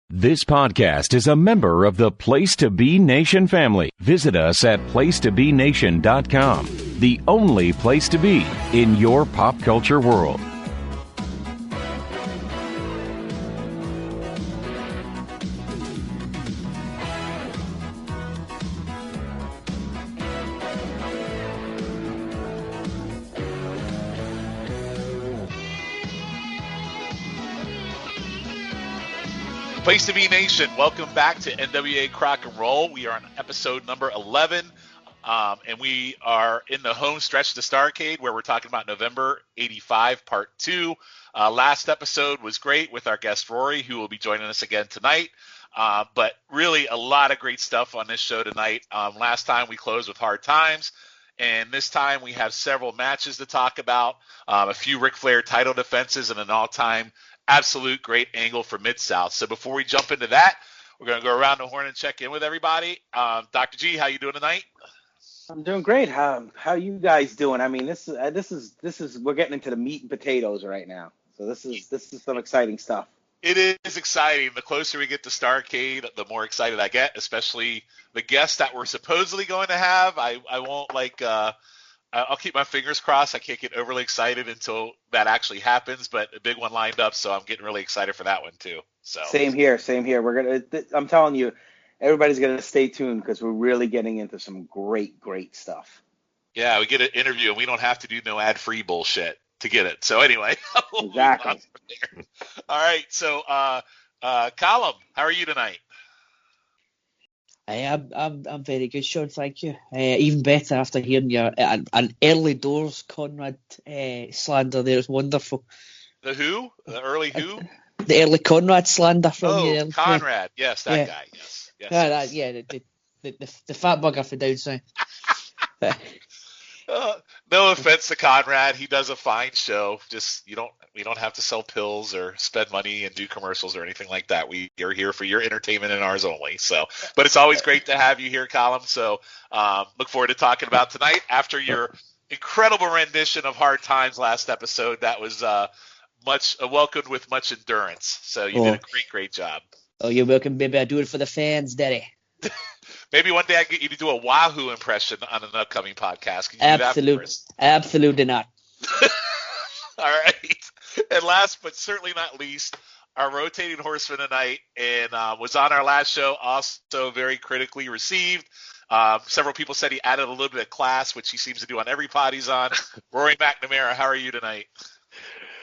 This podcast is a member of the Place to Be Nation family. Visit us at placetobenation.com, the only place to be in your pop culture world. Place to Be Nation, welcome back to NWA Crock Roll. We are on episode number 11, and we are in the home stretch to Starrcade, where we're talking about November 85, Part 2. Last episode was great with our guest Rory, who will be joining us again tonight. But really a lot of great stuff on this show tonight. Last time we closed with Hard Times, and this time we have several matches to talk about, a few Ric Flair title defenses, and an all-time absolute great angle for Mid-South. So before we jump into that, we're going to go around the horn and check in with everybody. Dr. G, how you doing tonight? I'm doing great. How you guys doing? I mean, this is we're getting into the meat and potatoes right now. So this is some exciting stuff. It is exciting. The closer we get to Starrcade, the more excited I get, especially the guests that we're supposedly going to have. I won't I'll keep my fingers crossed. I can't get overly excited until that actually happens, but a big one lined up, so I'm getting really excited for that one too. So Same here. I'm telling you, everybody's gonna stay tuned because we're really getting into some great stuff. Yeah, we get an interview and we don't have to do no ad-free bullshit to get it. So anyway, exactly. All right, so Colum, how are you tonight? I'm very good, Sean. Thank you. Even better after hearing your an early doors Conrad slander there. It's wonderful. The who? The early who? The early Conrad slander from you. Oh, Conrad. Yes, that guy. Yes. The fat bugger for down south. No offense to Conrad, he does a fine show. Just we don't have to sell pills or spend money and do commercials or anything like that. We are here for your entertainment and ours only. So, but it's always great to have you here, Colum. So, look forward to talking about tonight after your incredible rendition of Hard Times last episode. That was welcomed with much endurance. So you did a great job. Oh, you're welcome, baby. I do it for the fans, Daddy. Maybe one day I get you to do a Wahoo impression on an upcoming podcast. Can you do that for us? Absolutely not. All right. And last but certainly not least, our rotating horseman tonight, and was on our last show, also very critically received. Several people said he added a little bit of class, which he seems to do on every pod he's on. Rory McNamara, how are you tonight?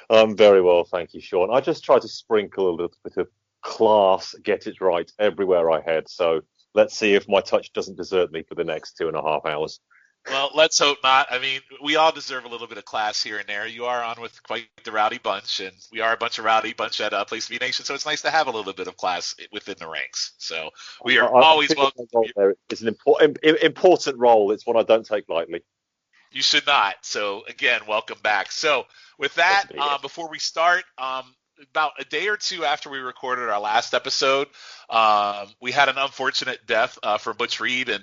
I'm very well, thank you, Sean. I just try to sprinkle a little bit of class, get it right everywhere I head. So let's see if my touch doesn't desert me for the next 2.5 hours. Well, let's hope not. I mean, we all deserve a little bit of class here and there. You are on with quite the rowdy bunch, and we are a bunch of rowdy bunch at Place to Be Nation, so it's nice to have a little bit of class within the ranks. So we are always welcome. It's an important role. It's one I don't take lightly. You should not. So, again, welcome back. So, with that, before we start, about a day or two after we recorded our last episode, we had an unfortunate death for Butch Reed, and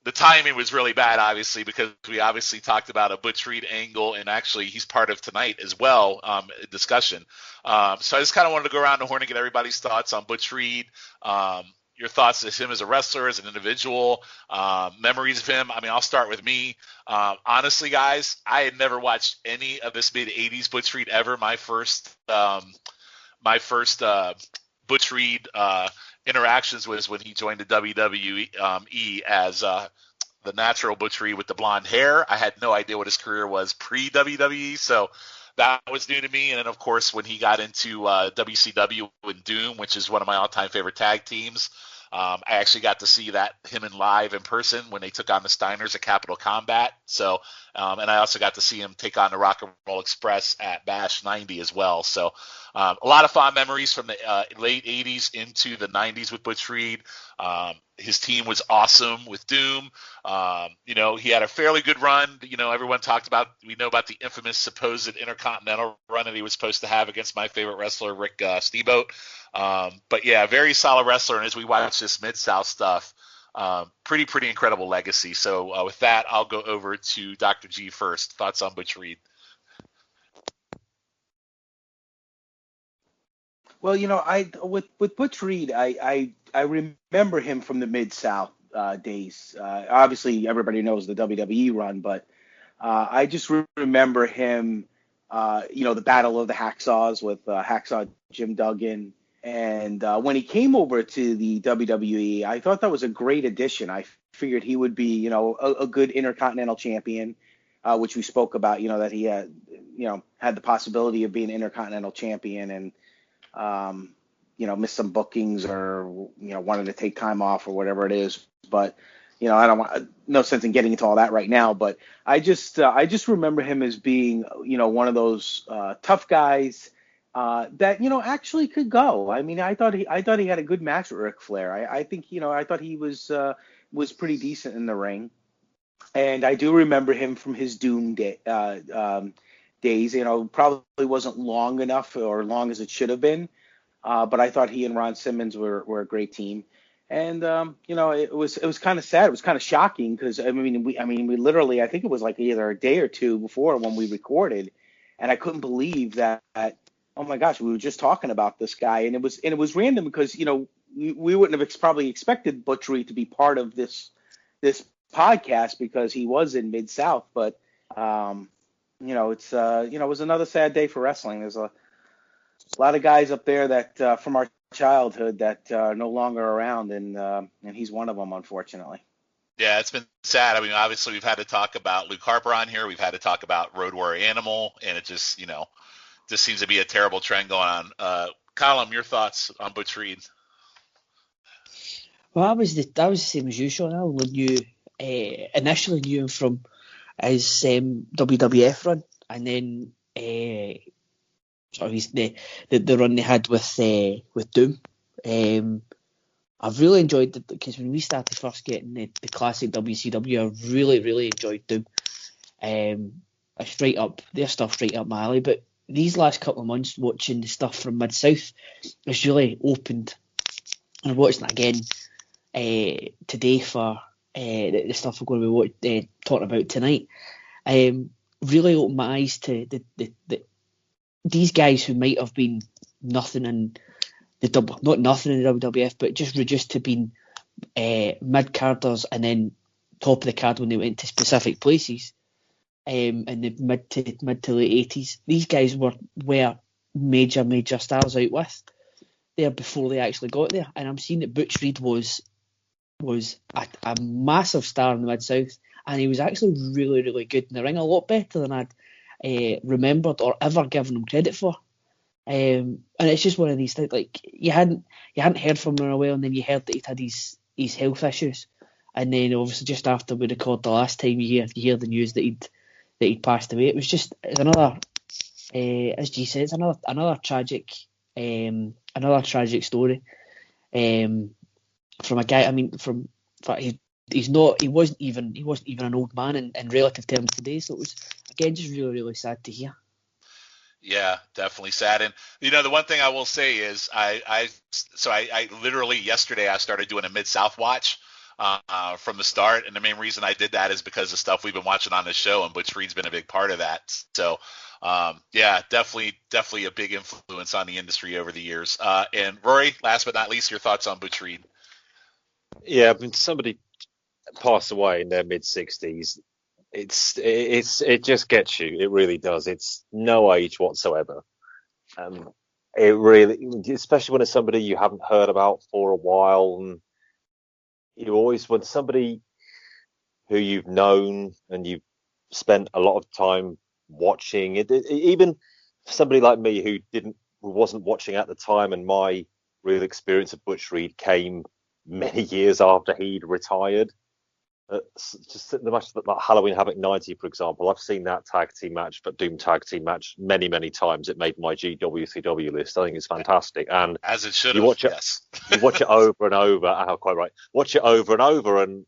the timing was really bad, obviously, because we obviously talked about a Butch Reed angle, and actually he's part of tonight as well, discussion. So I just kind of wanted to go around the horn and get everybody's thoughts on Butch Reed, your thoughts as him as a wrestler, as an individual, memories of him. I mean, I'll start with me. Honestly, guys, I had never watched any of this mid-'80s Butch Reed ever. My first Butch Reed interactions was when he joined the WWE as the natural Butch Reed with the blonde hair. I had no idea what his career was pre-WWE, so that was new to me. And then, of course, when he got into WCW and Doom, which is one of my all-time favorite tag teams, I actually got to see him live in person when they took on the Steiners at Capital Combat. So, and I also got to see him take on the Rock and Roll Express at Bash 90 as well. So, a lot of fond memories from the late 80s into the 90s with Butch Reed. His team was awesome with Doom. He had a fairly good run. Everyone we know about the infamous supposed Intercontinental run that he was supposed to have against my favorite wrestler, Rick Steamboat. But yeah, very solid wrestler. And as we watch this Mid-South stuff, pretty incredible legacy. So with that, I'll go over to Dr. G first. Thoughts on Butch Reed? Well, I with Butch Reed, I remember him from the Mid-South days. Obviously, everybody knows the WWE run, but I just remember him, the Battle of the Hacksaws with Hacksaw Jim Duggan. And when he came over to the WWE, I thought that was a great addition. I figured he would be, a good Intercontinental Champion, which we spoke about, that he had, had the possibility of being Intercontinental Champion and, missed some bookings or, wanted to take time off or whatever it is. But, I don't want, no sense in getting into all that right now. But I just remember him as being, one of those tough guys that actually could go. I mean, I thought he had a good match with Ric Flair. I think I thought he was pretty decent in the ring, and I do remember him from his Doom days. Probably wasn't long enough or long as it should have been, but I thought he and Ron Simmons were a great team. And it was kind of sad. It was kind of shocking because we literally, I think it was like either a day or two before when we recorded, and I couldn't believe that. Oh my gosh, we were just talking about this guy, and it was random because we wouldn't have probably expected Butch Reed to be part of this podcast because he was in Mid-South, but it's it was another sad day for wrestling. There's a lot of guys up there that from our childhood that are no longer around, and he's one of them, unfortunately. Yeah, it's been sad. I mean, obviously we've had to talk about Luke Harper on here. We've had to talk about Road Warrior Animal, and it just just seems to be a terrible trend going on. Colin, your thoughts on Butch Reed? Well, I was the same as you, Sean. I only initially knew him from his WWF run, and then sort of the run they had with Doom. I've really enjoyed it because when we started first getting the classic WCW, I really, really enjoyed Doom. Their stuff straight up my alley, but these last couple of months watching the stuff from Mid-South has really opened, and I'm watching it again today for the stuff we're going to be talking about tonight. Really opened my eyes to these guys who might have been nothing in not nothing in the WWF, but just reduced to being mid-carders and then top of the card when they went to specific places. In the mid to late 80s, these guys were major stars out with there before they actually got there, and I'm seeing that Butch Reed was a massive star in the Mid-South, and he was actually really, really good in the ring, a lot better than I'd remembered or ever given him credit for. And it's just one of these things, like you hadn't heard from him in a while, and then you heard that he'd had his health issues, and then obviously just after we recorded the last time, you hear the news that he'd passed away. It's another, as G said, it's another tragic story from a guy. I mean, he wasn't even an old man in relative terms today. So it was again just really, really sad to hear. Yeah, definitely sad. And the one thing I will say is I literally yesterday I started doing a Mid-South watch. From the start, and the main reason I did that is because of stuff we've been watching on this show, and Butch Reed's been a big part of that. So, definitely a big influence on the industry over the years. And Rory, last but not least, your thoughts on Butch Reed? Yeah, when somebody passed away in their mid-60s, it just gets you. It really does. It's no age whatsoever. It really, especially when it's somebody you haven't heard about for a while, and you always, when somebody who you've known and you've spent a lot of time watching it, even somebody like me who wasn't watching at the time, and my real experience of Butch Reed came many years after he'd retired. Just the match like Halloween Havoc 90, for example, I've seen that Doom tag team match many times. It made my GWCW list. I think it's fantastic, and as it should. You watch it, yes. You watch it over and over. Quite right. Watch it over and over, and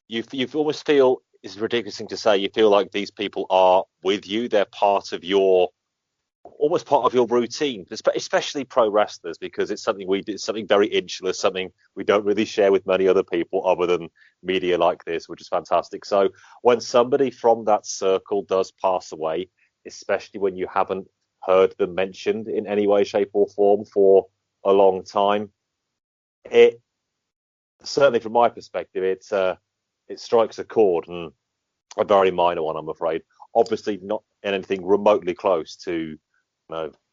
you almost feel, it's a ridiculous thing to say, you feel like these people are with you. They're almost part of your routine, especially pro wrestlers, because it's something we do, something very insular, something we don't really share with many other people other than media like this, which is fantastic. So when somebody from that circle does pass away, especially when you haven't heard them mentioned in any way, shape or form for a long time. It certainly, from my perspective, it strikes a chord, and a very minor one, I'm afraid. Obviously, not anything remotely close to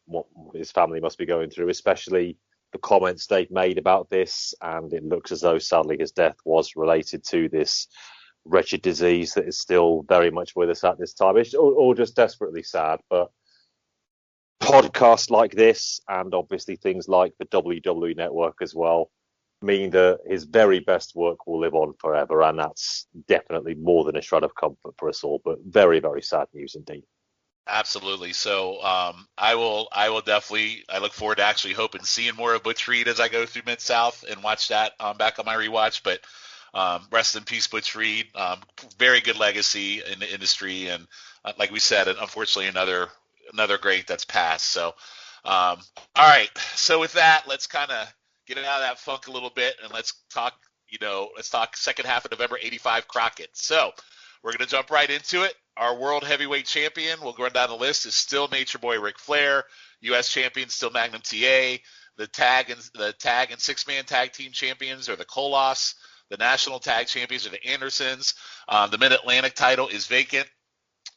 what his family must be going through, especially the comments they've made about this. And it looks as though, sadly, his death was related to this wretched disease that is still very much with us at this time. It's all just desperately sad. But podcasts like this, and obviously things like the WWE Network as well, mean that his very best work will live on forever, and that's definitely more than a shred of comfort for us all. But very, very sad news indeed. Absolutely. So I will definitely. I look forward to actually hoping seeing more of Butch Reed as I go through Mid South and watch that back on my rewatch. But rest in peace, Butch Reed. Very good legacy in the industry, and like we said, unfortunately another great that's passed. So all right. So with that, let's kind of get out of that funk a little bit, and let's talk second half of November 85 Crocket. So we're going to jump right into it. Our world heavyweight champion, we'll go run down the list, is still Nature Boy Ric Flair. U.S. champion, still Magnum TA. The tag and six-man tag team champions are the Koloffs. The national tag champions are the Andersons. The Mid-Atlantic title is vacant.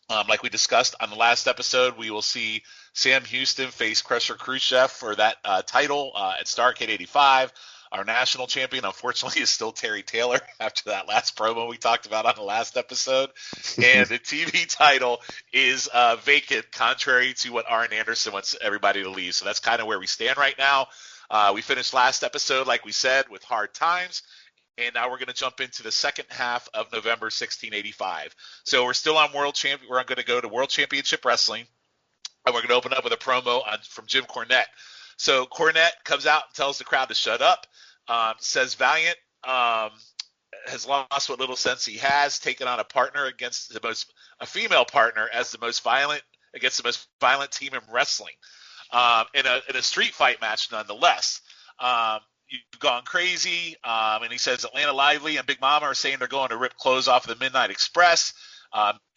Like we discussed on the last episode, we will see Sam Houston face Crusher Khrushchev for that title at Starrcade 85. Our national champion, unfortunately, is still Terry Taylor after that last promo we talked about on the last episode. And the TV title is vacant, contrary to what Arn Anderson wants everybody to leave. So that's kind of where we stand right now. We finished last episode, like we said, with hard times. And now we're going to jump into the second half of November 1685. So we're still on World Champion. We're going to go to World Championship Wrestling. And we're going to open up with a promo from Jim Cornette. So Cornette comes out and tells the crowd to shut up. Says Valiant has lost what little sense he has, taken on a partner against a female partner as the most violent team in wrestling, in a street fight match nonetheless. You've gone crazy, and he says Atlanta Lively and Big Mama are saying they're going to rip clothes off of the Midnight Express,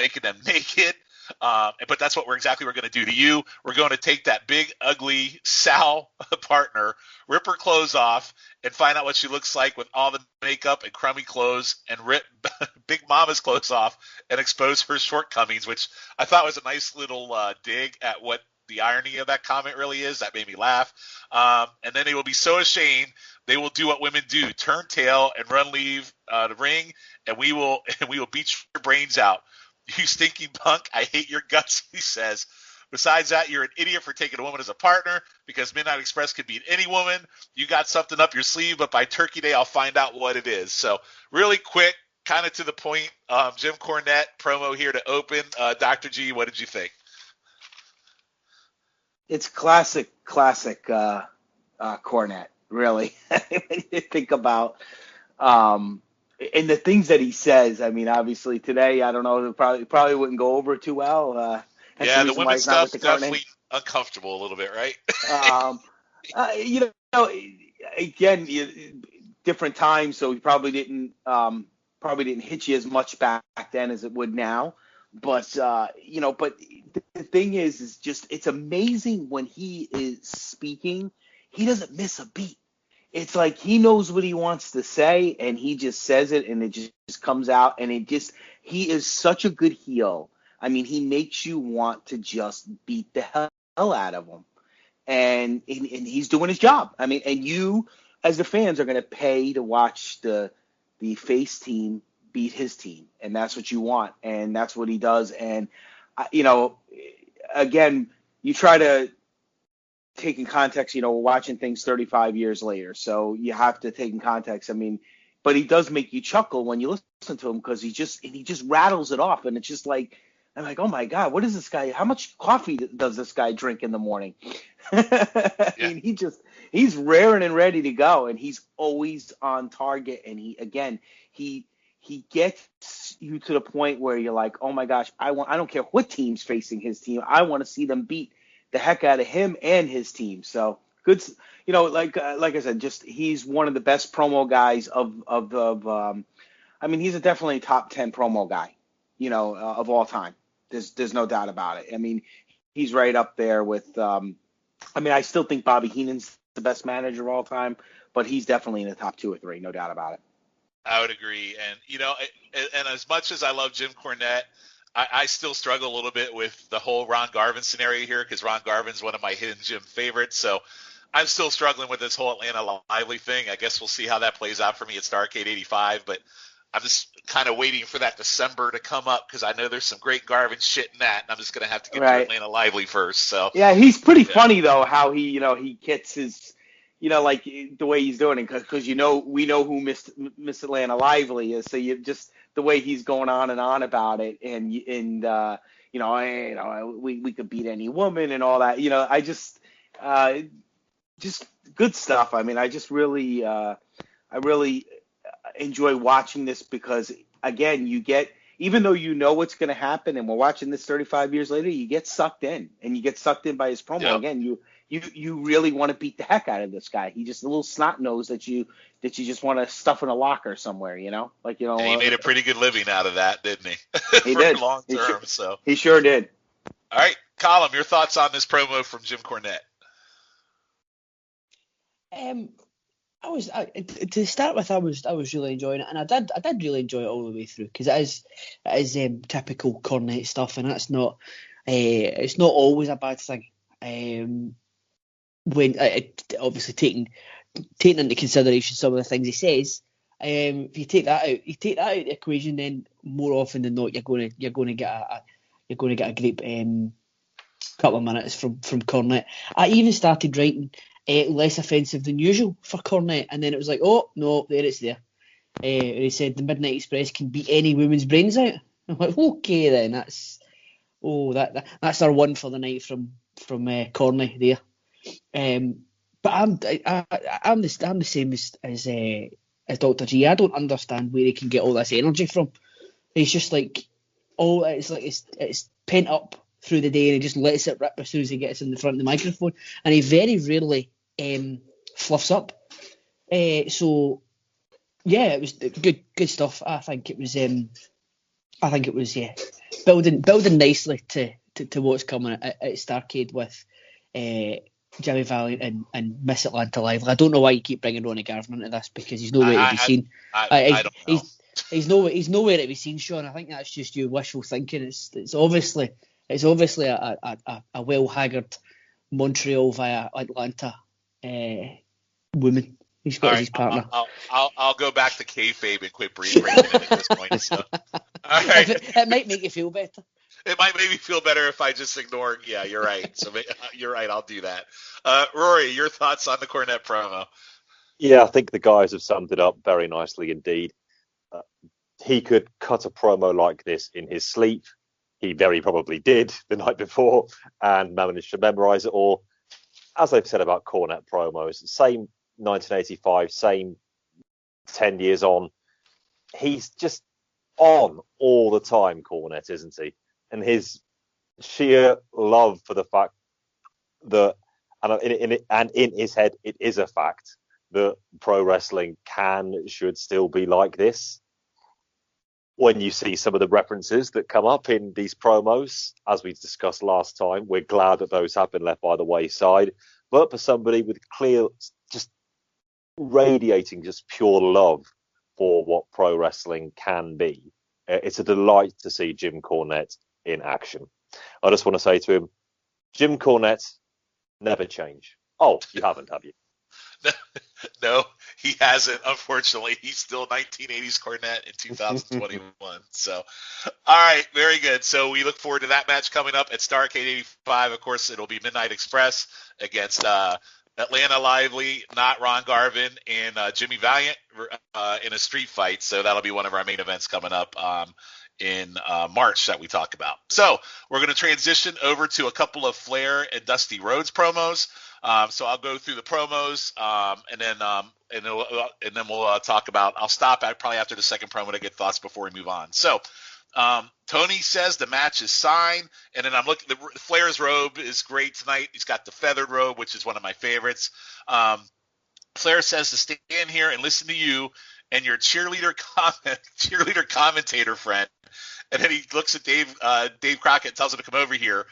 making them naked. But that's what we're going to do to you. We're going to take that big, ugly Sal partner, rip her clothes off, and find out what she looks like with all the makeup and crummy clothes, and rip Big Mama's clothes off and expose her shortcomings, which I thought was a nice little dig at what the irony of that comment really is. That made me laugh. And then they will be so ashamed they will do what women do: turn tail and leave the ring, and we will beat your brains out. You stinking punk, I hate your guts, he says. Besides that, you're an idiot for taking a woman as a partner, because Midnight Express could beat any woman. You got something up your sleeve, but by Turkey Day, I'll find out what it is. So really quick, kind of to the point, Jim Cornette promo here to open. Dr. G, what did you think? It's classic Cornette, really. When you think about and the things that he says. I mean, obviously today, I don't know, probably wouldn't go over too well. Yeah, the women's stuff definitely uncomfortable a little bit, right? Again, different times, so he probably didn't hit you as much back then as it would now. But but the thing is just, it's amazing when he is speaking, he doesn't miss a beat. It's like he knows what he wants to say, and he just says it, and it just comes out, and he is such a good heel. I mean, he makes you want to just beat the hell out of him, and he's doing his job. I mean, and you, as the fans, are going to pay to watch the face team beat his team, and that's what you want, and that's what he does. And again, you try to take in context, we're watching things 35 years later, so you have to take in context. I mean, but he does make you chuckle when you listen to him, because he just rattles it off, and it's just like, I'm like, oh my God, what is this guy? How much coffee does this guy drink in the morning? I mean, he's raring and ready to go, and he's always on target. And he gets you to the point where you're like, oh my gosh, I don't care what team's facing his team. I want to see them beat the heck out of him and his team. So good, like I said, just he's one of the best promo guys of I mean, he's definitely a top 10 promo guy, of all time. There's no doubt about it. I mean, he's right up there with I still think Bobby Heenan's the best manager of all time, but he's definitely in the top 2 or 3, no doubt about it. I would agree. And, and as much as I love Jim Cornette, I still struggle a little bit with the whole Ron Garvin scenario here because Ron Garvin's one of my hidden Jim favorites. So I'm still struggling with this whole Atlanta Lively thing. I guess we'll see how that plays out for me at Starrcade 85, but I'm just kind of waiting for that December to come up because I know there's some great Garvin shit in that, and I'm just going to have to get to Atlanta Lively first. So yeah, he's pretty funny though how he gets his, like the way he's doing it because we know who Miss Atlanta Lively is, so you just the way he's going on about it, and we could beat any woman and all that. I just good stuff. I mean, I really enjoy watching this because again, even though you know what's going to happen, and we're watching this 35 years later, you get sucked in, and you get sucked in by his promo. Yep. Again, you really want to beat the heck out of this guy. He's just a little snot nose that you just want to stuff in a locker somewhere, And he made a pretty good living out of that, didn't he? He did long term. So he sure did. All right, Colin, your thoughts on this promo from Jim Cornette? To start with, I was really enjoying it, and I did really enjoy it all the way through because it is typical Cornette stuff, and that's not it's not always a bad thing. When obviously taking into consideration some of the things he says, if you take that out of the equation, then more often than not you're going to get a great couple of minutes from Cornette. I even started writing less offensive than usual for Cornette, and then it was like, oh no, there it's there. He said the Midnight Express can beat any woman's brains out. I'm like, okay then, that's our one for the night from Cornette there. But I'm the same as Dr. G. I don't understand where he can get all this energy from. He's just like, it's pent up through the day, and he just lets it rip as soon as he gets in the front of the microphone, and he very rarely fluffs up. So yeah, it was good stuff. I think it was building nicely to what's coming at Starrcade with Jimmy Valiant and Miss Atlanta Lively. I don't know why you keep bringing Ronnie Garvin into this because he's nowhere to be seen. I don't know. He's nowhere to be seen, Sean. I think that's just you wishful thinking. It's obviously a well haggard Montreal via Atlanta woman. He's got his partner. I'll go back to kayfabe and quit breathing at this point. So. All right. It might make you feel better. It might make me feel better if I just ignore. Yeah, you're right. So you're right. I'll do that. Rory, your thoughts on the Cornette promo? Yeah, I think the guys have summed it up very nicely indeed. He could cut a promo like this in his sleep. He very probably did the night before and managed to memorize it all. As they've said about Cornette promos, same 1985, same 10 years on. He's just on all the time, Cornette, isn't he? And his sheer love for the fact that, and in his head, it is a fact that pro wrestling should still be like this. When you see some of the references that come up in these promos, as we discussed last time, we're glad that those have been left by the wayside. But for somebody with clear, just radiating just pure love for what pro wrestling can be, it's a delight to see Jim Cornette in action. I just want to say to him, Jim Cornette, never change. Oh, you haven't, have you? No, he hasn't, unfortunately. He's still 1980s Cornette in 2021. So, all right, very good. So we look forward to that match coming up at Starrcade 85. Of course, it'll be Midnight Express against Atlanta Lively, not Ron Garvin, and Jimmy Valiant in a street fight. So that'll be one of our main events coming up in March that we talk about. So we're going to transition over to a couple of Flair and Dusty Rhodes promos. So I'll go through the promos, and then we'll talk about. I'll stop probably after the second promo to get thoughts before we move on. So Tony says the match is signed, and then I'm looking. The Flair's robe is great tonight. He's got the feathered robe, which is one of my favorites. Flair says to stand here and listen to you and your cheerleader commentator friend. And then he looks at Dave Crockett and tells him to come over here.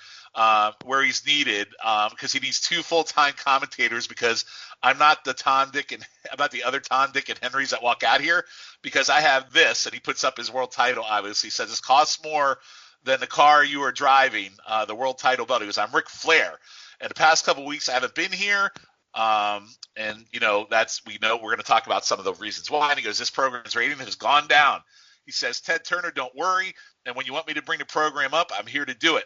where he's needed, because he needs 2 full-time commentators, because I'm not the other Tom, Dick, and Henrys that walk out here, because I have this, and he puts up his world title, obviously. He says this costs more than the car you are driving, the world title belt. He goes, I'm Ric Flair. And the past couple weeks I haven't been here, and we're going to talk about some of the reasons why. And he goes, this program's rating has gone down. He says, Ted Turner, don't worry. And when you want me to bring the program up, I'm here to do it.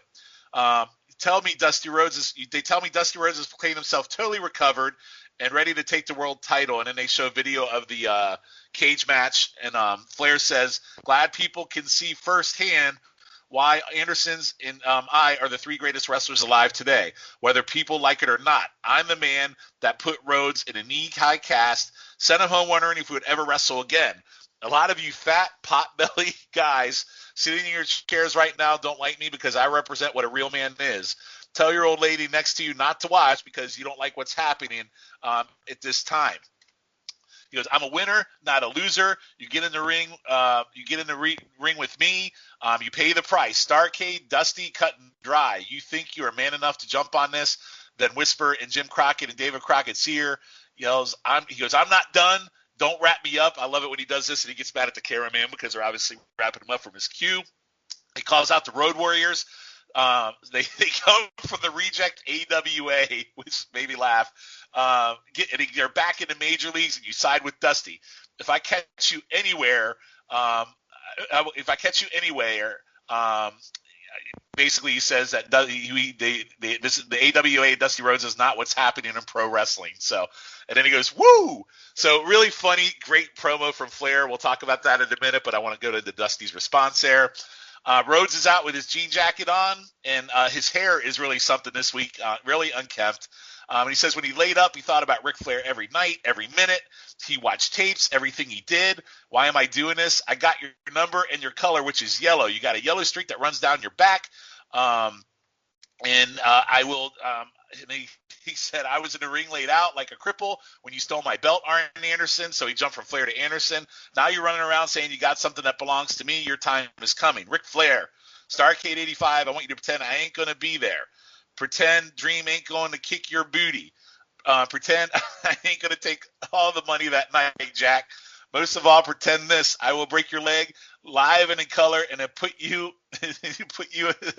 They tell me Dusty Rhodes is playing himself totally recovered and ready to take the world title. And then they show video of the cage match. And Flair says, glad people can see firsthand why Anderson's and I are the 3 greatest wrestlers alive today, whether people like it or not. I'm the man that put Rhodes in a knee-high cast, sent him home wondering if he would ever wrestle again. A lot of you fat, pot-belly guys sitting in your chairs right now don't like me because I represent what a real man is. Tell your old lady next to you not to watch because you don't like what's happening at this time. He goes, I'm a winner, not a loser. You get in the ring. Ring with me. You pay the price. Starrcade, Dusty, cut and dry. You think you are man enough to jump on this? Then Whisper and Jim Crockett and David Crockett's here. He goes, I'm not done. Don't wrap me up. I love it when he does this and he gets mad at the cameraman because they're obviously wrapping him up from his cue. He calls out the Road Warriors. They come from the reject AWA, which made me laugh. They're back in the major leagues, and you side with Dusty. If I catch you anywhere, basically he says that the AWA Dusty Rhodes is not what's happening in pro wrestling. So, and then he goes, woo! So really funny, great promo from Flair. We'll talk about that in a minute, but I want to go to the Dusty's response there. Rhodes is out with his jean jacket on, and his hair is really something this week, really unkempt. And he says when he laid up, he thought about Ric Flair every night, every minute. He watched tapes, everything he did. Why am I doing this? I got your number and your color, which is yellow. You got a yellow streak that runs down your back. I will and he said, I was in the ring laid out like a cripple when you stole my belt, Arn Anderson. So he jumped from Flair to Anderson. Now you're running around saying you got something that belongs to me. Your time is coming. Ric Flair, Starrcade 85, I want you to pretend I ain't going to be there. Pretend Dream ain't going to kick your booty. Pretend I ain't going to take all the money that night, Jack. Most of all, pretend this. I will break your leg live and in color and then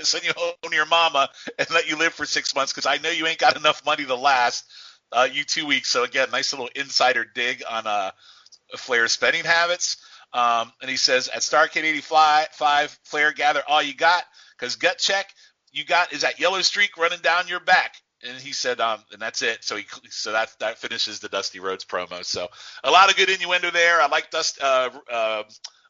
send you home to your mama and let you live for 6 months because I know you ain't got enough money to last you 2 weeks. So, again, nice little insider dig on Flair's spending habits. And he says, at Starrcade 85, Flair, gather all you got because gut check you got is that yellow streak running down your back. And he said, and that's it. So that finishes the Dusty Rhodes promo. So a lot of good innuendo there. I like I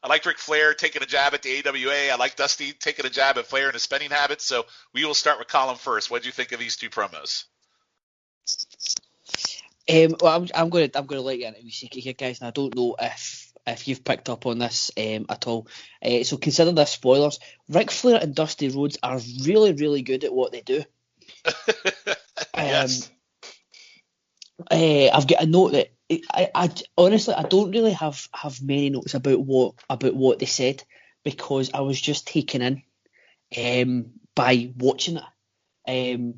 liked Ric Flair taking a jab at the AWA. I like Dusty taking a jab at Flair and his spending habits. So we will start with Colin first. What did you think of these 2 promos? Well, I'm going to let you into the secret here, guys, and I don't know if you've picked up on this at all. So consider this spoilers. Ric Flair and Dusty Rhodes are really, really good at what they do. Yes. I've got a note that I honestly I don't really have many notes about what they said because I was just taken in by watching it.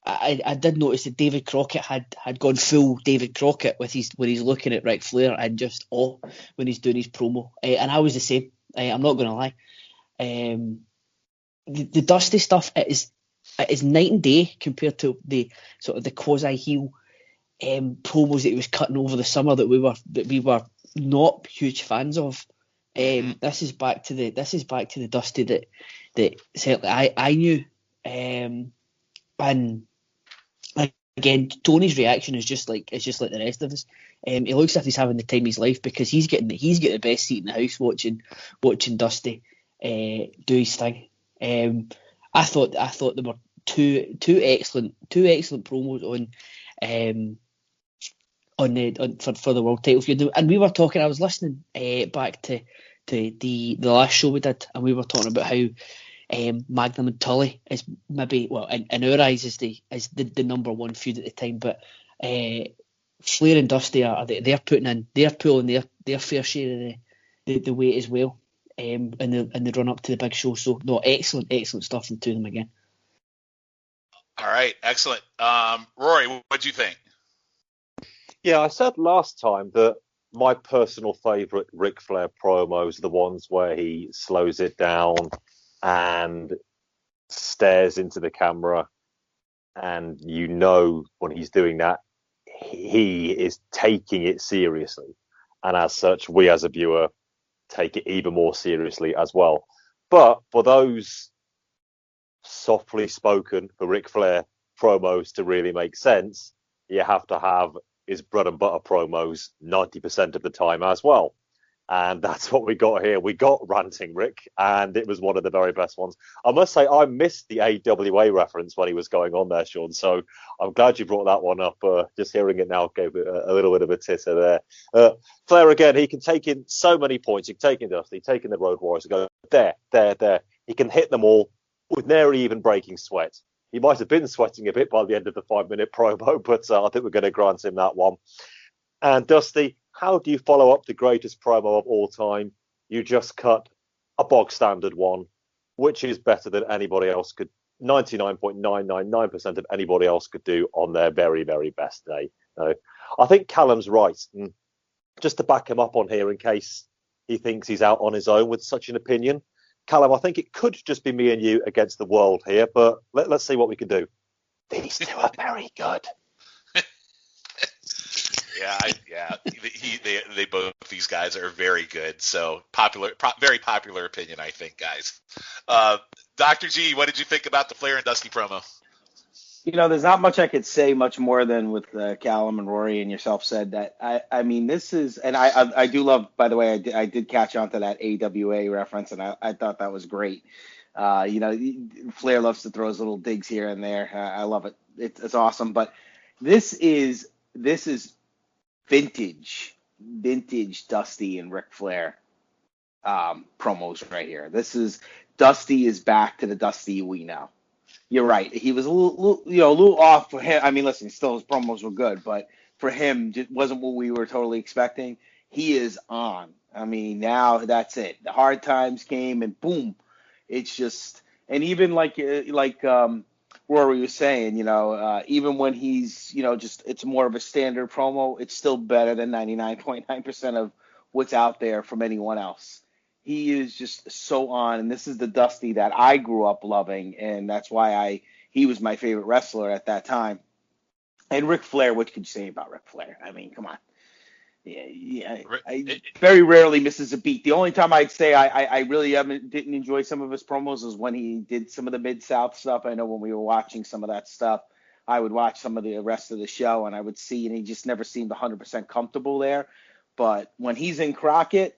I did notice that David Crocket had gone full David Crocket when he's looking at Ric Flair and just when he's doing his promo, and I was the same. I'm not going to lie. The Dusty stuff is night and day compared to the sort of the quasi heel promos that he was cutting over the summer that we were not huge fans of. This is back to the Dusty that certainly I knew. And again, Tony's reaction is just like the rest of us. He looks like he's having the time of his life because he's getting the best seat in the house watching Dusty do his thing. I thought there were two excellent promos for the world title feud. And we were talking. I was listening back to the last show we did, and we were talking about how Magnum and Tully is maybe, well, in our eyes is the number one feud at the time, but Flair and Dusty they're pulling their fair share of the weight as well. In the run up to the big show. So no, excellent stuff from the two of them again. All right, excellent. Rory, what'd you think? Yeah, I said last time that my personal favourite Ric Flair promos are the ones where he slows it down and stares into the camera, and you know when he's doing that, he is taking it seriously. And as such, we as a viewer take it even more seriously as well. But for those softly spoken for Ric Flair promos to really make sense, you have to have his bread and butter promos 90% of the time as well. And that's what we got here. We got Ranting Rick, and it was one of the very best ones. I must say, I missed the AWA reference when he was going on there, Sean. So I'm glad you brought that one up. Just hearing it now gave it a little bit of a titter there. Flair, again, he can take in so many points. He can take in Dusty, take in the Road Warriors, and go there. He can hit them all with nary even breaking sweat. He might have been sweating a bit by the end of the 5-minute promo, but I think we're going to grant him that one. And Dusty, how do you follow up the greatest promo of all time? You just cut a bog standard one, which is better than anybody else could, 99.999% of anybody else could do on their very, very best day. I think Callum's right. And just to back him up on here in case he thinks he's out on his own with such an opinion, Callum, I think it could just be me and you against the world here, but let's see what we can do. These two are very good. They both, these guys are very good. So very popular opinion, I think, guys. Dr. G, what did you think about the Flair and Dusty promo? There's not much I could say much more than with Callum and Rory and yourself said that. I mean, this is, and I do love, by the way, I did catch on to that AWA reference, and I thought that was great. Flair loves to throw his little digs here and there. I love it. It's awesome. But this is vintage Dusty and Ric Flair promos right here. This is Dusty is back to the Dusty we know. You're right. He was a little off for him. I mean, listen, still his promos were good, but for him, it wasn't what we were totally expecting. He is on. I mean, now that's it. The hard times came, and boom, it's just. And even like Rory was saying, even when he's, just it's more of a standard promo, it's still better than 99.9% of what's out there from anyone else. He is just so on, and this is the Dusty that I grew up loving, and that's why he was my favorite wrestler at that time. And Ric Flair, what could you say about Ric Flair? I mean, come on. I very rarely misses a beat. The only time I'd say I really didn't enjoy some of his promos is when he did some of the Mid-South stuff. I know when we were watching some of that stuff, I would watch some of the rest of the show, and I would see, and he just never seemed 100% comfortable there. But when he's in Crocket,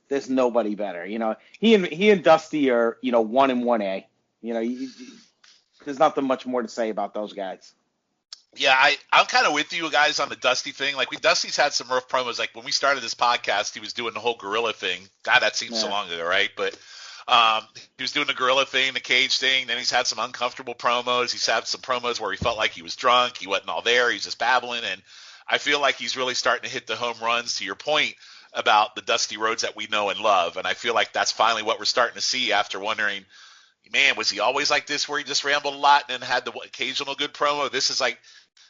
there's nobody better. He and Dusty are, 1 and 1A. There's nothing much more to say about those guys. Yeah, I'm kind of with you guys on the Dusty thing. Like, Dusty's had some rough promos. Like, when we started this podcast, he was doing the whole gorilla thing. God, that seems so long ago, right? But he was doing the gorilla thing, the cage thing. Then he's had some uncomfortable promos. He's had some promos where he felt like he was drunk. He wasn't all there. He's just babbling. And I feel like he's really starting to hit the home runs, to your point about the Dusty Rhodes that we know and love. And I feel like that's finally what we're starting to see after wondering, man, was he always like this where he just rambled a lot and then had the occasional good promo? This is like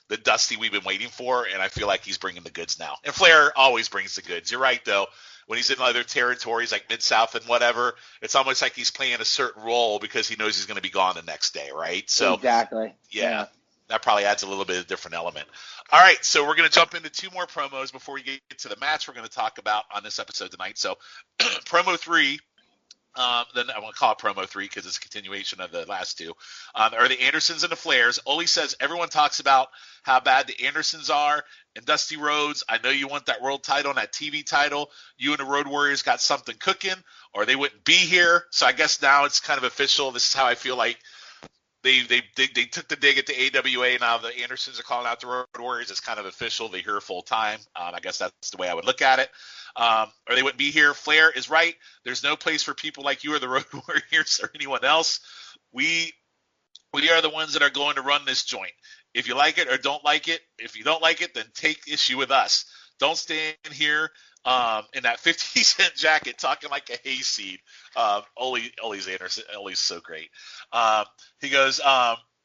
the Dusty we've been waiting for, and I feel like he's bringing the goods now. And Flair always brings the goods. You're right, though. When he's in other territories like Mid-South and whatever, it's almost like he's playing a certain role because he knows he's going to be gone the next day, right? So exactly. Yeah. That probably adds a little bit of a different element. All right, so we're going to jump into 2 more promos before we get to the match we're going to talk about on this episode tonight. So promo 3, then I want to call it promo 3 because it's a continuation of the last 2, are the Andersons and the Flairs. Ole says everyone talks about how bad the Andersons are, and Dusty Rhodes, I know you want that world title and that TV title. You and the Road Warriors got something cooking, or they wouldn't be here. So I guess now it's kind of official. This is how I feel like they took the dig at the AWA. Now the Andersons are calling out the Road Warriors. It's kind of official. They're here full time. I guess that's the way I would look at it. Or they wouldn't be here. Flair is right. There's no place for people like you or the Road Warriors or anyone else. We are the ones that are going to run this joint. If you like it or don't like it, if you don't like it, then take issue with us. Don't stand here in that 50-cent jacket talking like a hayseed. Ole's Anderson. Ole's so great. He goes,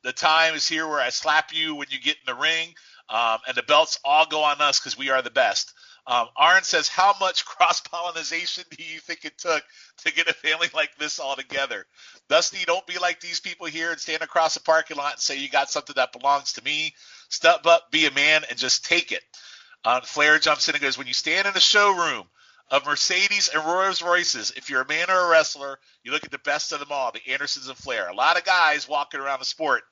the time is here where I slap you when you get in the ring, and the belts all go on us because we are the best. Arn says, how much cross-pollination do you think it took to get a family like this all together? Dusty, don't be like these people here and stand across the parking lot and say you got something that belongs to me. Step up, be a man, and just take it. Flair jumps in and goes, when you stand in a showroom of Mercedes and Rolls Royces, if you're a man or a wrestler, you look at the best of them all, the Andersons and Flair. A lot of guys walking around the sport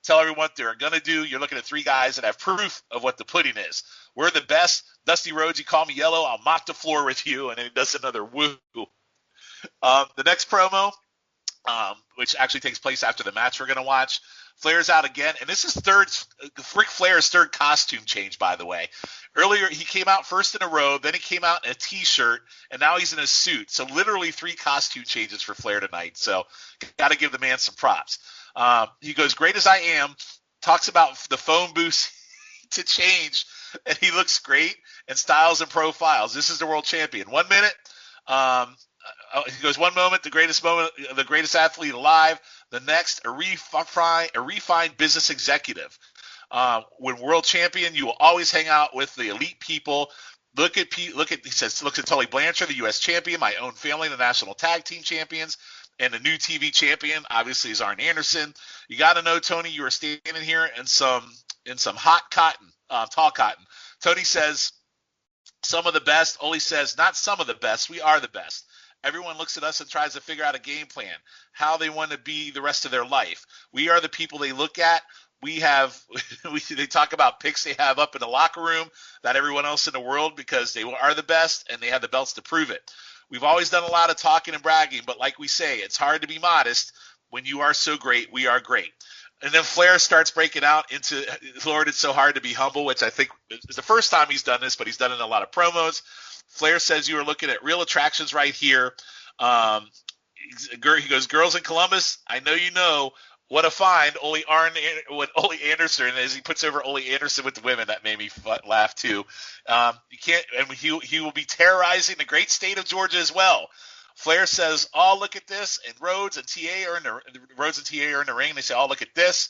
tell everyone what they're going to do. You're looking at three guys that have proof of what the pudding is. We're the best. Dusty Rhodes, you call me yellow, I'll mop the floor with you. And then he does another woo. The next promo, which actually takes place after the match we're going to watch, Flair's out again. And this is Ric Flair's third costume change, by the way. Earlier, he came out first in a robe, then he came out in a T-shirt, and now he's in a suit. So literally 3 costume changes for Flair tonight. So got to give the man some props. He goes, great as I am, talks about the phone booths to change, and he looks great in styles and profiles. This is the world champion. 1 minute, he goes, one moment, the greatest athlete alive. The next, a refined business executive. When world champion, you will always hang out with the elite people. He says, looks at Tully Blanchard, the U.S. champion, my own family, the national tag team champions. And the new TV champion, obviously, is Arn Anderson. You got to know, Tony, you are standing here in some hot cotton, tall cotton. Tony says, some of the best. Ole says, not some of the best. We are the best. Everyone looks at us and tries to figure out a game plan, how they want to be the rest of their life. We are the people they look at. They talk about picks they have up in the locker room, not everyone else in the world, because they are the best and they have the belts to prove it. We've always done a lot of talking and bragging, but like we say, it's hard to be modest. When you are so great, we are great. And then Flair starts breaking out into, Lord, it's so hard to be humble, which I think is the first time he's done this, but he's done it in a lot of promos. Flair says, you are looking at real attractions right here. He goes, girls in Columbus, I know you know what a find Ole Anderson is. He puts over Ole Anderson with the women. That made me laugh too. You can't, and he will be terrorizing the great state of Georgia as well. Flair says, "Oh, look at this," and Rhodes and TA are in the ring. They say, "Oh, look at this."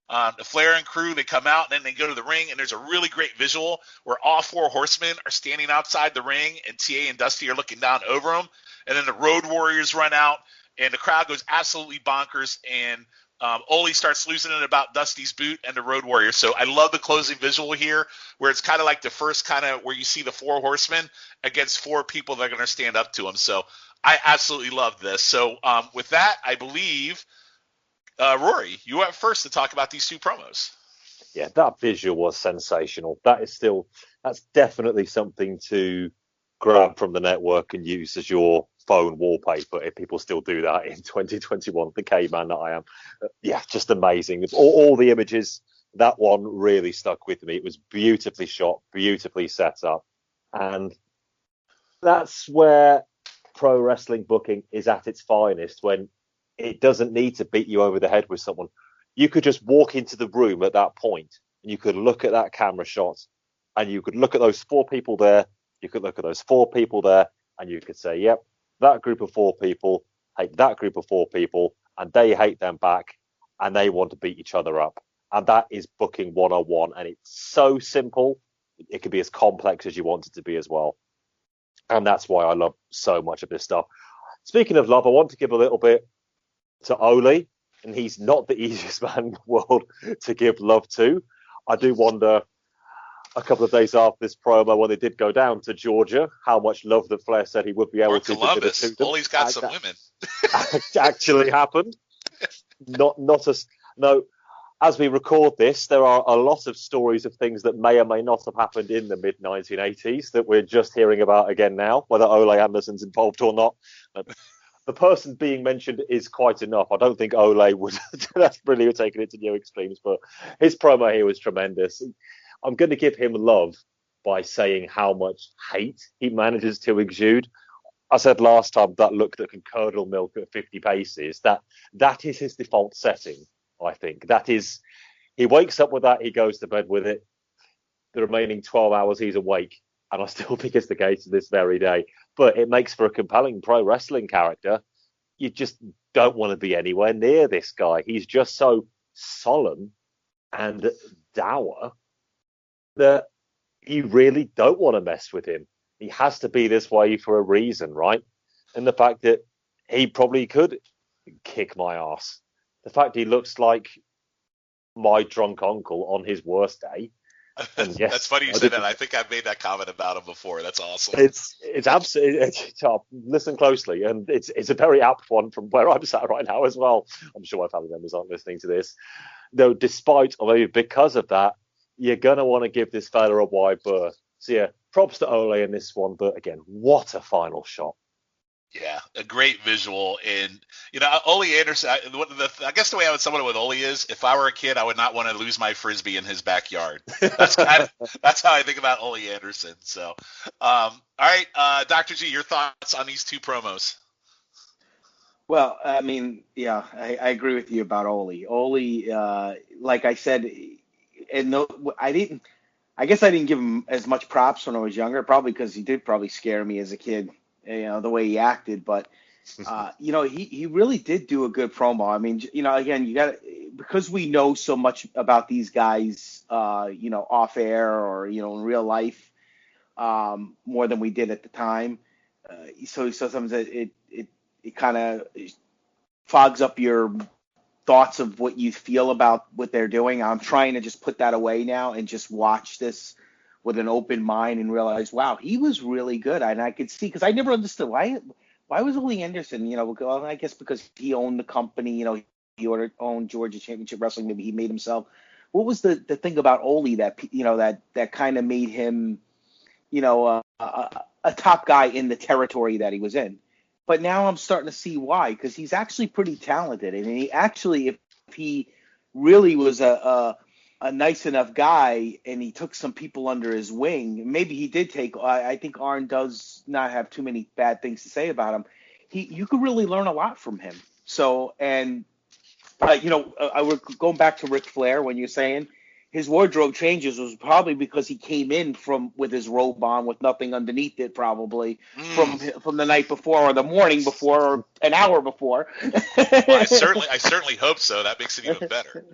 The Flair and crew, they come out and then they go to the ring, and there's a really great visual where all 4 horsemen are standing outside the ring, and TA and Dusty are looking down over them, and then the Road Warriors run out, and the crowd goes absolutely bonkers, and Ole starts losing it about Dusty's boot and the Road Warrior. So I love the closing visual here, where it's kind of like the first kind of where you see the 4 horsemen against 4 people that are going to stand up to him. So I absolutely love this. So with that, I believe, Rory, you went first to talk about these 2 promos. Yeah, that visual was sensational. That's definitely something to grab from the network and use as your phone wallpaper, if people still do that in 2021, the caveman that I am. Yeah, just amazing. All the images, that one really stuck with me. It was beautifully shot, beautifully set up. And that's where pro wrestling booking is at its finest, when it doesn't need to beat you over the head with someone. You could just walk into the room at that point, and you could look at that camera shot, and you could look at those 4 people there, you could look at those 4 people there, and you could say, yep, that group of 4 people hate that group of 4 people, and they hate them back, and they want to beat each other up. And that is booking 101, and it's so simple. It can be as complex as you want it to be as well. And that's why I love so much of this stuff. Speaking of love, I want to give a little bit to Ole, and he's not the easiest man in the world to give love to. I do wonder, a couple of days after this promo, when they did go down to Georgia, how much love that Flair said he would be able to Columbus. Ole's got some women. Actually happened. No. As we record this, there are a lot of stories of things that may or may not have happened in the mid-1980s that we're just hearing about again now, whether Ole Anderson's involved or not. The person being mentioned is quite enough. I don't think Ole would. That's really taking it to new extremes, but his promo here was tremendous. I'm going to give him love by saying how much hate he manages to exude. I said last time that look that can curdle milk at 50 paces, that is his default setting, I think. That is, he wakes up with that, he goes to bed with it. The remaining 12 hours he's awake, and I still think it's the case to this very day. But it makes for a compelling pro wrestling character. You just don't want to be anywhere near this guy. He's just so solemn and dour that you really don't want to mess with him. He has to be this way for a reason, right? And the fact that he probably could kick my ass. The fact he looks like my drunk uncle on his worst day. And yes, That's funny you said that. I think I've made that comment about him before. That's awesome. It's absolutely listen closely, and it's a very apt one from where I'm sat right now as well. I'm sure my family members aren't listening to this, though. Despite, or maybe because of that, you're gonna want to give this fella a wide berth. So yeah, props to Ole in this one, but again, what a final shot. Yeah, a great visual. And, Ole Anderson, I guess the way I would sum it up with Ole is, if I were a kid, I would not want to lose my Frisbee in his backyard. That's how I think about Ole Anderson. So, all right, Dr. G, your thoughts on these two promos? Well, I mean, yeah, I agree with you about Ole. Ole, like I said, I guess I didn't give him as much props when I was younger, probably because he did probably scare me as a kid, the way he acted. But, he really did do a good promo. I mean, again, because we know so much about these guys, off air or, in real life, more than we did at the time. So sometimes it kind of fogs up your thoughts of what you feel about what they're doing. I'm trying to just put that away now and just watch this with an open mind and realize, wow, he was really good. And I could see, because I never understood why was Ole Anderson, well, I guess because he owned the company, he owned Georgia Championship Wrestling. Maybe he made himself. What was the thing about Ole that, that kind of made him, a top guy in the territory that he was in? But now I'm starting to see why, because he's actually pretty talented. And he actually, if he really was a nice enough guy and he took some people under his wing, maybe he did take, I think Arn does not have too many bad things to say about him. You could really learn a lot from him. So, and, I was going back to Ric Flair when you're saying his wardrobe changes was probably because he came in with his robe on with nothing underneath it, probably from the night before or the morning before or an hour before. Well, I certainly hope so. That makes it even better.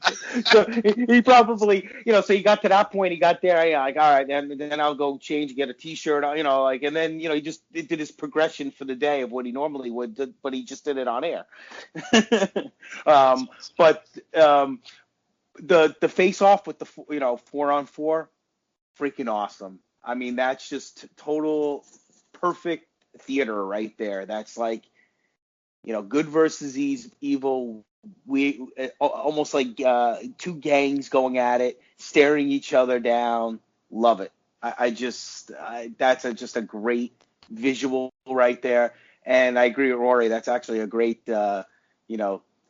So he probably, so he got to that point. He got there. All right, and then I'll go change, get a T-shirt, and then he just did his progression for the day of what he normally would, but he just did it on air. The face off with the 4-on-4, freaking awesome. I mean, that's just total perfect theater right there. That's like, good versus evil. We almost like two gangs going at it, staring each other down. Love it. That's just a great visual right there. And I agree with Rory. That's actually a great,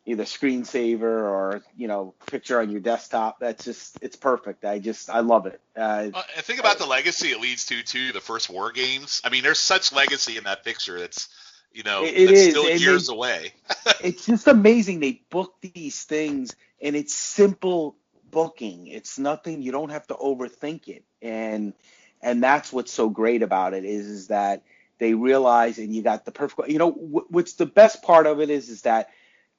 either screensaver or, picture on your desktop. It's perfect. I love it. And think about the legacy it leads to, the first War Games. I mean, there's such legacy in that picture. It's, it's still years away. It's just amazing. They book these things and it's simple booking. It's nothing. You don't have to overthink it. And that's what's so great about it is that they realize, and you got the perfect, what's the best part of it is that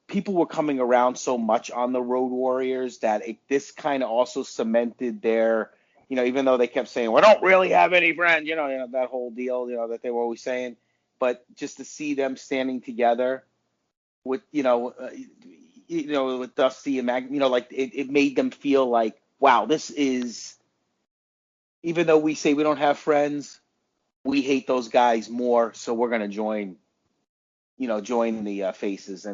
people were coming around so much on the Road Warriors that this kind of also cemented their, even though they kept saying, we don't really have any friends, that whole deal, that they were always saying. But just to see them standing together with, with Dusty and Mag, like it made them feel like, wow, this is, even though we say we don't have friends, we hate those guys more, so we're going to join the faces.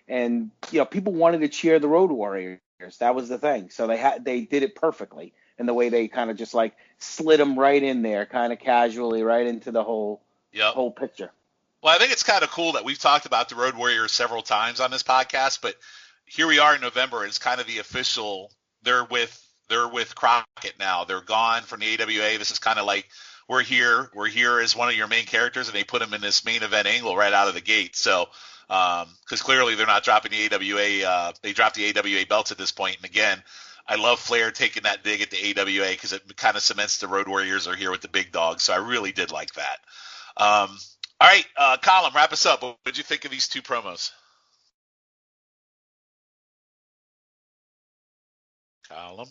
And people wanted to cheer the Road Warriors. That was the thing. So they did it perfectly in the way they kind of just like slid them right in there, kind of casually, right into the whole picture. Well, I think it's kind of cool that we've talked about the Road Warriors several times on this podcast, but here we are in November. It's kind of the official. They're with Crocket now. They're gone from the AWA. This is kind of like, we're here as one of your main characters, and they put them in this main event angle right out of the gate. So, because clearly they're not dropping the AWA, they dropped the AWA belts at this point. And again, I love Flair taking that dig at the AWA because it kind of cements the Road Warriors are here with the big dogs. So I really did like that. All right, Colin, wrap us up. What did you think of these two promos? Column.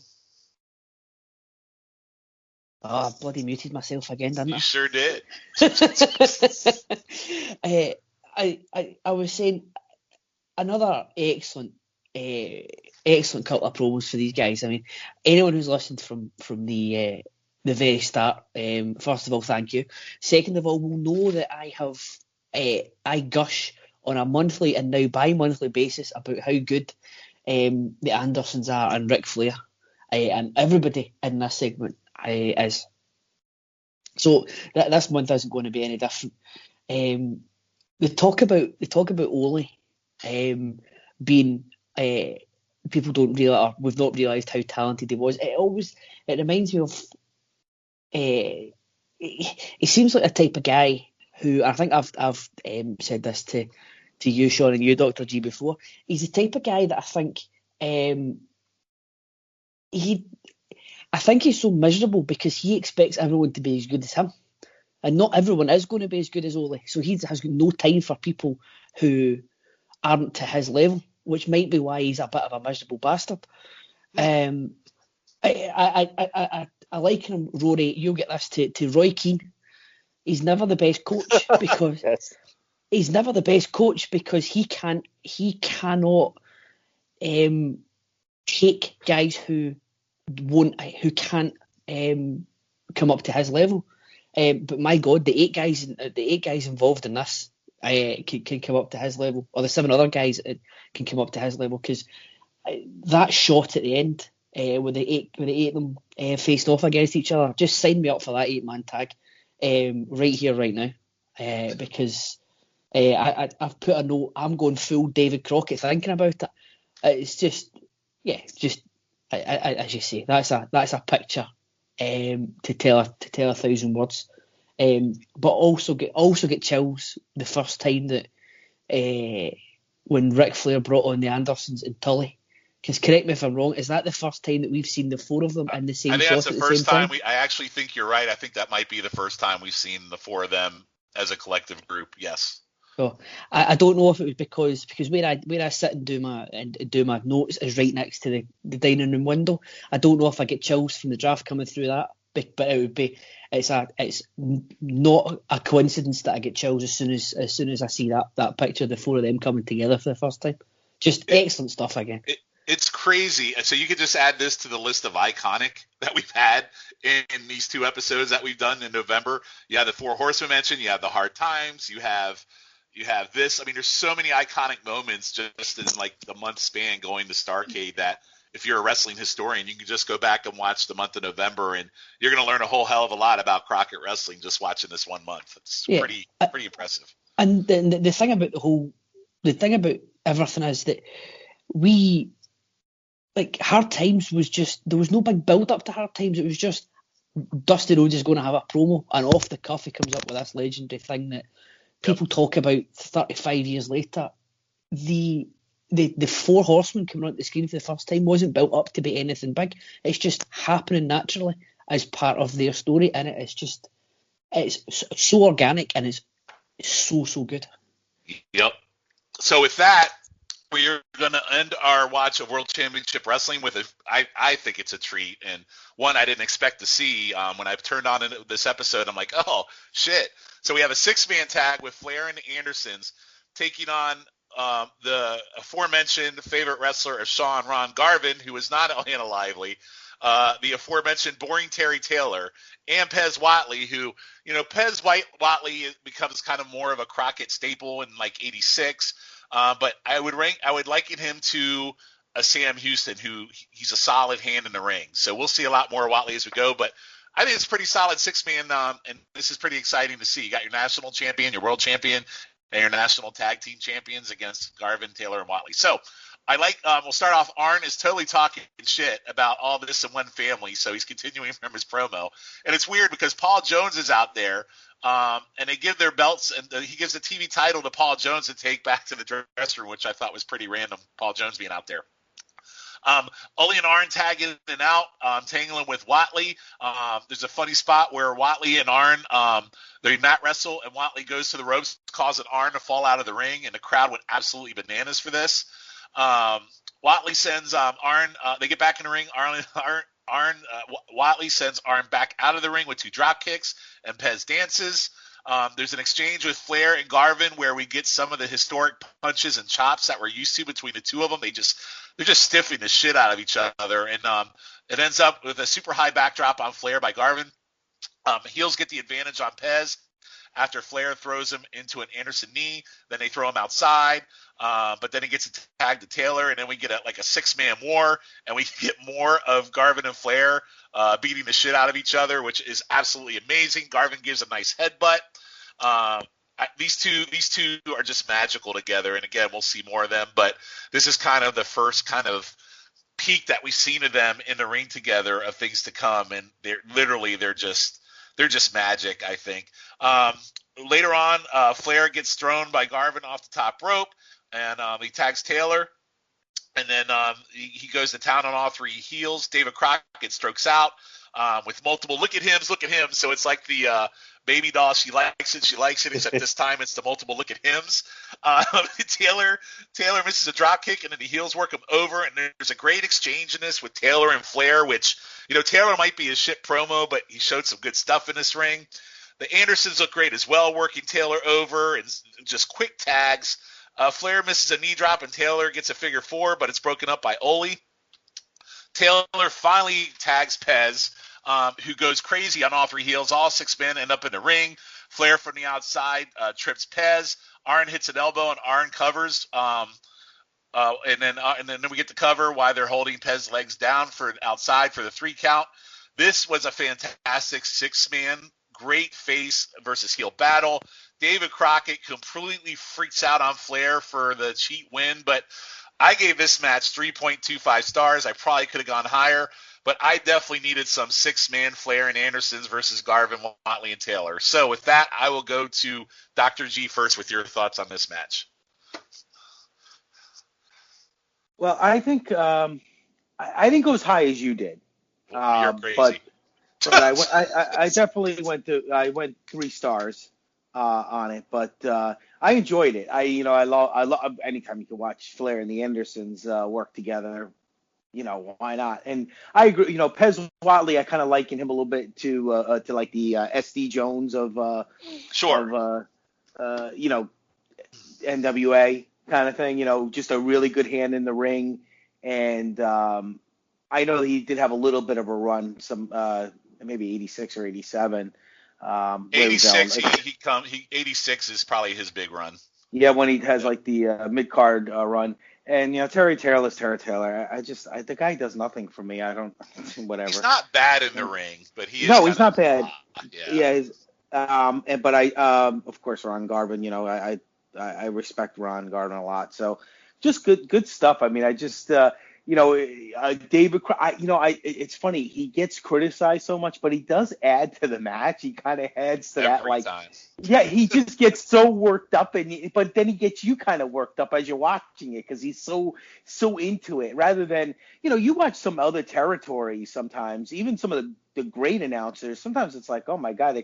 Oh, I bloody muted myself again, didn't I? You sure did. I was saying another excellent couple of promos for these guys. I mean, anyone who's listened from the very start, first of all, thank you. Second of all, will know that I gush on a monthly and now bi-monthly basis about how good the Andersons are and Ric Flair and everybody in this segment is. So this month isn't going to be any different. They talk about Ole being people don't realize, or we've not realised how talented he was. It reminds me of he seems like a type of guy who, I think I've said this to you, Sean, and you, Dr. G, before. He's the type of guy that I think I think he's so miserable because he expects everyone to be as good as him. And not everyone is going to be as good as Ole. So he has got no time for people who aren't to his level, which might be why he's a bit of a miserable bastard. I like him, Rory. You'll get this to Roy Keane. He's never the best coach because Yes. he's never the best coach because he cannot take guys who can't come up to his level. But my God, the eight guys involved in this can come up to his level, or the 7 other guys can come up to his level, because that shot at the end when the eight of them faced off against each other, just sign me up for that 8-man tag right here, right now, because I've put a note. I'm going full David Crocket thinking about it. It's just as you say, that's a picture to tell 1,000 words. But also get chills the first time that when Ric Flair brought on the Andersons and Tully. Because correct me if I'm wrong, is that the first time that we've seen the 4 of them in the same shot? I think that's the first time. I actually think you're right. I think that might be the first time we've seen the 4 of them as a collective group. Yes. So I don't know if it was because where I sit and do my notes is right next to the dining room window. I don't know if I get chills from the draft coming through that, but it would be. It's not a coincidence that I get chills as soon as I see that picture of the 4 of them coming together for the first time. Just excellent stuff again. It's crazy. So you could just add this to the list of iconic that we've had in these 2 episodes that we've done in November. You have the 4 Horsemen mentioned. You have the Hard Times. You have this. I mean, there's so many iconic moments just in like the month span going to Starrcade that if you're a wrestling historian, you can just go back and watch the month of November, and you're going to learn a whole hell of a lot about Crocket wrestling just watching this 1 month. It's pretty impressive. And the thing about everything is that we, like, Hard Times was just, there was no big build up to Hard Times. It was just Dusty Rhodes is going to have a promo, and off the cuff he comes up with this legendary thing that people talk about 35 years later. The 4 Horsemen coming onto the screen for the first time wasn't built up to be anything big. It's just happening naturally as part of their story, and it's so organic, and it's so good. Yep. So with that, we are going to end our watch of World Championship Wrestling with I think it's a treat, and one I didn't expect to see. When I turned on this episode, I'm like, oh, shit. So we have a 6-man tag with Flair and the Andersons taking on the aforementioned favorite wrestler of Sean, Ron Garvin, who is not Atlanta Lively, the aforementioned Boring Terry Taylor, and Pez Whatley, who, Pez Whatley becomes kind of more of a Crocket staple in like 86. But I would liken him to a Sam Houston, who he's a solid hand in the ring. So we'll see a lot more of Whatley as we go, but I think it's a pretty solid 6-man, and this is pretty exciting to see. You got your national champion, your world champion, and your national tag team champions against Garvin, Taylor, and Whatley. So I like, we'll start off. Arn is totally talking shit about all this in one family, so he's continuing from his promo. And it's weird because Paul Jones is out there, and they give their belts, and he gives the TV title to Paul Jones to take back to the dressing room, which I thought was pretty random, Paul Jones being out there. Ole and Arn tag in and out, tangling with Whatley. There's a funny spot where Whatley and Arn, they mat wrestle, and Whatley goes to the ropes, causing Arn to fall out of the ring, and the crowd went absolutely bananas for this. Watley sends Arn. They get back in the ring. Watley sends Arn back out of the ring with 2 drop kicks, and Pez dances. There's an exchange with Flair and Garvin where we get some of the historic punches and chops that we're used to between the two of them. They're just stiffing the shit out of each other, and it ends up with a super high backdrop on Flair by Garvin. Heels get the advantage on Pez after Flair throws him into an Anderson knee. Then they throw him outside, but then he gets tagged to Taylor, and then we get a 6-man war, and we get more of Garvin and Flair beating the shit out of each other, which is absolutely amazing. Garvin gives a nice headbutt. These two are just magical together, and again, we'll see more of them, but this is kind of the first kind of peak that we've seen of them in the ring together of things to come, and they're just magic, I think. Later on, Flair gets thrown by Garvin off the top rope, and he tags Taylor, and then he goes to town on all 3 heels. David Crockett strokes out with multiple look at him. So it's like the baby doll. She likes it, except this time it's the multiple look at hims. Taylor misses a drop kick, and then the heels work him over, and there's a great exchange in this with Taylor and Flair, which, Taylor might be a shit promo, but he showed some good stuff in this ring. The Andersons look great as well, working Taylor over and just quick tags. Flair misses a knee drop, and Taylor gets a figure 4, but it's broken up by Ole. Taylor finally tags Pez, who goes crazy on all 3 heels. All 6 men end up in the ring. Flair from the outside trips Pez. Arn hits an elbow, and Arn covers. And then we get the cover while they're holding Pez's legs down for outside for the 3 count. This was a fantastic 6-man, great face versus heel battle. David Crockett completely freaks out on Flair for the cheat win, but I gave this match 3.25 stars. I probably could have gone higher, but I definitely needed some 6-man Flair and Andersons versus Garvin, Watley, and Taylor. So with that, I will go to Dr. G first with your thoughts on this match. Well, I think I didn't go as high as you did. You're crazy. But I definitely went 3 stars on it. But I enjoyed it. I love anytime you can watch Flair and the Andersons work together. Why not? And I agree. Pez Watley, I kind of liken him a little bit to like the SD Jones of NWA kind of thing. Just a really good hand in the ring. And I know he did have a little bit of a run, some maybe 86 or 87. 86, 86 is probably his big run. Yeah, when he has like the mid-card run. And, Terry Taylor's Terry Taylor. The guy does nothing for me. I don't, whatever. He's not bad in the ring, but he is. No, he's not bad. Yeah. But I, of course, Ron Garvin, I respect Ron Garvin a lot. So just good stuff. I mean, I just, David, it's funny. He gets criticized so much, but he does add to the match. He kind of adds to that, like, time. Yeah, he just gets so worked up, but then he gets you kind of worked up as you're watching it because he's so into it. Rather than, you watch some other territories sometimes, even some of the great announcers. Sometimes it's like, oh my God, they're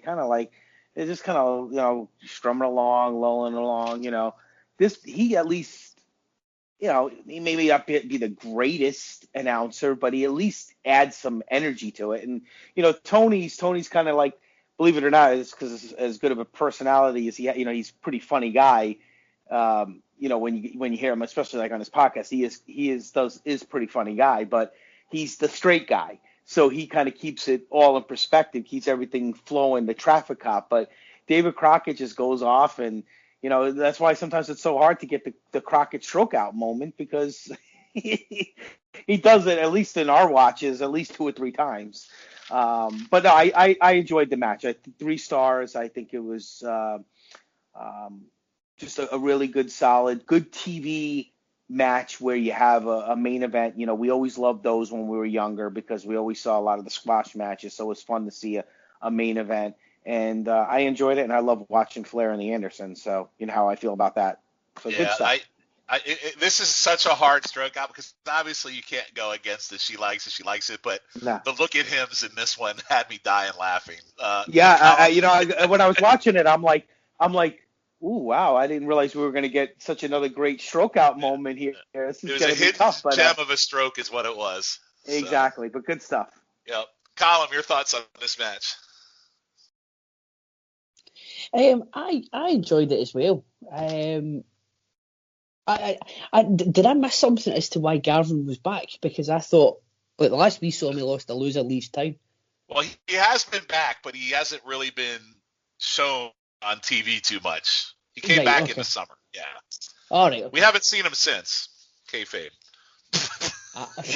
just kind of strumming along, lulling along. He at least. He may not be the greatest announcer, but he at least adds some energy to it. And, Tony's kind of like, believe it or not, is because as good of a personality as he, he's a pretty funny guy. When you hear him, especially like on his podcast, he is pretty funny guy, but he's the straight guy. So he kind of keeps it all in perspective, keeps everything flowing, the traffic cop. But David Crockett just goes off and, that's why sometimes it's so hard to get the Crockett stroke out moment because he does it, at least in our watches, at least 2 or 3 times. But no, I enjoyed the match. 3 stars. I think it was just a really good, solid, good TV match where you have a main event. We always loved those when we were younger because we always saw a lot of the squash matches. So it was fun to see a main event. And I enjoyed it, and I love watching Flair and the Andersons. So you know how I feel about that. So yeah, good stuff. This is such a hard stroke out because obviously you can't go against it. She likes it, but the look at hims in this one had me dying laughing. When I was watching it, I'm like, Ooh, wow! I didn't realize we were going to get such another great stroke out moment here. This It is was a going to be hidden tough, but gem of a stroke is what it was. So, exactly. But good stuff. yep. Colin, your thoughts on this match? I enjoyed it as well. Did I miss something as to why Garvin was back? Because I thought, like, the last we saw him, he lost a loser leaves town. Well, he has been back, but he hasn't really been shown on TV too much. He came back in the summer. Yeah. All right. Okay. We haven't seen him since. Kayfabe.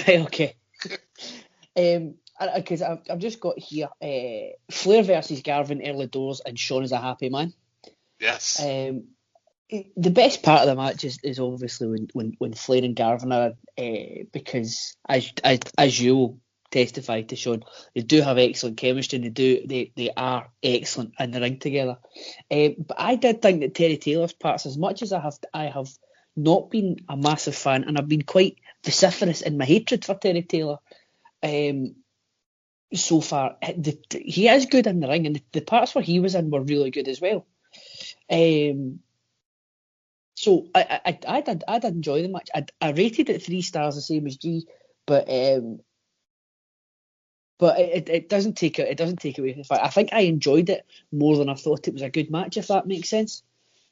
Right. Okay. Because I've just got here Flair versus Garvin early doors, and Sean is a happy man. Yes. The best part of the match is obviously when Flair and Garvin are, because as you testify to, Sean, they do have excellent chemistry, and they are excellent in the ring together. But I did think that Terry Taylor's parts, as much as I have not been a massive fan, and I've been quite vociferous in my hatred for Terry Taylor so far, he is good in the ring, and the parts where he was in were really good as well. So I did enjoy the match. I rated it 3 stars, the same as G, but it doesn't take away from the fact I think I enjoyed it more than I thought it was a good match, if that makes sense.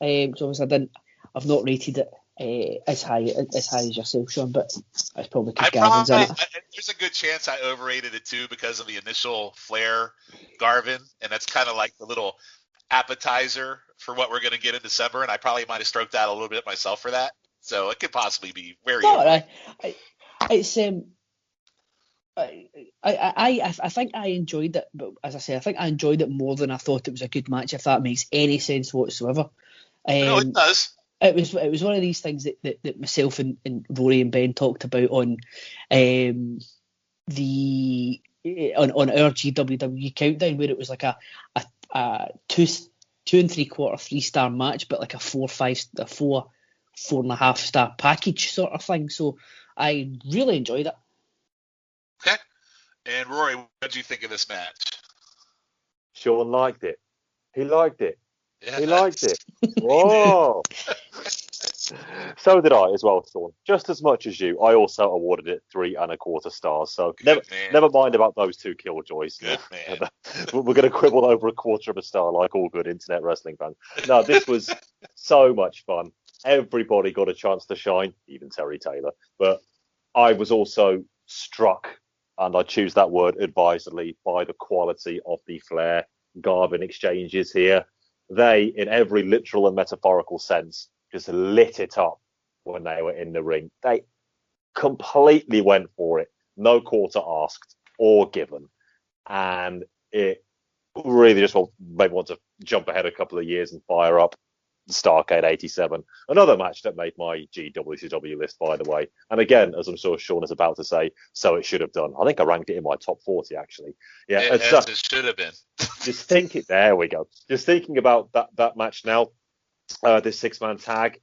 So obviously I've not rated it as high as yourself, Sean, but that's probably because Garvin's in it. There's a good chance I overrated it too because of the initial Flair Garvin, and that's kind of like the little appetizer for what we're going to get in December, and I probably might have stroked out a little bit myself for that. So it could possibly be very. I think I enjoyed it, but as I say, I think I enjoyed it more than I thought it was a good match, if that makes any sense whatsoever. No, it does. It was one of these things that myself and Rory and Ben talked about on our GWW countdown, where it was like a 2 3/4 3-star match, but like a 4.5 star package sort of thing. So I really enjoyed it. Okay. And Rory, what did you think of this match? Sean liked it. He liked it. Yeah. He liked it. Whoa. So did I as well, Sean. Just as much as you, I also awarded it 3 1/4 stars. So never mind about those 2 killjoys. Good man. We're going to quibble over 1/4 of a star like all good internet wrestling fans. No, this was so much fun. Everybody got a chance to shine, even Terry Taylor. But I was also struck, and I choose that word advisedly, by the quality of the Flair Garvin exchanges here. They, in every literal and metaphorical sense, just lit it up when they were in the ring. They completely went for it. No quarter asked or given. And it really just made me want to jump ahead a couple of years and fire up Starrcade 87. Another match that made my GWCW list, by the way. And again, as I'm sure Sean is about to say, so it should have done. I think I ranked it in my top 40, actually. Yeah, it should have been. There we go. Just thinking about that match now, this 6-man tag,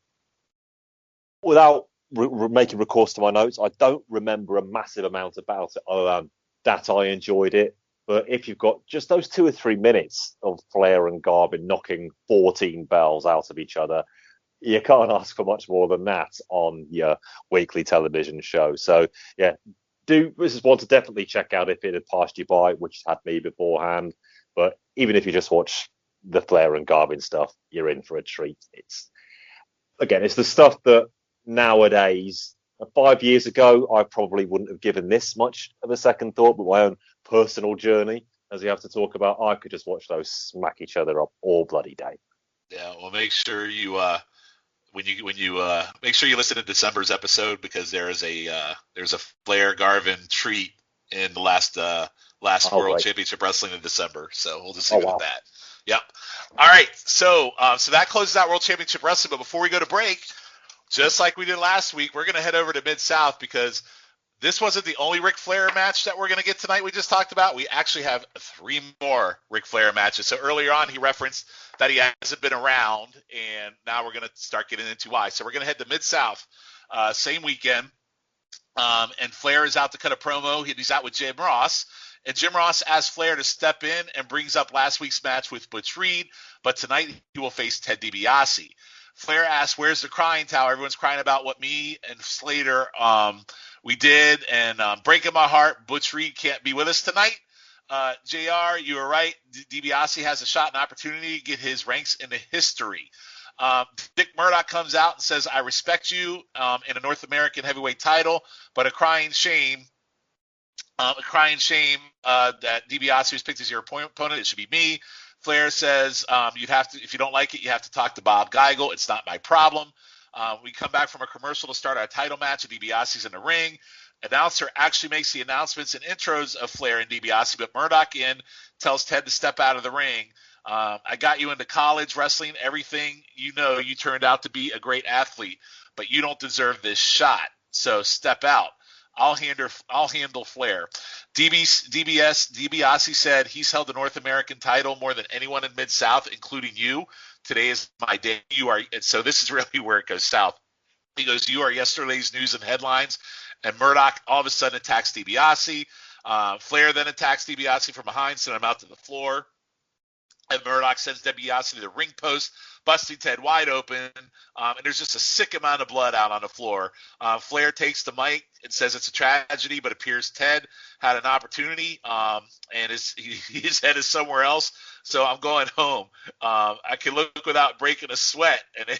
without making recourse to my notes, I don't remember a massive amount about it other than that I enjoyed it. But if you've got just those 2 or 3 minutes of Flair and Garvin knocking 14 bells out of each other, you can't ask for much more than that on your weekly television show. So, yeah, this is one to definitely check out if it had passed you by, which had me beforehand. But even if you just watch the Flair and Garvin stuff, you're in for a treat. It's the stuff that nowadays, 5 years ago, I probably wouldn't have given this much of a second thought, but my own personal journey, as you have to talk about, I could just watch those smack each other up all bloody day. Yeah, well, make sure you when you make sure you listen to December's episode, because there's a Flair Garvin treat in the last World Championship Wrestling in December. So we'll just leave it at that. Yep. All right. So that closes out World Championship Wrestling. But before we go to break, just like we did last week, we're going to head over to Mid-South, because this wasn't the only Ric Flair match that we're going to get tonight we just talked about. We actually have 3 more Ric Flair matches. So earlier on, he referenced that he hasn't been around, and now we're going to start getting into why. So we're going to head to Mid-South, same weekend, and Flair is out to cut a promo. He's out with Jim Ross, And Jim Ross asks Flair to step in and brings up last week's match with Butch Reed, but tonight he will face Ted DiBiase. Flair asks, where's the crying towel? Everyone's crying about what me and Slater we did, and breaking my heart, Butch Reed can't be with us tonight. JR, you were right. DiBiase has a shot and opportunity to get his ranks into history. Dick Murdoch comes out and says, I respect you in a North American heavyweight title, but a crying shame that DiBiase was picked as your opponent. It should be me. Flair says, you'd have to, if you don't like it, you have to talk to Bob Geigel. It's not my problem. We come back from a commercial to start our title match, and DiBiase's in the ring. Announcer actually makes the announcements and intros of Flair and DiBiase, but Murdoch tells Ted to step out of the ring. I got you into college wrestling, everything you know. You turned out to be a great athlete, but you don't deserve this shot. So step out. I'll handle Flair. DiBiase said he's held the North American title more than anyone in Mid-South, including you. Today is my day. And so this is really where it goes south. He goes, you are yesterday's news and headlines. And Murdoch all of a sudden attacks DiBiase. Flair then attacks DiBiase from behind, sending him out to the floor. And Murdoch sends DiBiase to the ring post, busting Ted wide open. And there's just a sick amount of blood out on the floor. Flair takes the mic and says it's a tragedy, but appears Ted had an opportunity, and his head is somewhere else. So I'm going home. I can look without breaking a sweat. And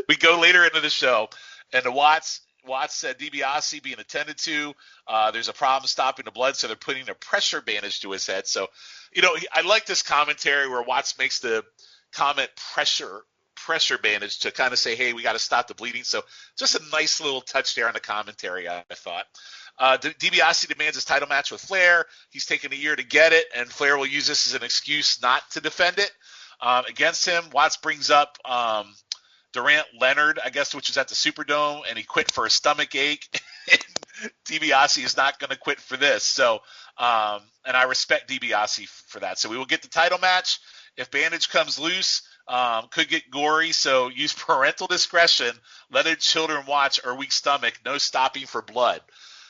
we go later into the show, and Watts said DiBiase being attended to. There's a problem stopping the blood, so they're putting a pressure bandage to his head. So, I like this commentary where Watts makes the comment pressure bandage to kind of say, hey, we got to stop the bleeding. So just a nice little touch there on the commentary, I thought. DiBiase demands his title match with Flair. He's taken a year to get it, and Flair will use this as an excuse not to defend it against him. Watts brings up Durant Leonard, I guess, which was at the Superdome, and he quit for a stomach ache. DiBiase is not going to quit for this. So, and I respect DiBiase for that. So we will get the title match. If bandage comes loose, could get gory. So use parental discretion. Let the children watch or weak stomach. No stopping for blood.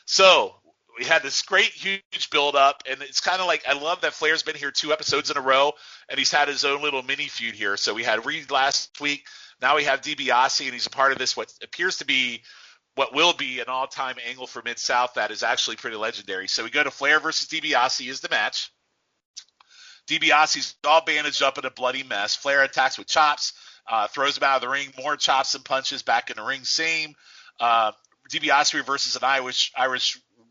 So we had this great, huge build-up, and it's kind of like I love that Flair's been here 2 episodes in a row, and he's had his own little mini feud here. So we had Reed last week. Now we have DiBiase, and he's a part of this, what appears to be what will be an all-time angle for Mid-South that is actually pretty legendary. So we go to Flair versus DiBiase is the match. DiBiase's all bandaged up in a bloody mess. Flair attacks with chops, throws him out of the ring, more chops and punches back in the ring. Same. DiBiase reverses an Irish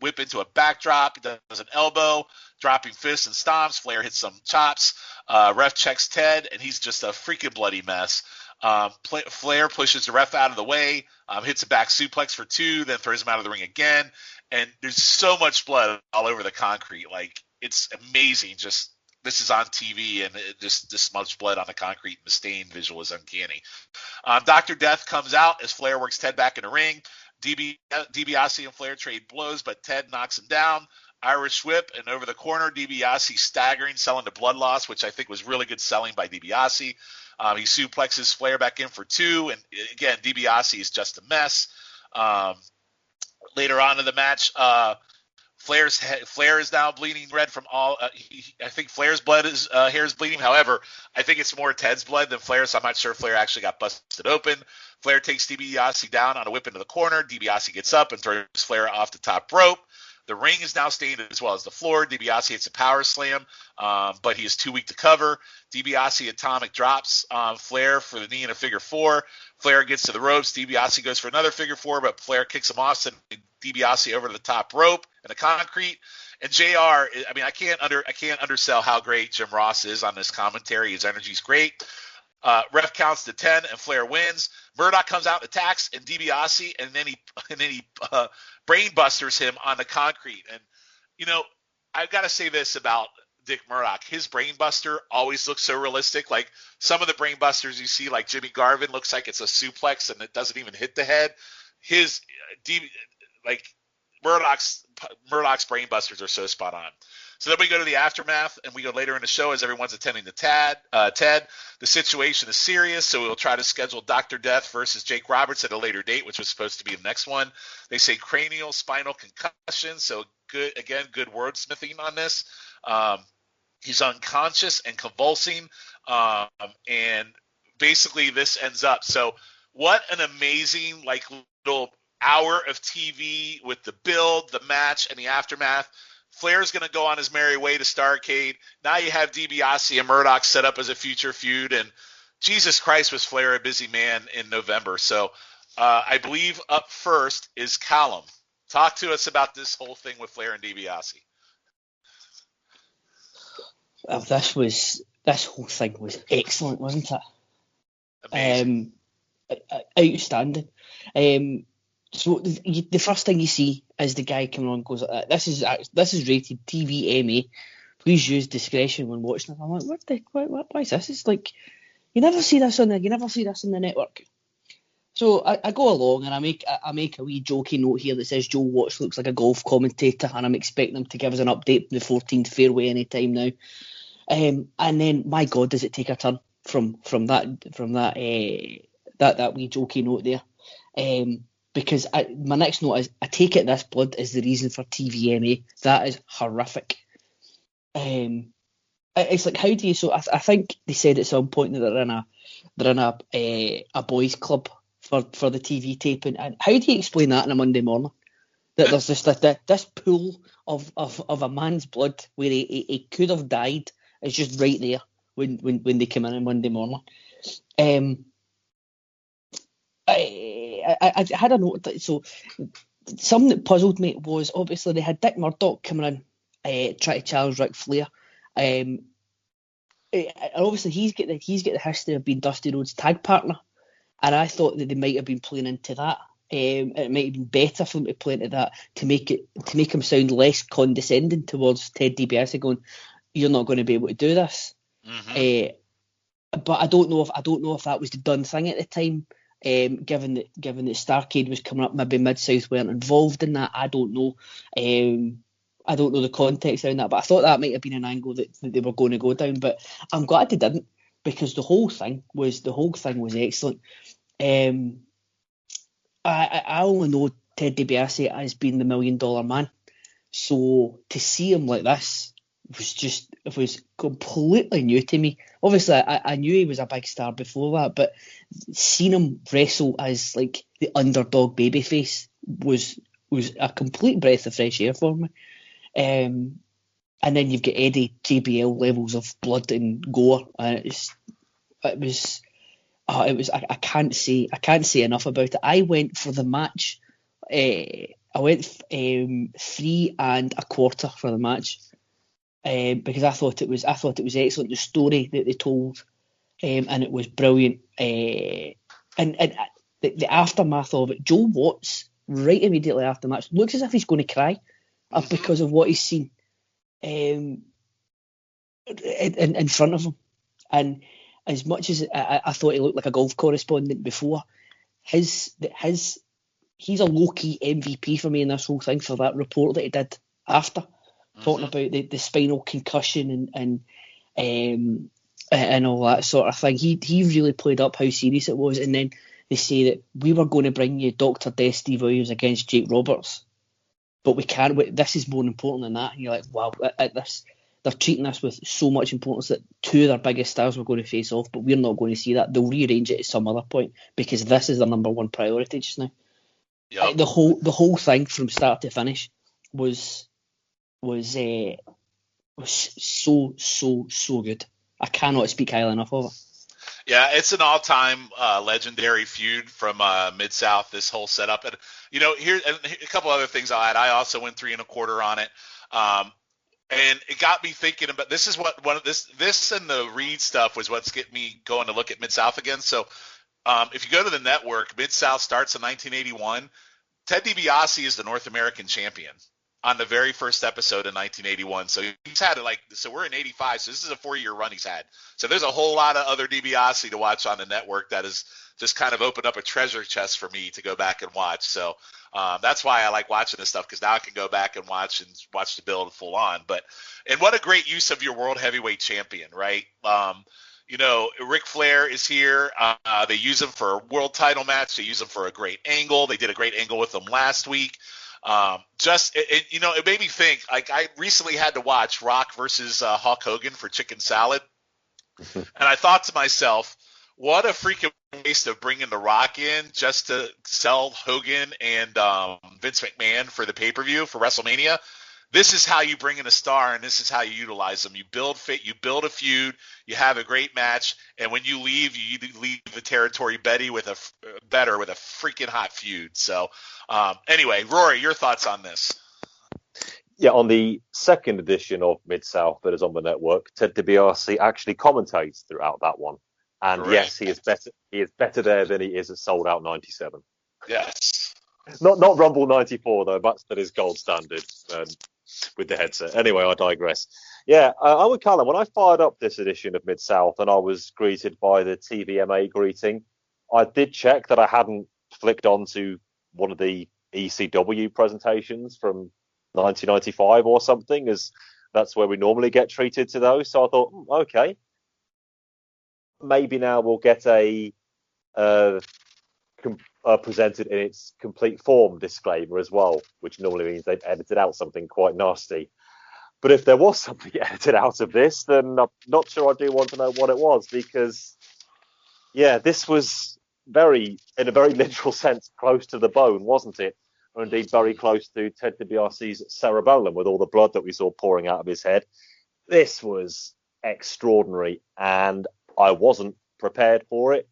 whip into a backdrop. He does an elbow, dropping fists and stomps. Flair hits some chops. Ref checks Ted, and he's just a freaking bloody mess. Flair pushes the ref out of the way, hits a back suplex for 2, then throws him out of the ring again. And there's so much blood all over the concrete. Like, it's amazing. Just this is on TV, and this much blood on the concrete, and the stain visual is uncanny. Dr. Death comes out as Flair works Ted back in the ring. DiBiase and Flair trade blows, but Ted knocks him down. Irish whip, and over the corner, DiBiase staggering, selling the blood loss, which I think was really good selling by DiBiase. He suplexes Flair back in for 2, and again, DiBiase is just a mess. Later on in the match, Flair is now bleeding red from all. I think Flair's hair is bleeding. However, I think it's more Ted's blood than Flair's. So I'm not sure if Flair actually got busted open. Flair takes DiBiase down on a whip into the corner. DiBiase gets up and throws Flair off the top rope. The ring is now stained as well as the floor. DiBiase hits a power slam, but he is too weak to cover. DiBiase atomic drops Flair for the knee in a figure 4. Flair gets to the ropes. DiBiase goes for another figure 4, but Flair kicks him off, sending DiBiase over to the top rope and the concrete. And JR, I mean, I can't undersell how great Jim Ross is on this commentary. His energy's great. Ref counts to 10, and Flair wins. Murdoch comes out and attacks, and DiBiase, and then he brain busters him on the concrete. And I've got to say this about Dick Murdoch. His brain buster always looks so realistic. Like some of the brain busters you see, like Jimmy Garvin, looks like it's a suplex and it doesn't even hit the head. His Murdoch's brain busters are so spot on. So then we go to the aftermath, and we go later in the show as everyone's attending to Ted. The situation is serious, so we'll try to schedule Dr. Death versus Jake Roberts at a later date, which was supposed to be the next one. They say cranial spinal concussion, so good wordsmithing on this. He's unconscious and convulsing, and basically this ends up. So what an amazing little hour of TV with the build, the match, and the aftermath. Flair's going to go on his merry way to Starrcade. Now you have Dibiase and Murdoch set up as a future feud, and Jesus Christ, was Flair a busy man in November. So I believe up first is Callum. Talk to us about this whole thing with Flair and Dibiase. Well, this whole thing was excellent, wasn't it? Amazing. Outstanding. So the first thing you see is the guy coming on and goes, this is rated TVMA. Please use discretion when watching it. I'm like, why is this? It's like you never see this on the network. So I go along and I make a wee jokey note here that says Joe Watts looks like a golf commentator, and I'm expecting him to give us an update from the 14th fairway any time now. And then, my God, does it take a turn from that wee jokey note there? Because my next note is, I take it this blood is the reason for TVMA. That is horrific. It's like, how do you? So I think they said at some point that they're in a boys' club for the TV taping. And how do you explain that on a Monday morning? That there's just this pool of a man's blood where he could have died is just right there when they come in on Monday morning. I had a note that, so something that puzzled me was, obviously they had Dick Murdoch coming in trying to challenge Ric Flair. And obviously he's got the history of being Dusty Rhodes' tag partner, and I thought that they might have been playing into that. It might have been better for them to play into that to make him sound less condescending towards Ted DiBiase, going, "You're not going to be able to do this." Mm-hmm. But I don't know if that was the done thing at the time. Given that Starrcade was coming up, maybe Mid-South weren't involved in that. I don't know. I don't know the context around that, but I thought that might have been an angle that they were going to go down. But I'm glad they didn't, because the whole thing was excellent. I only know Ted DiBiase as being the $1 Million Man, so to see him like this was completely new to me. Obviously, I knew he was a big star before that, but seeing him wrestle as like the underdog babyface was a complete breath of fresh air for me. And then you've got Eddie JBL levels of blood and gore, and I can't say enough about it. I went for the match. I went 3 1/4 for the match. Because I thought it was excellent, the story that they told, and it was brilliant. And the aftermath of it, Joe Watts, right immediately after the match, looks as if he's going to cry because of what he's seen in front of him. And as much as I thought he looked like a golf correspondent before, he's a low-key MVP for me in this whole thing, for that report that he did after. Talking about the spinal concussion and all that sort of thing. He really played up how serious it was. And then they say that we were going to bring you Dr. Death Steve Williams against Jake Roberts, but we can't. This is more important than that. And you're like, wow, they're treating this with so much importance that 2 of their biggest stars were going to face off, but we're not going to see that. They'll rearrange it at some other point, because this is their number one priority just now. Yep. The whole thing from start to finish was so good. I cannot speak highly enough of it. Yeah, it's an all-time legendary feud from Mid-South, this whole setup. And, here a couple other things I'll add. I also went 3 1/4 on it. And it got me thinking about, this is what this and the Reed stuff was what's getting me going to look at Mid-South again. So if you go to the network, Mid-South starts in 1981. Ted DiBiase is the North American champion on the very first episode in 1981. So he's had it so we're in 85. So this is a 4-year run he's had. So there's a whole lot of other DiBiase to watch on the network that has just kind of opened up a treasure chest for me to go back and watch. So that's why I like watching this stuff, because now I can go back and watch the build full on. And what a great use of your world heavyweight champion, right? Ric Flair is here. They use him for a world title match. They use him for a great angle. They did a great angle with him last week. It made me think. Like, I recently had to watch Rock versus Hulk Hogan for chicken salad, and I thought to myself, what a freaking waste of bringing The Rock in just to sell Hogan and Vince McMahon for the pay-per-view for WrestleMania. This is how you bring in a star, and this is how you utilize them. You build a feud, you have a great match, and when you leave the territory better with a freaking hot feud. So, anyway, Rory, your thoughts on this? Yeah, on the second edition of Mid-South that is on the network, Ted DiBiase actually commentates throughout that one. And Correct. yes, he is better. He is better there than he is at Sold Out 97. Yes. Not Rumble 94 though. That is gold standard with the headset. Anyway, I digress. Yeah, I'm with Callum. When I fired up this edition of Mid-South and I was greeted by the TVMA greeting, I did check that I hadn't flicked onto one of the ECW presentations from 1995 or something, as that's where we normally get treated to those. So I thought, okay, maybe now we'll get a presented in its complete form disclaimer as well, which normally means they've edited out something quite nasty. But if there was something edited out of this, then I'm not sure I do want to know what it was, because, yeah, this was in a very literal sense, close to the bone, wasn't it? Or indeed very close to Ted DiBiase's cerebellum, with all the blood that we saw pouring out of his head. This was extraordinary, and I wasn't prepared for it,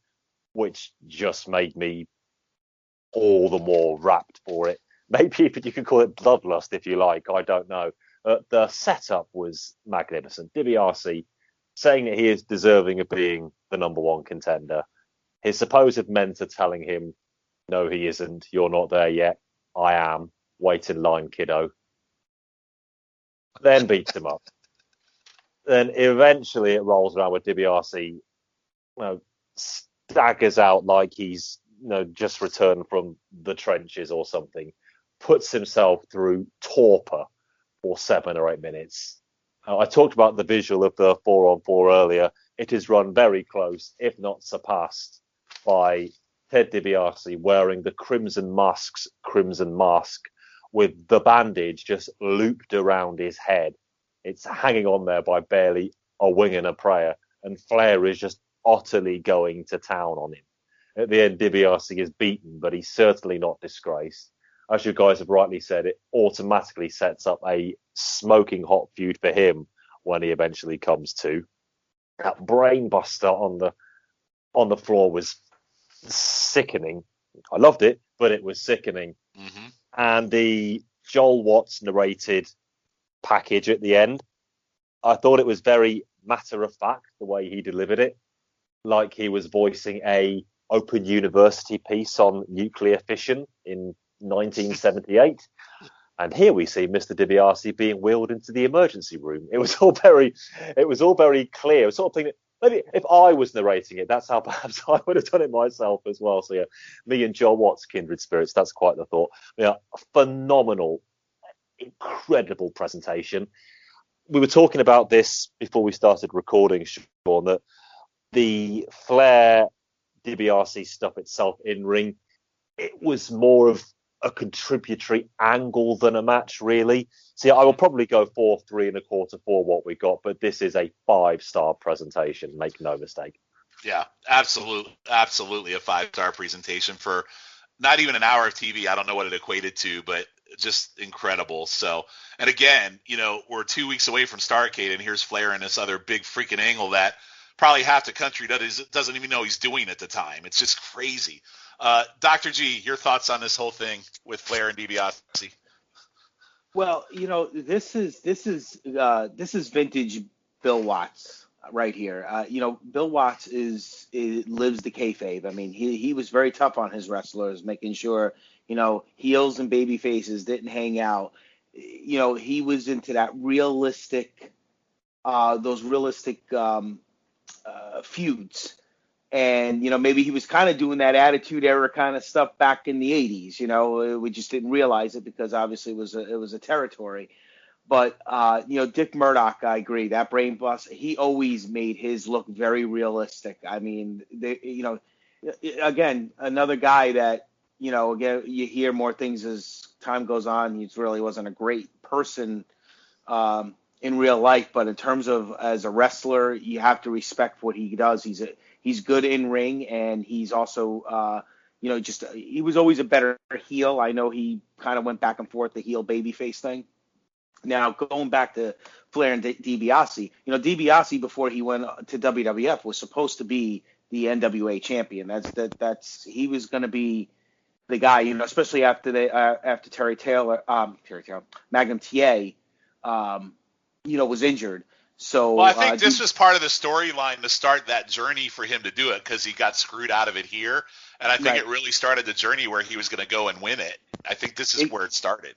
which just made me all the more rapt for it. Maybe you could call it bloodlust if you like, I don't know. The setup was magnificent. DiBiase saying that he is deserving of being the number one contender. His supposed mentor telling him, no, he isn't. You're not there yet. I am. Wait in line, kiddo. Then beats him up. Then eventually it rolls around with DiBiase, staggers out like he's just returned from the trenches or something, puts himself through torpor for 7 or 8 minutes. I talked about the visual of the 4-on-4 earlier. It is run very close, if not surpassed, by Ted DiBiase wearing the crimson mask with the bandage just looped around his head. It's hanging on there by barely a wing and a prayer, and Flair is just utterly going to town on him. At the end, DiBiase is beaten, but he's certainly not disgraced. As you guys have rightly said, it automatically sets up a smoking hot feud for him when he eventually comes to. That brainbuster on the floor was sickening. I loved it, but it was sickening. Mm-hmm. And the Joel Watts narrated package at the end, I thought it was very matter of fact the way he delivered it, like he was voicing a Open University piece on nuclear fission in 1978. And here we see Mr. DiBiase being wheeled into the emergency room. It was all very clear. It was sort of thing that maybe if I was narrating it, that's how perhaps I would have done it myself as well. So yeah, me and Joel Watts, kindred spirits. That's quite the thought. Yeah, phenomenal, incredible presentation. We were talking about this before we started recording, Sean, that the Flair DiBiase stuff itself in ring, it was more of a contributory angle than a match, really. See, I will probably go 4 3.25 for what we got, but this is a 5-star presentation. Make no mistake. Yeah, absolutely a 5-star presentation for not even an hour of TV. I don't know what it equated to, but just incredible. So, and again, we're 2 weeks away from Starrcade, and here's Flair in this other big freaking angle that probably half the country doesn't even know he's doing at the time. It's just crazy. Dr. G, your thoughts on this whole thing with Flair and DiBiase? Well, this is vintage Bill Watts right here. Bill Watts lives the kayfabe. I mean, he was very tough on his wrestlers, making sure heels and baby faces didn't hang out. He was into that realistic, feuds. And, maybe he was kind of doing that Attitude Era kind of stuff back in the 80s. We just didn't realize it because obviously it was a territory. But, Dick Murdoch, I agree. That brain bust, he always made his look very realistic. I mean, again, another guy that, again, you hear more things as time goes on, he really wasn't a great person in real life. But in terms of as a wrestler, you have to respect what he does. He's good in ring, and he's also he was always a better heel. I know he kind of went back and forth the heel babyface thing. Now, going back to Flair and Dibiase, Dibiase before he went to WWF was supposed to be the NWA champion. He was going to be the guy, especially after Terry Taylor, Magnum TA, was injured. So, well, I think this was part of the storyline to start that journey for him to do it, because he got screwed out of it here, and I think it really started the journey where he was going to go and win it. I think this is where it started.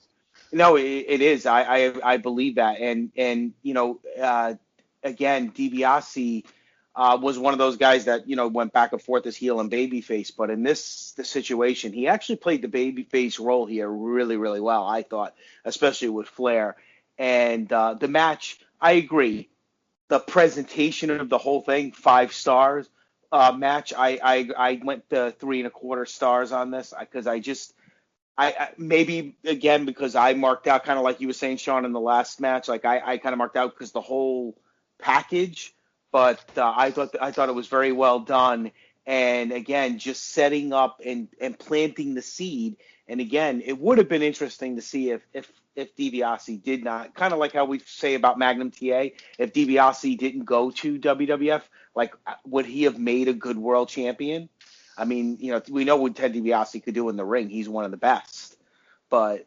No, it is. I believe that, and again, DiBiase was one of those guys that went back and forth as heel and babyface. But in the situation, he actually played the babyface role here really, really well, I thought, especially with Flair. And the match, I agree. The presentation of the whole thing, 5 stars. Match, I went to 3.25 stars on this because I maybe again because I marked out kind of like you were saying, Sean, in the last match. Like I kind of marked out because the whole package, but I thought it was very well done. And again, just setting up and planting the seed. And again, it would have been interesting to see if DiBiase did not, kind of like how we say about Magnum TA, if DiBiase didn't go to WWF, like would he have made a good world champion? I mean, we know what Ted DiBiase could do in the ring. He's one of the best. But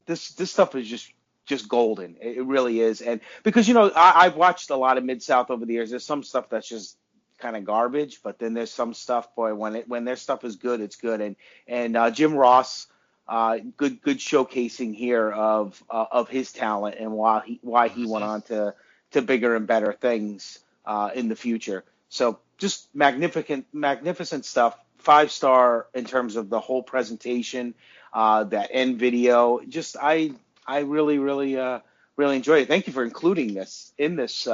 this stuff is just golden. It really is. And because, I've watched a lot of Mid-South over the years. There's some stuff that's just kind of garbage, but then there's some stuff, boy, when their stuff is good, it's good. And Jim Ross, good showcasing here of his talent and why he went on to bigger and better things in the future. So just magnificent stuff. 5-star in terms of the whole presentation, that end video. Just I really enjoyed it. Thank you for including this in this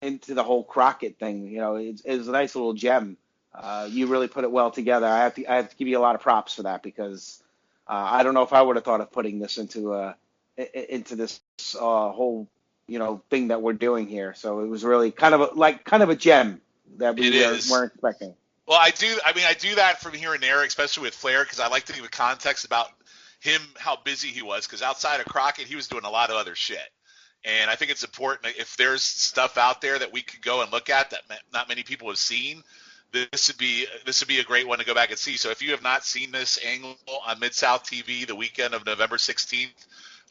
into the whole Crocket thing. It's a nice little gem. You really put it well together. I have to give you a lot of props for that, because I don't know if I would have thought of putting this into this whole thing that we're doing here. So it was really kind of a gem that we weren't expecting. Well, I do that from here and there, especially with Flair, because I like to give a context about him, how busy he was, because outside of Crocket, he was doing a lot of other shit. And I think it's important, if there's stuff out there that we could go and look at that not many people have seen, this would be a great one to go back and see. So if you have not seen this angle on Mid-South TV the weekend of November 16th,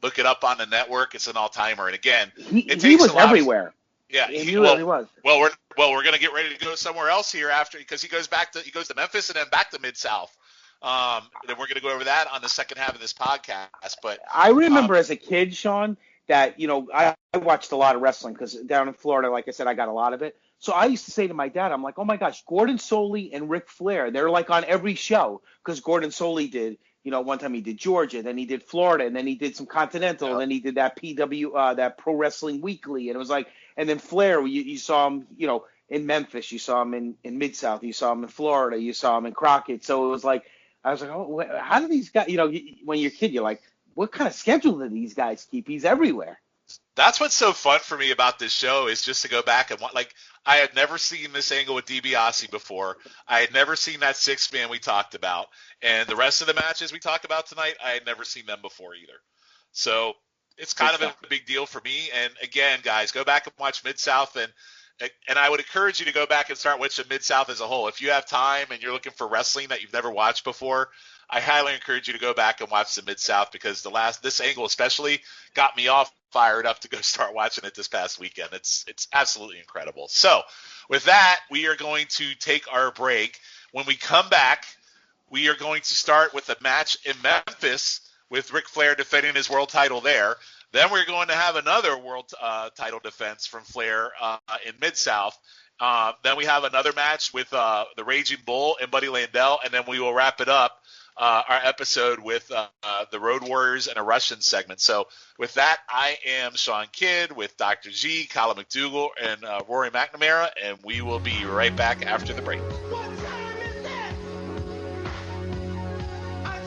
look it up on the network. It's an all-timer. And again, he was everywhere. Yeah, he really was. Well, we're going to get ready to go somewhere else here after, because he goes to Memphis and then back to Mid-South. And then we're going to go over that on the second half of this podcast. But I remember as a kid, Sean, that I watched a lot of wrestling because down in Florida, like I said, I got a lot of it. So I used to say to my dad, I'm like, oh my gosh, Gordon Soley and Ric Flair, they're like on every show, because Gordon Soley did, one time he did Georgia, then he did Florida, and then he did some Continental, and then he did that that Pro Wrestling Weekly, and it was like, and then Flair, you saw him, in Memphis, you saw him in Mid-South, you saw him in Florida, you saw him in Crocket. So it was like, I was like, oh, how do these guys, when you're a kid, you're like, what kind of schedule do these guys keep? He's everywhere. That's what's so fun for me about this show, is just to go back and I had never seen this angle with DiBiase before. I had never seen that 6-man we talked about, and the rest of the matches we talked about tonight, I had never seen them before either. So it's kind of a big deal for me. And again, guys, go back and watch Mid-South, and I would encourage you to go back and start watching Mid-South as a whole. If you have time and you're looking for wrestling that you've never watched before, I highly encourage you to go back and watch the Mid-South, because this angle especially got me all fired up to go start watching it this past weekend. It's absolutely incredible. So with that, we are going to take our break. When we come back, we are going to start with a match in Memphis with Ric Flair defending his world title there. Then we're going to have another world title defense from Flair in Mid-South. Then we have another match with the Raging Bull and Buddy Landell, and then we will wrap it up, our episode with the Road Warriors and a Russian segment. So with that, I am Sean Kidd with Dr. G, Colin McDougall, and Rory McNamara, and we will be right back after the break. What time is that? I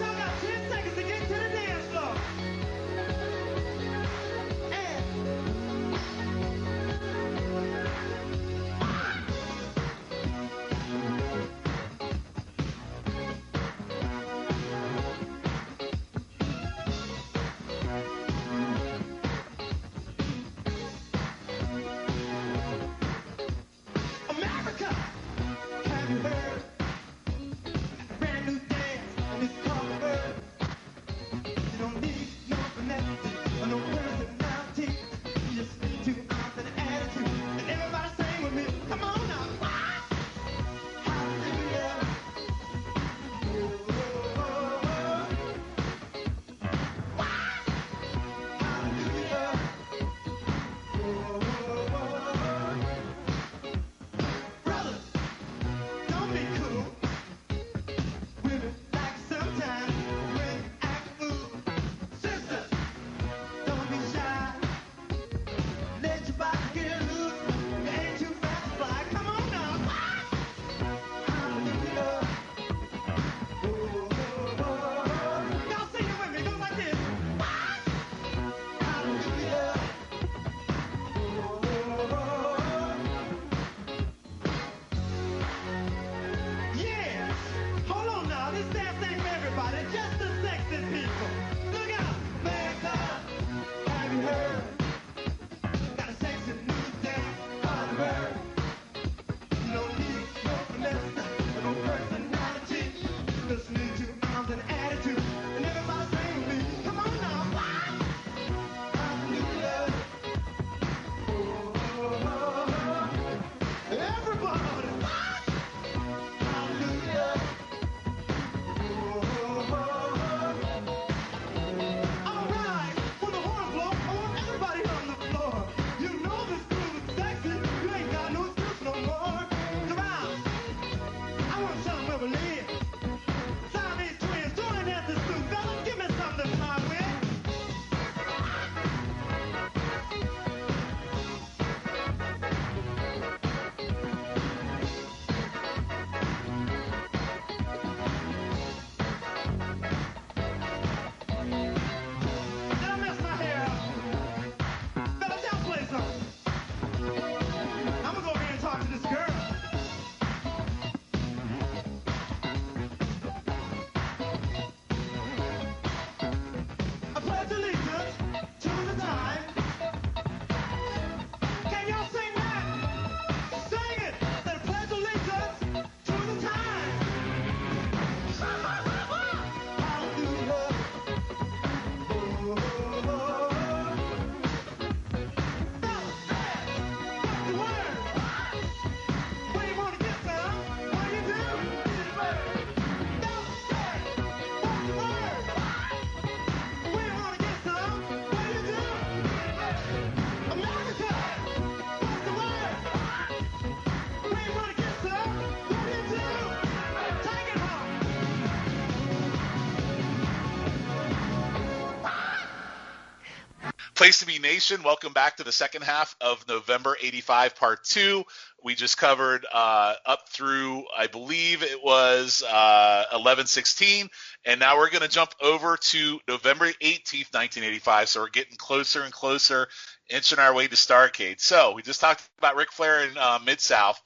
Place to Be Nation, welcome back to the second half of November 85 Part 2. We just covered up through, I believe it was 11/16, and now we're going to jump over to November 18th, 1985, so we're getting closer and closer, inching our way to Starrcade. So we just talked about Ric Flair in Mid-South.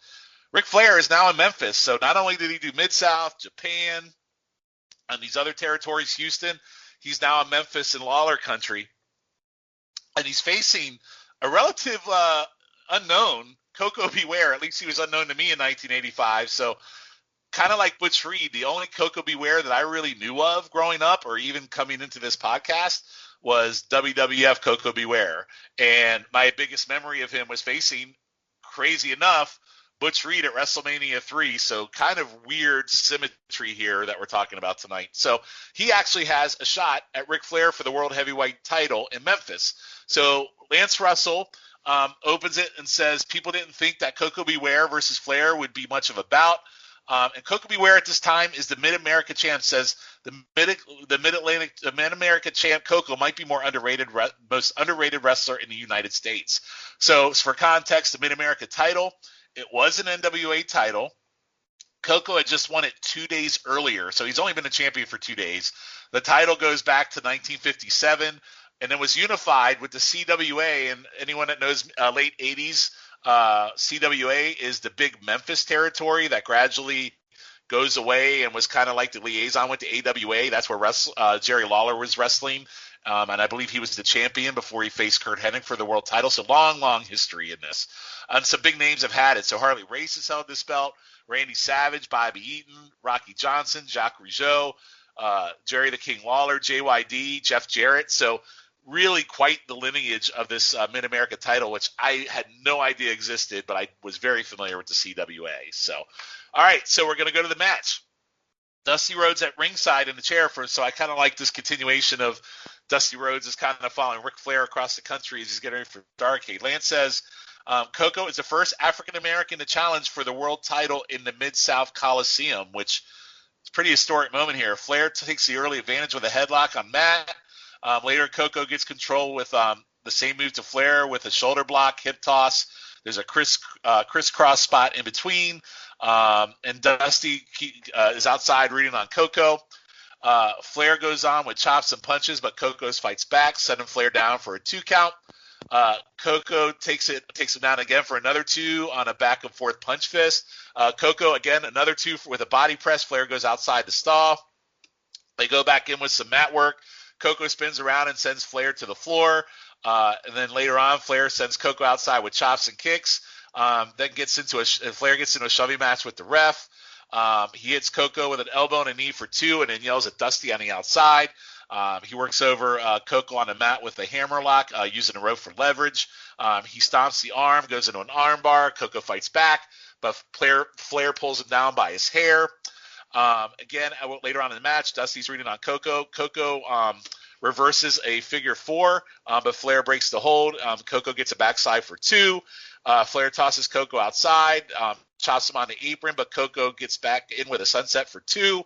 Ric Flair is now in Memphis, so not only did he do Mid-South, Japan, and these other territories, Houston, he's now in Memphis in Lawler country. And he's facing a relative unknown, Koko Ware. At least he was unknown to me in 1985. So kind of like Butch Reed, the only Koko Ware that I really knew of growing up or even coming into this podcast was WWF Koko Ware. And my biggest memory of him was facing, crazy enough, Butch Reed at WrestleMania 3, so kind of weird symmetry here that we're talking about tonight. So he actually has a shot at Ric Flair for the World Heavyweight title in Memphis. So Lance Russell opens it and says people didn't think that Koko Ware versus Flair would be much of a bout. And Koko Ware at this time is the Mid-America champ, says the Mid-America champ Koko might be most underrated wrestler in the United States. So for context, the Mid-America title, it was an NWA title. Koko had just won it 2 days earlier, so he's only been a champion for 2 days. The title goes back to 1957 and then was unified with the CWA. And anyone that knows late 80s, CWA is the big Memphis territory that gradually goes away and was kind of like the liaison with the AWA. That's where Jerry Lawler was wrestling. And I believe he was the champion before he faced Curt Hennig for the world title. So long history in this. And some big names have had it. So Harley Race has held this belt. Randy Savage, Bobby Eaton, Rocky Johnson, Jacques Rougeau, Jerry the King Lawler, JYD, Jeff Jarrett. So really quite the lineage of this Mid-America title, which I had no idea existed, but I was very familiar with the CWA. So, all right, so we're going to go to the match. Dusty Rhodes at ringside in the chair so I kind of like this continuation of Dusty Rhodes is kind of following Ric Flair across the country as he's getting ready for Starrcade. Lance says Koko is the first African-American to challenge for the world title in the Mid-South Coliseum, which is a pretty historic moment here. Flair takes the early advantage with a headlock on Matt. Later, Koko gets control with the same move to Flair with a shoulder block, hip toss. There's a crisscross spot in between. And Dusty is outside reading on Koko. Flair goes on with chops and punches, but Koko fights back, sending Flair down for a 2 count. Koko takes him down again for another 2 on a back and forth punch fist. Koko again, another 2 with a body press. Flair goes outside the stall. They go back in with some mat work. Koko spins around and sends Flair to the floor. And then later on, Flair sends Koko outside with chops and kicks. Then Flair gets into a shoving match with the ref. He hits Koko with an elbow and a knee for 2 and then yells at Dusty on the outside. He works over Koko on the mat with a hammerlock, using a rope for leverage. He stomps the arm, goes into an arm bar. Koko fights back, but Flair pulls him down by his hair. Again, later on in the match, Dusty's reading on Koko. Koko reverses a figure 4, but Flair breaks the hold. Koko gets a backside for 2. Flair tosses Koko outside, chops him on the apron, but Koko gets back in with a sunset for 2.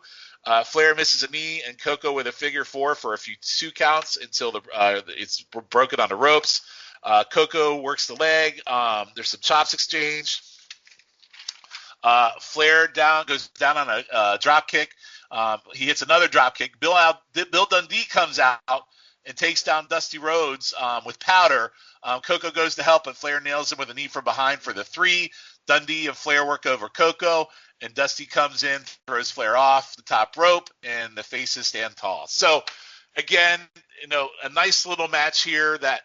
Flair misses a knee, and Koko with a figure 4 for a few 2 counts until it's broken on the ropes. Koko works the leg. There's some chops exchanged. Flair goes down on a drop kick. He hits another drop kick. Bill Dundee comes out and takes down Dusty Rhodes with powder. Koko goes to help, but Flair nails him with a knee from behind for the 3. Dundee and Flair work over Koko, and Dusty comes in, throws Flair off the top rope, and the faces stand tall. So, again, a nice little match here that,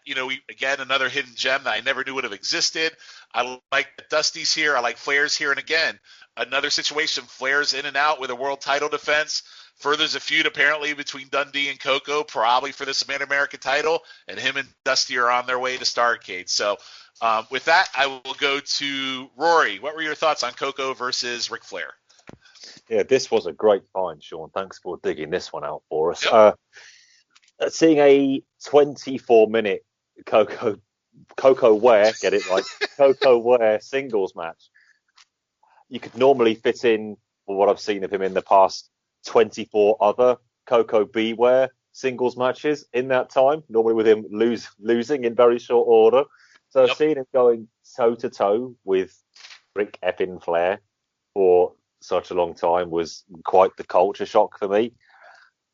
another hidden gem that I never knew would have existed. I like Dusty's here. I like Flair's here. And again, another situation, Flair's in and out with a world title defense. Furthers a feud apparently between Dundee and Koko, probably for this American title, and him and Dusty are on their way to Starrcade. So with that, I will go to Rory. What were your thoughts on Koko versus Ric Flair? Yeah, this was a great find, Sean. Thanks for digging this one out for us. Yep. Seeing a 24-minute Koko Ware, get it right, Koko Ware singles match, you could normally fit in, for what I've seen of him in the past, 24 other Koko Ware singles matches in that time, normally with him losing in very short order. So seeing him going toe-to-toe with Ric effing Flair for such a long time was quite the culture shock for me.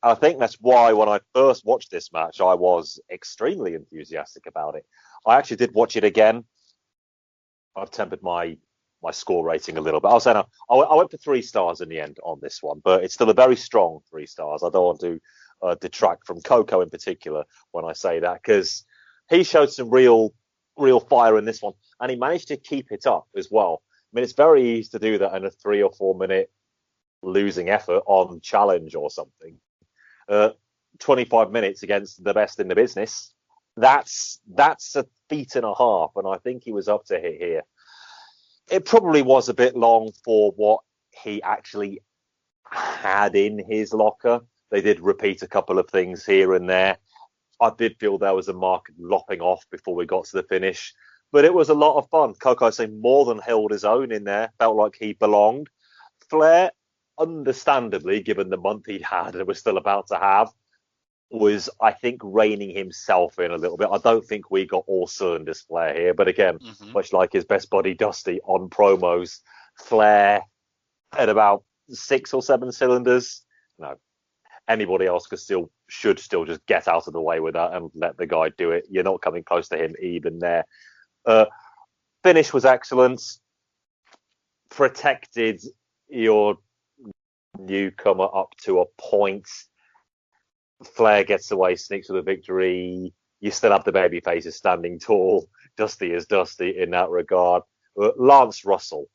I think that's why when I first watched this match, I was extremely enthusiastic about it. I actually did watch it again. I've tempered my score rating a little bit. I was saying I went for 3 stars in the end on this one, but it's still a very strong 3 stars. I don't want to detract from Koko in particular when I say that, because he showed some real fire in this one, and he managed to keep it up as well. I mean, it's very easy to do that in a 3 or 4 minute losing effort on challenge or something. 25 minutes against the best in the business, that's a feat and a half, and I think he was up to hit here. It probably was a bit long for what he actually had in his locker. They did repeat a couple of things here and there. I did feel there was a mark lopping off before we got to the finish, but it was a lot of fun. Koko, I say, more than held his own in there, felt like he belonged. Flair, understandably, given the month he'd had and was still about to have, was, I think, reining himself in a little bit. I don't think we got all cylinders Flair here, but again, much like his best buddy Dusty on promos, Flair at about 6 or 7 cylinders. No, anybody else should still just get out of the way with that and let the guy do it. You're not coming close to him even there. Finish was excellent. Protected your newcomer up to a point. Flair gets away, sneaks with a victory. You still have the baby faces standing tall. Dusty is Dusty in that regard. Lance Russell,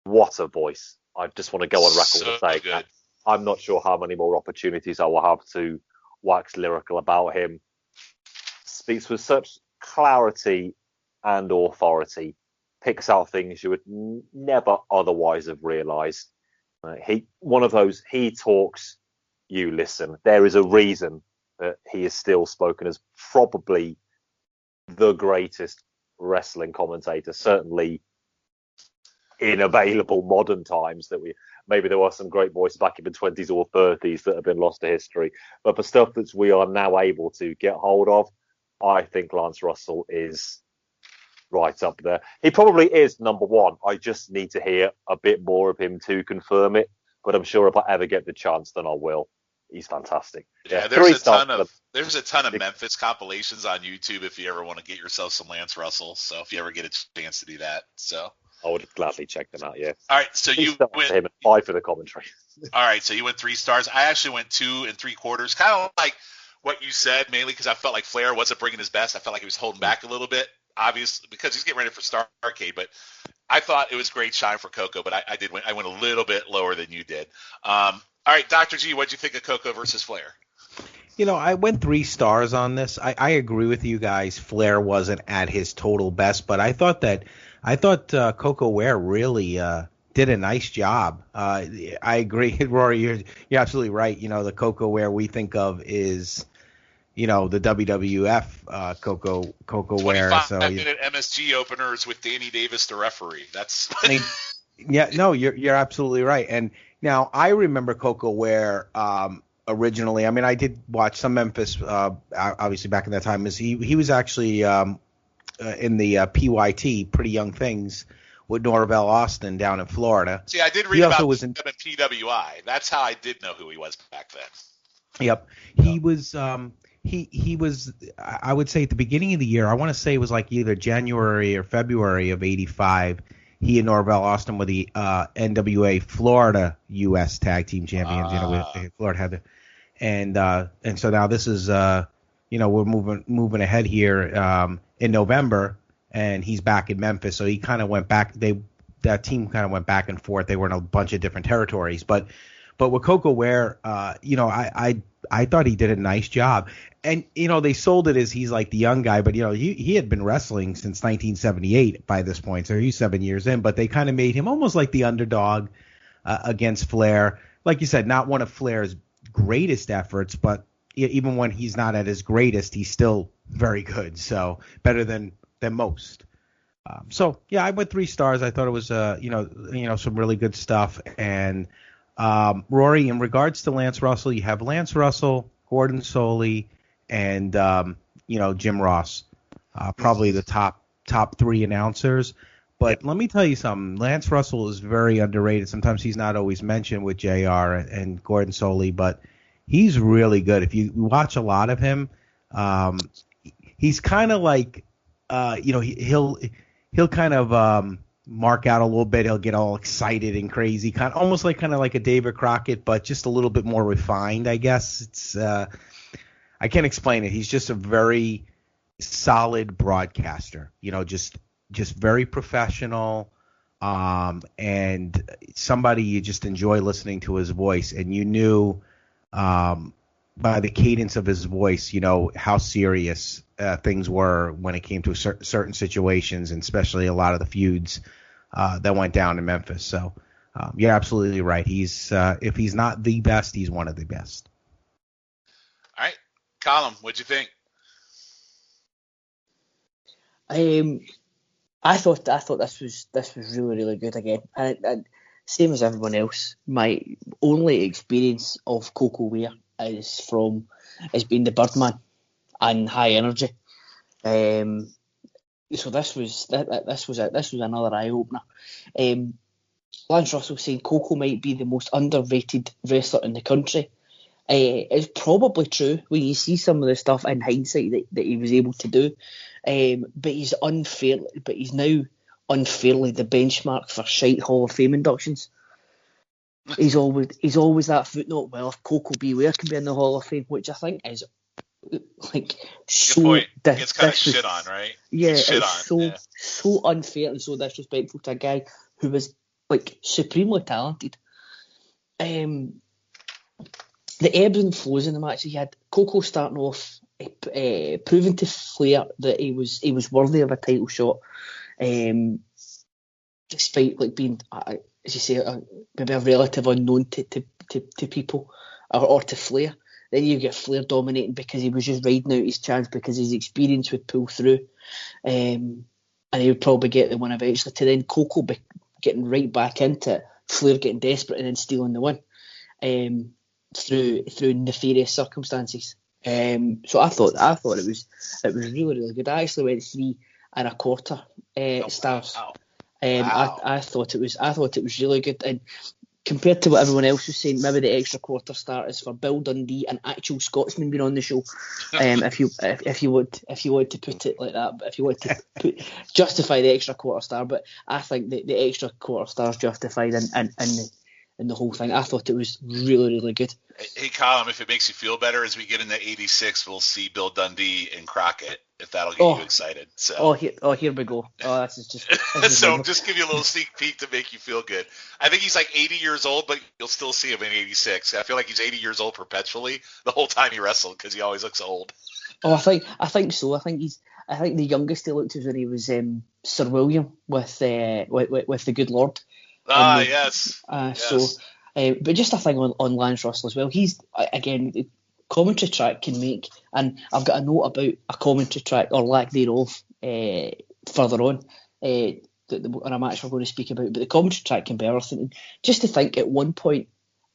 what a voice. I just want to go on record and say that. I'm not sure how many more opportunities I will have to wax lyrical about him. Speaks with such clarity and authority. Picks out things you would never otherwise have realised. One of those, he talks, you listen. There is a reason that he is still spoken as probably the greatest wrestling commentator, certainly in available modern times. That maybe there were some great voices back in the 20s or 30s that have been lost to history, but for stuff that we are now able to get hold of, I think Lance Russell is right up there. He probably is number one. I just need to hear a bit more of him to confirm it, but I'm sure if I ever get the chance, then I will. He's fantastic. Yeah, there's a ton of Memphis compilations on YouTube if you ever want to get yourself some Lance Russell. So if you ever get a chance to do that, so I would gladly check them out. Yeah. All right, so you went him at 5 for the commentary. All right, so you went 3 stars. I actually went 2 3/4, kind of like what you said, mainly because I felt like Flair wasn't bringing his best. I felt like he was holding back a little bit, obviously because he's getting ready for Starrcade. But I thought it was great shine for Koko, but I went a little bit lower than you did. All right, Dr. G, what did you think of Koko versus Flair? You know, I went 3 stars on this. I agree with you guys. Flair wasn't at his total best, but I thought Koko Ware really did a nice job. I agree, Rory. You're absolutely right. You know, the Koko Ware we think of is, you know, the WWF Koko Ware. 25-minute MSG openers with Danny Davis the referee. That's yeah. No, you're absolutely right. And now I remember Koko Ware originally. I mean, I did watch some Memphis, obviously back in that time. He was actually in the PYT, Pretty Young Things, with Norvell Austin down in Florida. See, I did read about him in PWI. That's how I did know who he was back then. Yep, he was. He was. I would say at the beginning of the year. I want to say it was like either January or February of '85. He and Norvell Austin were the NWA Florida U.S. Tag Team Champions. You know, Florida had the, and so now this is you know, we're moving ahead here in November, and he's back in Memphis. So he kind of went back. That team kind of went back and forth. They were in a bunch of different territories, but with Koko Ware, you know, I thought he did a nice job. And, you know, they sold it as he's like the young guy, but, you know, he had been wrestling since 1978 by this point, so he's 7 years in. But they kind of made him almost like the underdog against Flair. Like you said, not one of Flair's greatest efforts, but even when he's not at his greatest, he's still very good. So better than most. So, yeah, I went 3 stars. I thought it was, you know, some really good stuff. And Rory, in regards to Lance Russell, you have Lance Russell, Gordon Soley, and Jim Ross, probably the top three announcers. But let me tell you something. Lance Russell is very underrated. Sometimes he's not always mentioned with JR and Gordon Soley, but he's really good. If you watch a lot of him, he's kind of like, he'll kind of mark out a little bit. He'll get all excited and crazy, kind of like a David Crockett, but just a little bit more refined, I guess. It's I can't explain it. He's just a very solid broadcaster. Just very professional, and somebody you just enjoy listening to his voice. And you knew by the cadence of his voice, how serious things were when it came to certain situations, and especially a lot of the feuds that went down in Memphis. So you're absolutely right. He's if he's not the best, he's one of the best. All right, Colin, what'd you think? I thought this was really, really good again. And same as everyone else, my only experience of Koko Ware is being the Birdman and High Energy. So this was another eye opener. Lance Russell saying Koko might be the most underrated wrestler in the country. It's probably true when you see some of the stuff in hindsight that he was able to do. But he's now unfairly the benchmark for shite Hall of Fame inductions. He's always that footnote. Well, if Koko Ware can be in the Hall of Fame, which I think is like so. It's kind of shit on, right? Yeah, it's so unfair and so disrespectful to a guy who was like supremely talented. The ebbs and flows in the match. He had Koko starting off, proving to Flair that he was worthy of a title shot, despite like being, as you say, maybe a relative unknown to people or to Flair. Then you get Flair dominating because he was just riding out his chance because his experience would pull through, and he would probably get the win eventually. To then Koko getting right back into it, Flair getting desperate and then stealing the win. Through nefarious circumstances. So I thought it was really, really good. I actually went 3.25 stars. Wow. I thought it was really good, and compared to what everyone else was saying, maybe the extra quarter star is for Bill Dundee, an actual Scotsman being on the show. If you want to put it like that, but if you want to justify the extra quarter star, but I think the extra quarter star is justified in the whole thing. I thought it was really, really good. Hey, Colin, if it makes you feel better, as we get into 86, we'll see Bill Dundee and Crocket, if that'll get you excited. So. Here we go. Oh, this is just... So just give you a little sneak peek to make you feel good. I think he's like 80 years old, but you'll still see him in 86. I feel like he's 80 years old perpetually the whole time he wrestled because he always looks old. Oh, I think so. I think the youngest he looked was when he was Sir William with the Good Lord. Yes. So, but just a thing on Lance Russell as well. He's, again, the commentary track can make, and I've got a note about a commentary track or lack thereof further on on a match we're going to speak about. But the commentary track can be everything. Just to think, at one point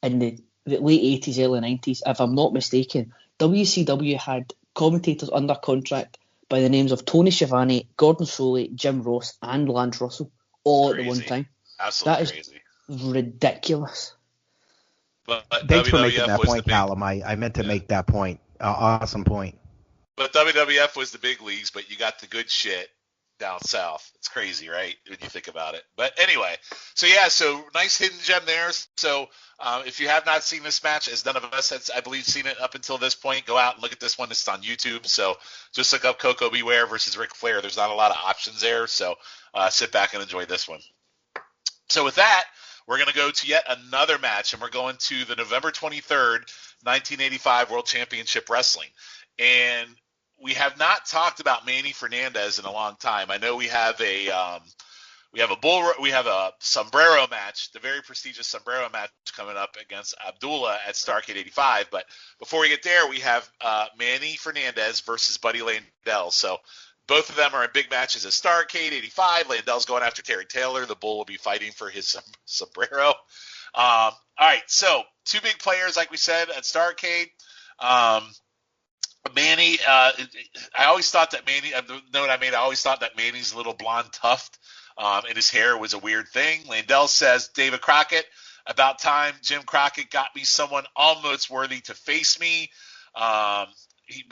in the late 80s, early 90s, if I'm not mistaken, WCW had commentators under contract by the names of Tony Schiavone, Gordon Soley, Jim Ross, and Lance Russell all at the one time. Absolutely crazy. Ridiculous. But Thanks for WWF making that point, Callum. I meant to make that point. Awesome point. But WWF was the big leagues, but you got the good shit down south. It's crazy, right, when you think about it. But anyway, so nice hidden gem there. So if you have not seen this match, as none of us has, I believe, seen it up until this point, go out and look at this one. It's on YouTube. So just look up Koko Ware versus Ric Flair. There's not a lot of options there. So sit back and enjoy this one. So with that, we're going to go to yet another match, and we're going to the November 23rd, 1985 World Championship Wrestling. And we have not talked about Manny Fernandez in a long time. I know we have a sombrero match, the very prestigious sombrero match coming up against Abdullah at Starrcade 85. But before we get there, we have Manny Fernandez versus Buddy Landell. So both of them are in big matches at Starrcade 85. Landell's going after Terry Taylor. The Bull will be fighting for his sombrero. All right, so two big players, like we said, at Starrcade. Manny, I always thought that Manny, the note I made, I always thought that Manny's little blonde tuft in his hair was a weird thing. Landell says, David Crockett, about time Jim Crockett got me someone almost worthy to face me. He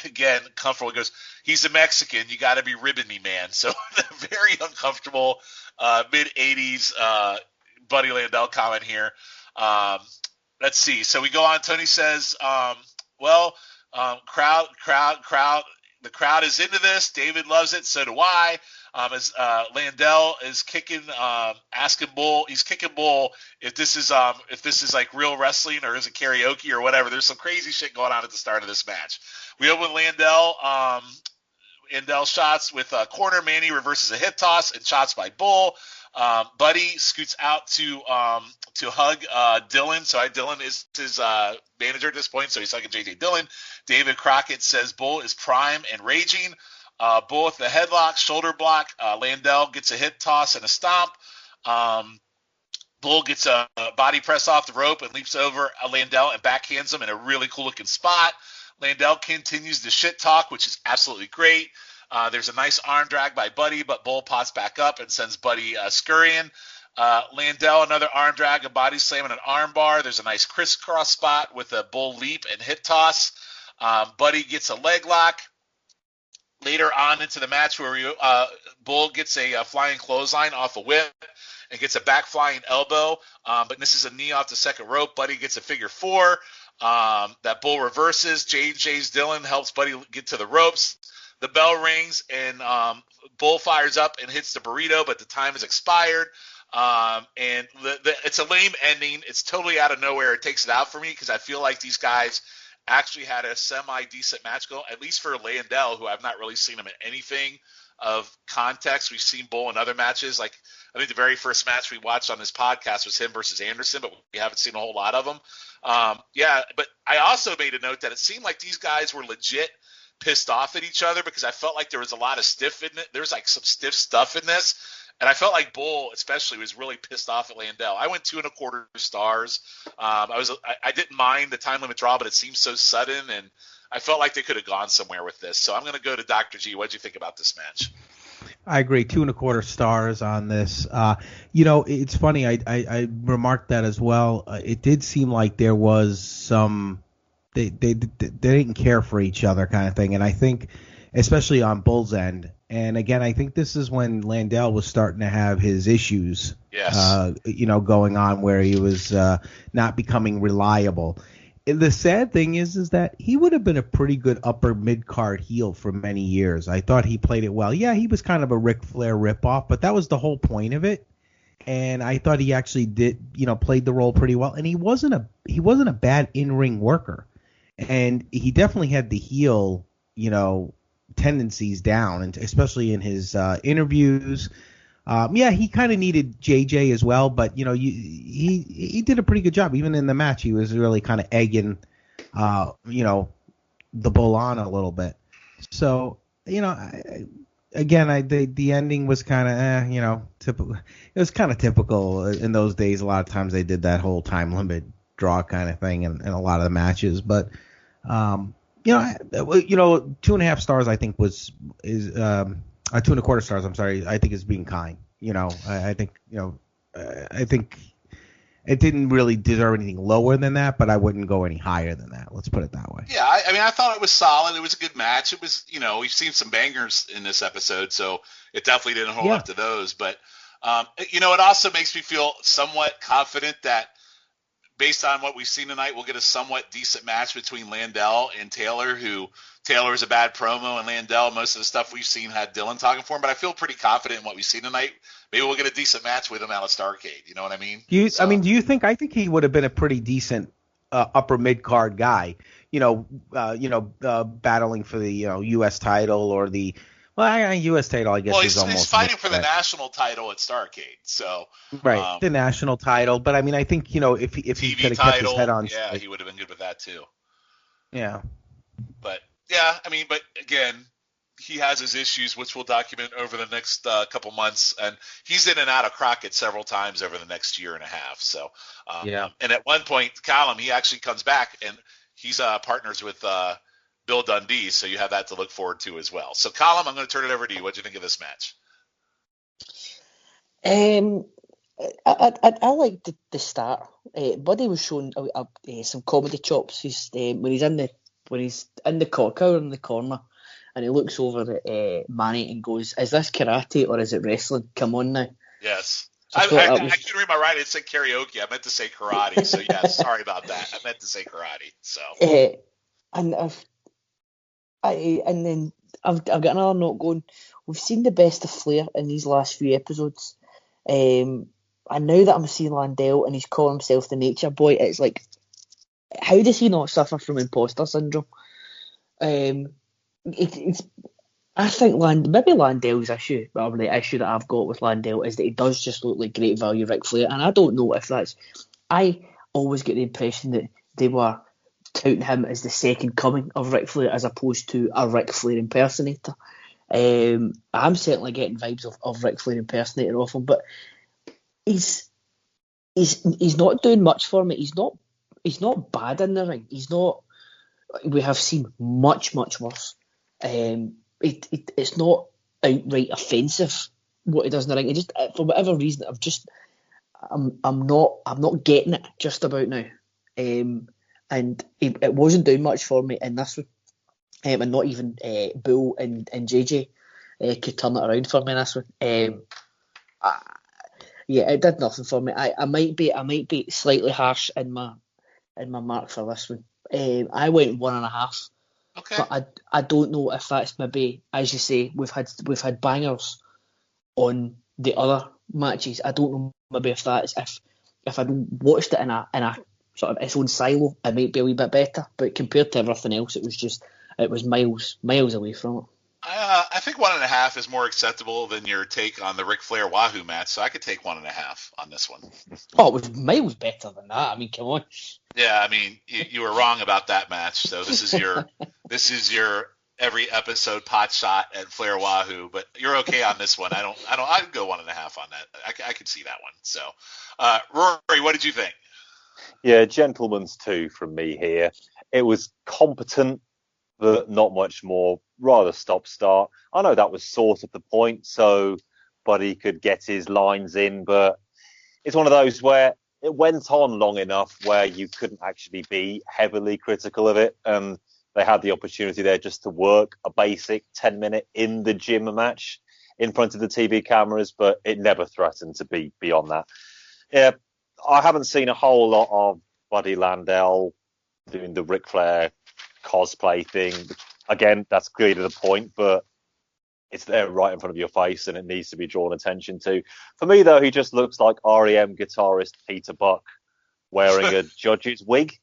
again, comfortable, goes, he's a Mexican, you got to be ribbing me, man. So very uncomfortable mid-'80s Buddy Landell comment here. Let's see. So we go on. Tony says, the crowd is into this. David loves it. So do I. As Landell is kicking, asking Bull, he's kicking Bull if this is like real wrestling or is it karaoke or whatever. There's some crazy shit going on at the start of this match. We open Landell shots with a corner. Manny reverses a hip toss and shots by Bull. Buddy scoots out to hug Dylan. So Dylan is his manager at this point, so he's hugging JJ Dillon. David Crockett says Bull is prime and raging. Bull with the headlock, shoulder block. Landell gets a hip toss and a stomp. Bull gets a body press off the rope and leaps over Landell and backhands him in a really cool looking spot. Landell continues the shit talk, which is absolutely great. There's a nice arm drag by Buddy, but Bull pops back up and sends Buddy scurrying. Landell, another arm drag, a body slam, and an arm bar. There's a nice crisscross spot with a Bull leap and hip toss. Buddy gets a leg lock. Later on into the match where Bull gets a flying clothesline off a whip and gets a back flying elbow, but misses a knee off the second rope. Buddy gets a figure four that Bull reverses. J.J.'s Dillon helps Buddy get to the ropes. The bell rings and Bull fires up and hits the burrito, but the time has expired. And it's a lame ending. It's totally out of nowhere. It takes it out for me because I feel like these guys actually had a semi-decent match go, at least for Landell, who I've not really seen him in anything of context. We've seen Bull in other matches. Like, I think the very first match we watched on this podcast was him versus Anderson, but we haven't seen a whole lot of them. But I also made a note that it seemed like these guys were legit pissed off at each other because I felt like there was a lot of stiff in it. There's like some stiff stuff in this. And I felt like Bull, especially, was really pissed off at Landell. I went 2.25 stars. I didn't mind the time limit draw, but it seemed so sudden, and I felt like they could have gone somewhere with this. So I'm going to go to Dr. G. What did you think about this match? I agree. 2.25 stars on this. It's funny. I remarked that as well. It did seem like there was some they didn't care for each other kind of thing, and I think especially on Bull's end. And again, I think this is when Landell was starting to have his issues, going on where he was not becoming reliable. And the sad thing is that he would have been a pretty good upper mid-card heel for many years. I thought he played it well. Yeah, he was kind of a Ric Flair ripoff, but that was the whole point of it. And I thought he actually did, played the role pretty well. And he wasn't a bad in-ring worker. And he definitely had the heel, tendencies down, and especially in his interviews. He kind of needed JJ as well, but he did a pretty good job. Even in the match, he was really kind of egging, the Bull on a little bit. So the ending was kind of typical. It was kind of typical in those days. A lot of times they did that whole time limit draw kind of thing in a lot of the matches, but. 2.5 stars, I think is 2.25 stars. I'm sorry. I think is being kind. I think it didn't really deserve anything lower than that, but I wouldn't go any higher than that. Let's put it that way. Yeah, I thought it was solid. It was a good match. It was, we've seen some bangers in this episode, so it definitely didn't hold up to those. But it also makes me feel somewhat confident that, based on what we've seen tonight, we'll get a somewhat decent match between Landell and Taylor, who Taylor is a bad promo, and Landell, most of the stuff we've seen had Dylan talking for him. But I feel pretty confident in what we've seen tonight. Maybe we'll get a decent match with him out of Starrcade. You know what I mean? Do you think? I think he would have been a pretty decent upper mid card guy. Battling for the U.S. title or the. Well, U.S. title, I guess. Well, he's almost fighting for the national title at Starrcade, so right, the national title. But I mean, I think if he could have kept his head on, he would have been good with that too. Yeah, but again, he has his issues, which we'll document over the next couple months, and he's in and out of Crocket several times over the next year and a half. So, and at one point, Callum, he actually comes back and he's partners with Bill Dundee, so you have that to look forward to as well. So, Colin, I'm going to turn it over to you. What do you think of this match? I liked the start. Buddy was showing some comedy chops. When he's in the cockpit in the corner, and he looks over at Manny and goes, "Is this karate or is it wrestling? Come on now." Yes. So I couldn't read my writing. It said karaoke. I meant to say karate. So, yeah, sorry about that. I meant to say karate. So. And then I've got another note going. We've seen the best of Flair in these last few episodes. And now that I'm seeing Landell and he's calling himself the Nature Boy, it's like, how does he not suffer from imposter syndrome? I think maybe Landell's issue, or the issue that I've got with Landell, is that he does just look like great value Ric Flair, and I don't know if that's. I always get the impression that they were touting him as the second coming of Ric Flair as opposed to a Ric Flair impersonator. I'm certainly getting vibes of Ric Flair impersonator off him, but he's not doing much for me. He's not bad in the ring. He's not. We have seen much worse. It's not outright offensive what he does in the ring. It just, for whatever reason, I'm not getting it just about now. And it wasn't doing much for me in this one. And not even Bull and JJ could turn it around for me in this one. It did nothing for me. I might be slightly harsh in my mark for this one. I went 1.5. Okay. But I don't know if that's maybe, as you say, we've had bangers on the other matches. I don't know maybe if that's if I'd watched it in a sort of its own silo, it might be a wee bit better. But compared to everything else, it was miles away from it. I think 1.5 is more acceptable than your take on the Ric Flair Wahoo match, so I could take 1.5 on this one. Oh, it was miles better than that. I mean, come on. Yeah, I mean, you were wrong about that match. So this is your every episode pot shot at Flair Wahoo, but you're okay on this one. I'd go 1.5 on that. I could see that one. So, Rory, what did you think? Yeah, gentleman's 2 from me here. It was competent, but not much more. Rather stop-start. I know that was sort of the point, so Buddy could get his lines in, but it's one of those where it went on long enough where you couldn't actually be heavily critical of it, and they had the opportunity there just to work a basic 10-minute in the gym match in front of the TV cameras, but it never threatened to be beyond that. Yeah, I haven't seen a whole lot of Buddy Landell doing the Ric Flair cosplay thing. Again, that's clearly the point, but it's there right in front of your face and it needs to be drawn attention to. For me, though, he just looks like REM guitarist Peter Buck wearing a judge's wig.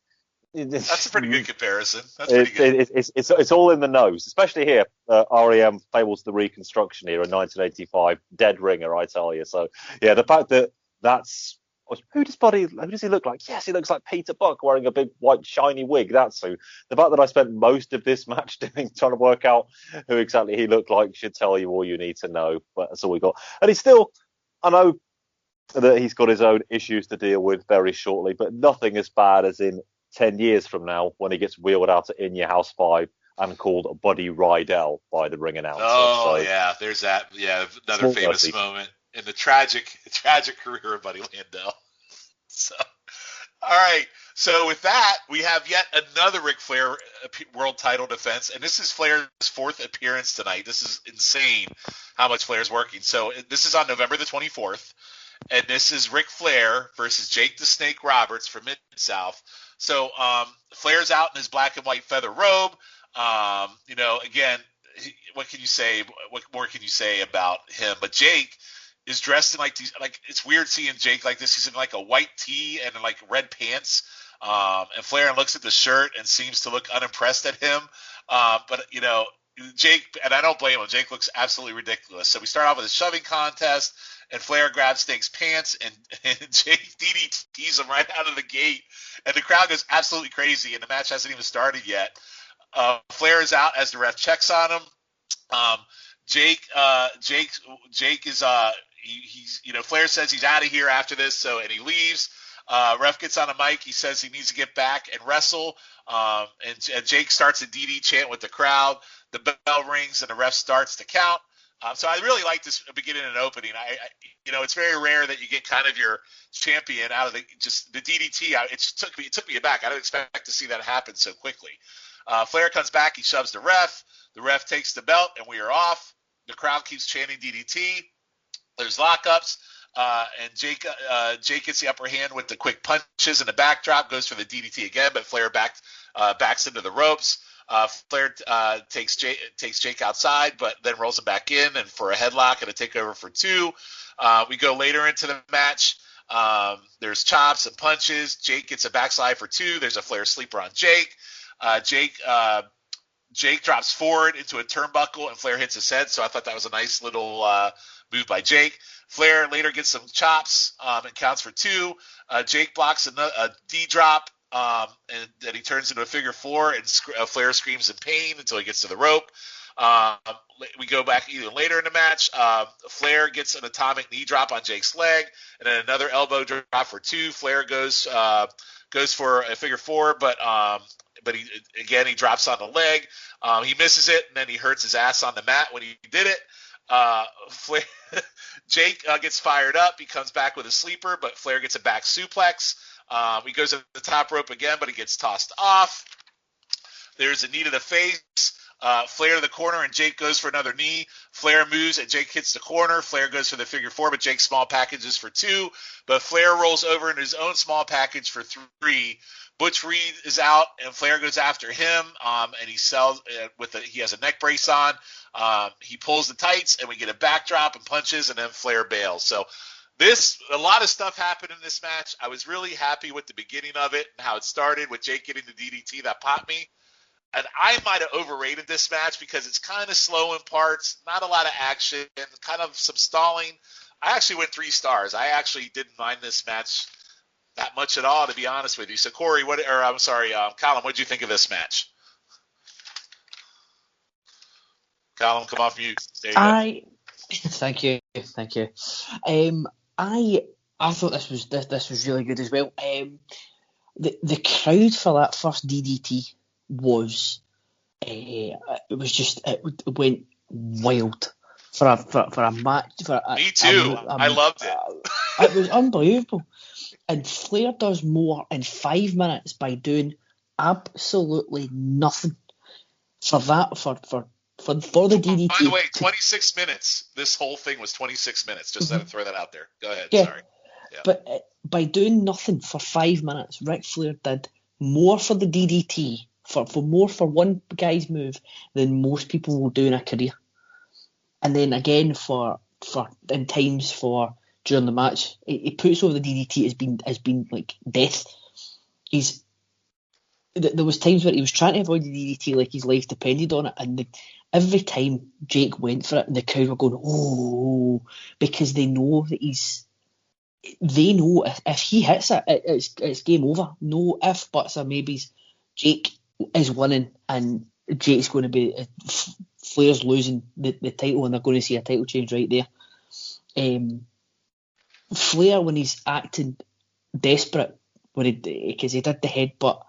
That's a pretty good comparison. That's pretty good. It's all in the nose, especially here. REM fables the Reconstruction era in 1985. Dead ringer, I tell you. So, yeah, the fact that that's... Who does he look like? Yes, he looks like Peter Buck wearing a big white shiny wig. That's who. The fact that I spent most of this match trying to work out who exactly he looked like should tell you all you need to know. But that's all we got. And he's still, I know that he's got his own issues to deal with very shortly, but nothing as bad as in 10 years from now when he gets wheeled out to In Your House 5 and called Buddy Rydell by the ring announcer. Oh, yeah, there's that. Yeah, another famous moment in the tragic career of Buddy Landell. So, all right. So with that, we have yet another Ric Flair world title defense, and this is Flair's 4th appearance tonight. This is insane how much Flair's working. So this is on November the 24th, and this is Ric Flair versus Jake the Snake Roberts from Mid-South. So Flair's out in his black and white feather robe. Again, what can you say? What more can you say about him? But Jake is dressed in like these, like, it's weird seeing Jake like this. He's in like a white tee and like red pants. And Flair looks at the shirt and seems to look unimpressed at him. But Jake, and I don't blame him, Jake looks absolutely ridiculous. So we start off with a shoving contest, and Flair grabs Snake's pants, and Jake DDTs him right out of the gate. And the crowd goes absolutely crazy, and the match hasn't even started yet. Flair is out as the ref checks on him. Jake is he's Flair says he's out of here after this, and he leaves. Ref gets on a mic. He says he needs to get back and wrestle. And Jake starts a DD chant with the crowd. The bell rings and the ref starts to count. So I really like this beginning and opening. It's very rare that you get kind of your champion out of the DDT. It took me aback. I didn't expect to see that happen so quickly. Flair comes back. He shoves the ref. The ref takes the belt, and we are off. The crowd keeps chanting DDT. There's lockups, and Jake gets the upper hand with the quick punches and the backdrop. Goes for the DDT again, but Flair backs into the ropes. Flair takes Jake outside, but then rolls him back in and for a headlock and a takeover for 2. We go later into the match. There's chops and punches. Jake gets a backslide for 2. There's a Flair sleeper on Jake. Jake drops forward into a turnbuckle and Flair hits his head. So I thought that was a nice little move by Jake. Flair later gets some chops and counts for 2. Jake blocks a D drop. And then he turns into a figure 4, and Flair screams in pain until he gets to the rope. We go back even later in the match. Flair gets an atomic knee drop on Jake's leg, and then another elbow drop for 2. Flair goes for a figure 4, but he drops on the leg. He misses it, and then he hurts his ass on the mat when he did it. Jake gets fired up. He comes back with a sleeper, but Flair gets a back suplex. He goes to the top rope again, but he gets tossed off. There's a knee to the face. Flair to the corner, and Jake goes for another knee. Flair moves, and Jake hits the corner. Flair goes for the figure 4, but Jake's small package is for 2. But Flair rolls over in his own small package for 3. Butch Reed is out, and Flair goes after him, and he sells he has a neck brace on. He pulls the tights, and we get a backdrop and punches, and then Flair bails. So a lot of stuff happened in this match. I was really happy with the beginning of it and how it started with Jake getting the DDT that popped me. And I might have overrated this match because it's kind of slow in parts, not a lot of action, kind of some stalling. I actually went 3 stars. I actually didn't mind this match that much at all, to be honest with you. So, Corey, Colin, what did you think of this match? Colin, come off mute. There you go. Thank you. I thought this was really good as well. The crowd for that first DDT was it went wild for a match. Me too. I loved it. It was unbelievable. And Flair does more in 5 minutes by doing absolutely nothing for the DDT. By the way, 26 minutes. This whole thing was 26 minutes. Just to throw that out there. Go ahead. Yeah. Sorry. Yeah. But by doing nothing for 5 minutes, Ric Flair did more for the DDT, for one guy's move than most people will do in a career. And then again for in times for during the match, he puts over the DDT as been like death. There was times where he was trying to avoid the DDT like his life depended on it, and every time Jake went for it, the crowd were going, "Oh," because they know that they know if he hits it, it's game over. No ifs, buts, or maybes. Jake is winning, and Jake's going to be Flair's losing the title, and they're going to see a title change right there. Flair, when he's acting desperate, because he did the headbutt,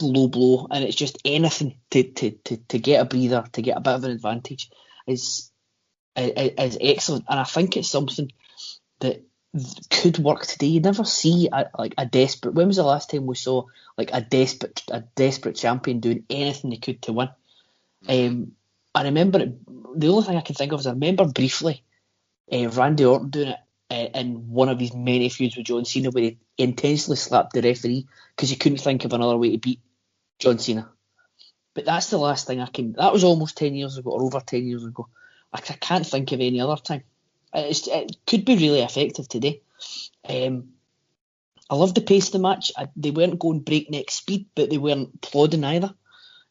low blow, and it's just anything to get a breather, to get a bit of an advantage, is excellent. And I think it's something that could work today. You never see a desperate. When was the last time we saw like a desperate champion doing anything they could to win? I remember the only thing I can think of is I remember briefly Randy Orton doing it in one of his many feuds with John Cena, where he intentionally slapped the referee because he couldn't think of another way to beat John Cena. But that's the last thing I can. That was almost 10 years ago, or over 10 years ago. I can't think of any other time. It could be really effective today. I loved the pace of the match. They weren't going breakneck speed, but they weren't plodding either.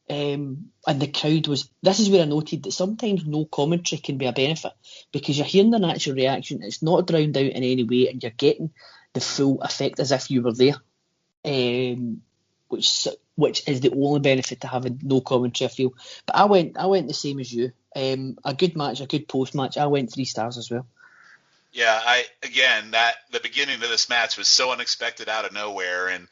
And the crowd was. This is where I noted that sometimes no commentary can be a benefit, because you're hearing the natural reaction. It's not drowned out in any way, and you're getting the full effect as if you were there. Which is the only benefit to having no commentary, I feel. But I went the same as you. A good match, a good post match. I went 3 stars as well. Yeah, the beginning of this match was so unexpected out of nowhere, and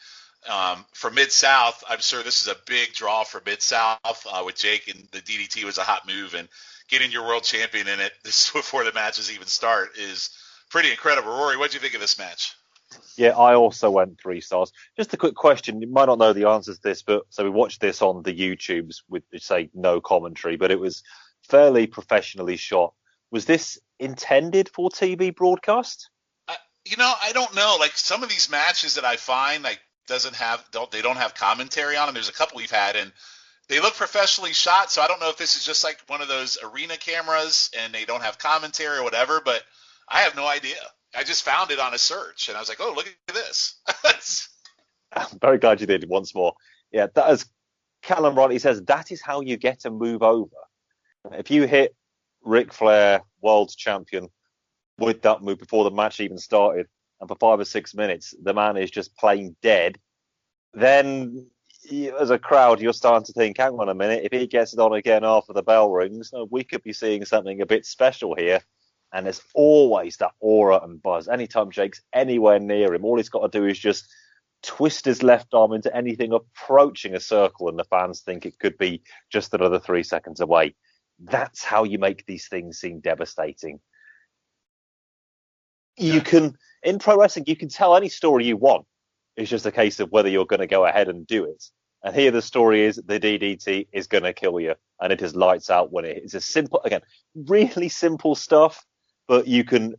for Mid-South, I'm sure this is a big draw for Mid-South with Jake, and the DDT was a hot move, and getting your world champion in it this before the matches even start is pretty incredible. Rory, what do you think of this match? Yeah, I also went 3 stars. Just a quick question. You might not know the answers to this, but so we watched this on the YouTubes with, say, no commentary, but it was fairly professionally shot. Was this intended for TV broadcast? I don't know. Like some of these matches that I find like they don't have commentary on them. There's a couple we've had, and they look professionally shot. So I don't know if this is just like one of those arena cameras and they don't have commentary or whatever. But I have no idea. I just found it on a search, and I was like, oh, look at this. I'm very glad you did once more. Yeah, that as Callum rightly says, that is how you get a move over. If you hit Ric Flair, world champion, with that move before the match even started, and for 5 or 6 minutes, the man is just playing dead, then as a crowd, you're starting to think, hang on a minute, if he gets it on again after the bell rings, we could be seeing something a bit special here. And there's always that aura and buzz. Anytime Jake's anywhere near him, all he's got to do is just twist his left arm into anything approaching a circle, and the fans think it could be just another 3 seconds away. That's how you make these things seem devastating. You can, in pro wrestling, you can tell any story you want. It's just a case of whether you're going to go ahead and do it. And here the story is the DDT is going to kill you, and it is lights out when it is a simple, again, really simple stuff, but you can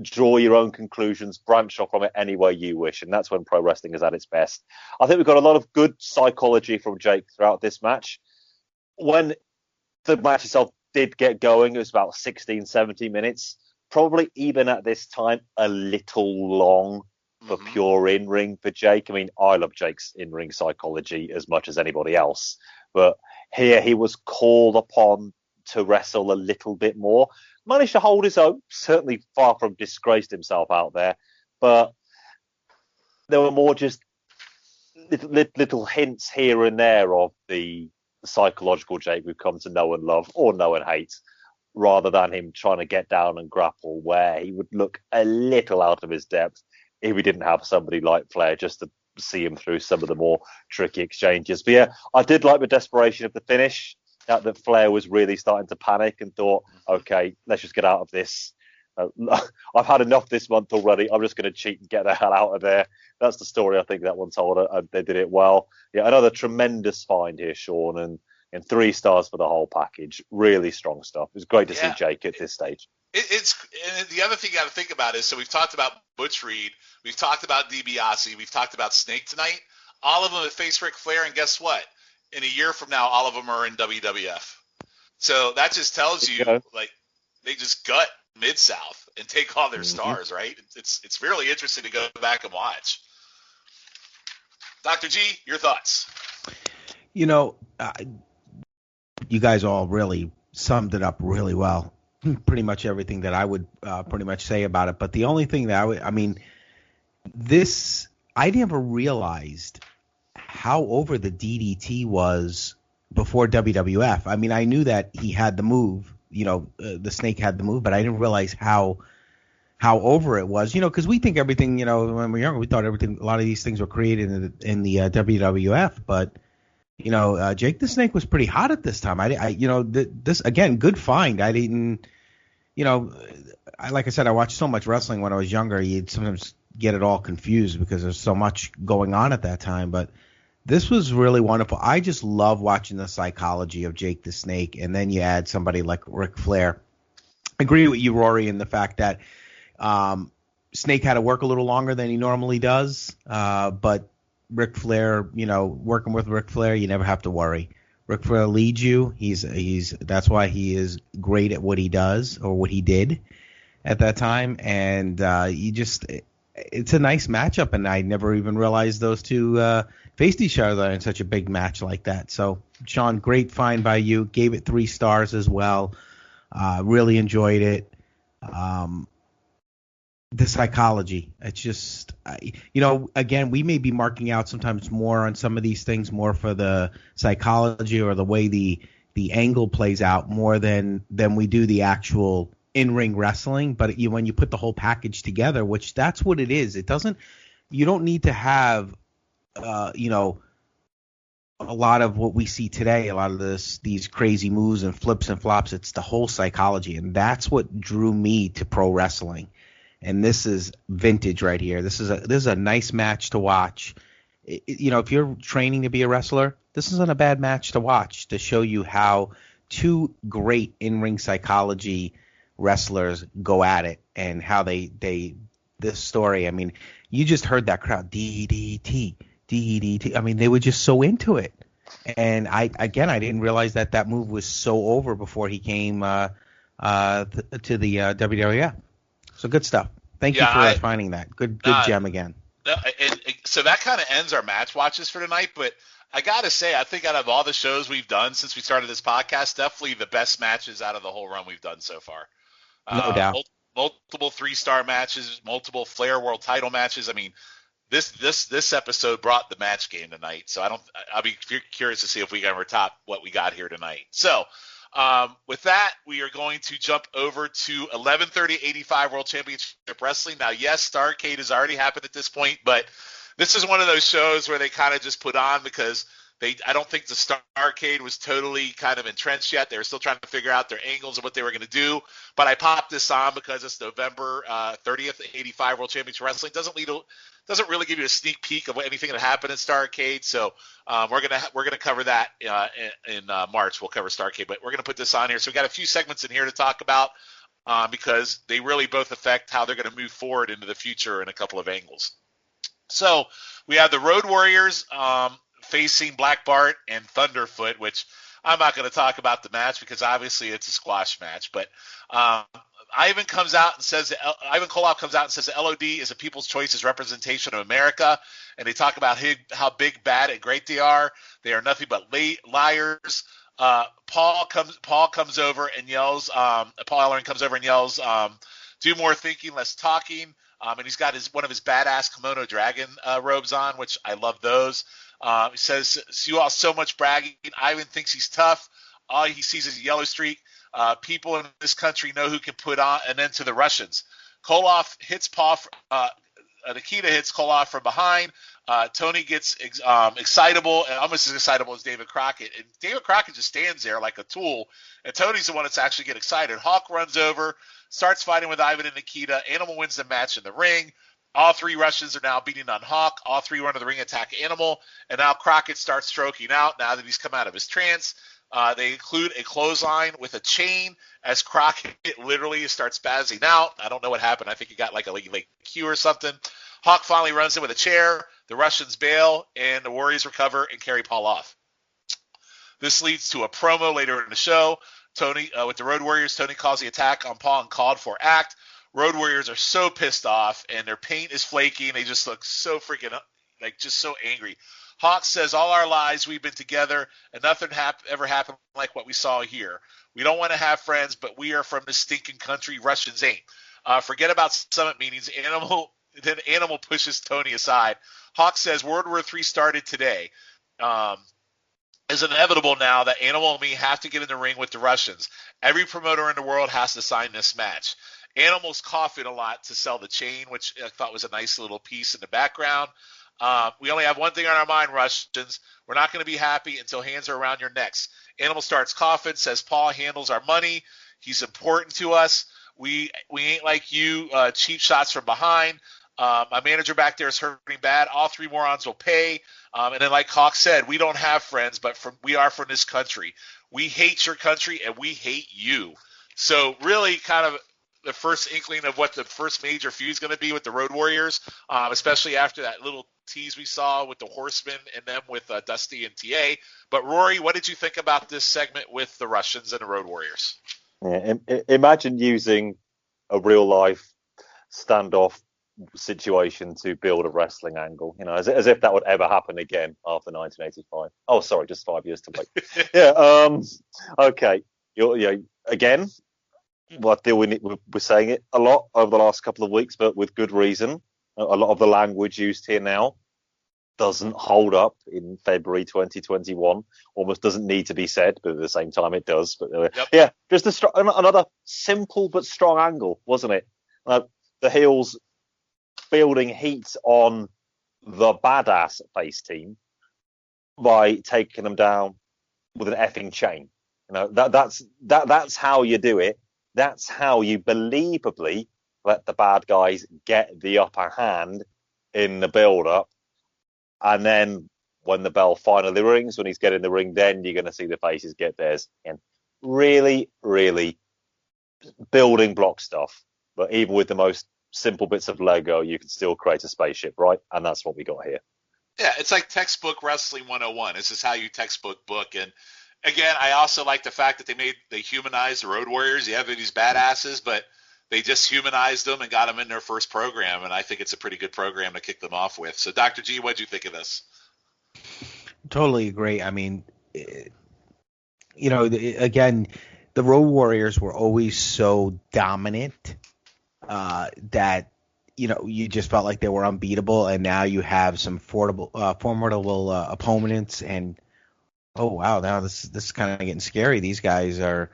draw your own conclusions, branch off from it any way you wish, and that's when pro wrestling is at its best. I think we've got a lot of good psychology from Jake throughout this match. When the match itself did get going, it was about 16, 17 minutes, probably even at this time a little long for pure in-ring for Jake. I mean, I love Jake's in-ring psychology as much as anybody else, but here he was called upon to wrestle a little bit more. Managed to hold his own, certainly far from disgraced himself out there, but there were more just little hints here and there of the psychological Jake we've come to know and love, or know and hate, rather than him trying to get down and grapple, where he would look a little out of his depth if we didn't have somebody like Flair just to see him through some of the more tricky exchanges. But yeah, I did like the desperation of the finish. That Flair was really starting to panic and thought, okay, let's just get out of this. I've had enough this month already. I'm just going to cheat and get the hell out of there. That's the story I think that one told, and they did it well. Yeah, another tremendous find here, Sean, and 3 stars for the whole package. Really strong stuff. It was great to see Jake at this stage. And the other thing you got to think about is, so we've talked about Butch Reed, we've talked about Dibiase, we've talked about Snake tonight. All of them have faced Ric Flair, and guess what? In a year from now, all of them are in WWF. So that just tells you, like, they just gut Mid-South and take all their stars, right? It's really interesting to go back and watch. Dr. G, your thoughts? You guys all really summed it up really well. Pretty much everything that I would pretty much say about it. But the only thing that I never realized how over the DDT was before WWF. I mean, I knew that he had the move, the Snake had the move, but I didn't realize how over it was, because we think everything, when we're younger, we thought a lot of these things were created in the WWF, but Jake the Snake was pretty hot at this time. This again, good find. I didn't, like I said, I watched so much wrestling when I was younger. You'd sometimes get it all confused because there's so much going on at that time. But this was really wonderful. I just love watching the psychology of Jake the Snake, and then you add somebody like Ric Flair. I agree with you, Rory, in the fact that Snake had to work a little longer than he normally does, but Ric Flair, working with Ric Flair, you never have to worry. Ric Flair leads you. That's why he is great at what he does, or what he did at that time. And it's a nice matchup, and I never even realized those two faced each other in such a big match like that. So, Sean, great find by you. Gave it 3 stars as well. Really enjoyed it. The psychology, it's just, again, we may be marking out sometimes more on some of these things more for the psychology or the way the angle plays out more than we do the actual in-ring wrestling, but when you put the whole package together, which that's what it is, you don't need to have, a lot of what we see today, a lot of these crazy moves and flips and flops. It's the whole psychology, and that's what drew me to pro wrestling. And this is vintage right here. This is a nice match to watch. If you're training to be a wrestler, this isn't a bad match to watch, to show you how two great in-ring psychology wrestlers go at it, and how this story. I mean, you just heard that crowd, DDT. I mean, they were just so into it. And I didn't realize that move was so over before he came to the WWF. So good stuff. Thank you for finding that. Good gem again. So that kind of ends our match watches for tonight. But I got to say, I think out of all the shows we've done since we started this podcast, definitely the best matches out of the whole run we've done so far. No doubt. Multiple 3-star matches, multiple Flair World Title matches. I mean, This episode brought the match game tonight, so I'll be curious to see if we can ever top what we got here tonight. So, with that, we are going to jump over to 11:30:85 World Championship Wrestling. Now, yes, Starrcade has already happened at this point, but this is one of those shows where they kind of just put on because I don't think the Starrcade was totally kind of entrenched yet. They were still trying to figure out their angles and what they were going to do. But I popped this on because it's November 30th, 85 World Championship Wrestling. Doesn't really give you a sneak peek of anything that happened in Starrcade. So we're gonna cover that in March. We'll cover Starrcade, but we're gonna put this on here. So we got a few segments in here to talk about because they really both affect how they're going to move forward into the future in a couple of angles. So we have the Road Warriors facing Black Bart and Thunderfoot, which I'm not going to talk about the match because obviously it's a squash match. But Ivan Koloff comes out and says the LOD is a people's choice as representation of America, and they talk about how big, bad, and great they are. They are nothing but liars. Paul comes over and yells. Paul Ellering comes over and yells, "Do more thinking, less talking." And he's got one of his badass kimono dragon robes on, which I love those. He says, "You all so much bragging. Ivan thinks he's tough. All he sees is a yellow streak. People in this country know who can put on an end to the Russians." Koloff hits Paul. Nikita hits Koloff from behind. Tony gets excitable, and almost as excitable as David Crocket. And David Crocket just stands there like a tool, and Tony's the one that's actually getting excited. Hawk runs over, starts fighting with Ivan and Nikita. Animal wins the match in the ring. All three Russians are now beating on Hawk. All three run to the ring, attack Animal, and now Crocket starts stroking out now that he's come out of his trance. They include a clothesline with a chain as Crocket literally starts spazzing out. I don't know what happened. I think he got like a late cue or something. Hawk finally runs in with a chair. The Russians bail, and the Warriors recover and carry Paul off. This leads to a promo later in the show. Tony, with the Road Warriors, Tony calls the attack on Paul and called for act. Road Warriors are so pissed off, and their paint is flaking. They just look so freaking just so angry. Hawk says, "All our lives we've been together, and nothing ever happened like what we saw here. We don't want to have friends, but we are from this stinking country. Russians ain't. Forget about summit meetings." Animal pushes Tony aside. Hawk says, "World War III started today. It's inevitable now that Animal and me have to get in the ring with the Russians. Every promoter in the world has to sign this match." Animal's coughing a lot to sell the chain, which I thought was a nice little piece in the background. "We only have one thing on our mind, Russians. We're not going to be happy until hands are around your necks." Animal starts coughing, says Paul handles our money. He's important to us. We ain't like you, cheap shots from behind. My manager back there is hurting bad. All three morons will pay. And then, like Hawk said, we don't have friends, but we are from this country. We hate your country, and we hate you. So really kind of the first inkling of what the first major feud is going to be with the Road Warriors, especially after that little tease we saw with the Horsemen and them with Dusty and TA. But Rory, what did you think about this segment with the Russians and the Road Warriors? Yeah, imagine using a real life standoff situation to build a wrestling angle, as if that would ever happen again after 1985. Oh, sorry, just 5 years to wait. Yeah. Okay. Again. Well, we're saying it a lot over the last couple of weeks, but with good reason. A lot of the language used here now doesn't hold up in February 2021. Almost doesn't need to be said, but at the same time it does. But yeah, just another simple but strong angle, wasn't it? The heels building heat on the badass face team by taking them down with an effing chain. That's how you do it. That's how you believably let the bad guys get the upper hand in the build-up. And then when the bell finally rings, when he's getting the ring, then you're going to see the faces get theirs. And really, really building block stuff. But even with the most simple bits of Lego, you can still create a spaceship, right? And that's what we got here. Yeah, it's like textbook wrestling 101. This is how you textbook book. And again, I also like the fact that they humanized the Road Warriors. You have these badasses, but they just humanized them and got them in their first program, and I think it's a pretty good program to kick them off with. So, Dr. G, what did you think of this? Totally agree. I mean, again, the Road Warriors were always so dominant that, you just felt like they were unbeatable, and now you have some formidable opponents, and oh wow, now this is kind of getting scary. These guys are.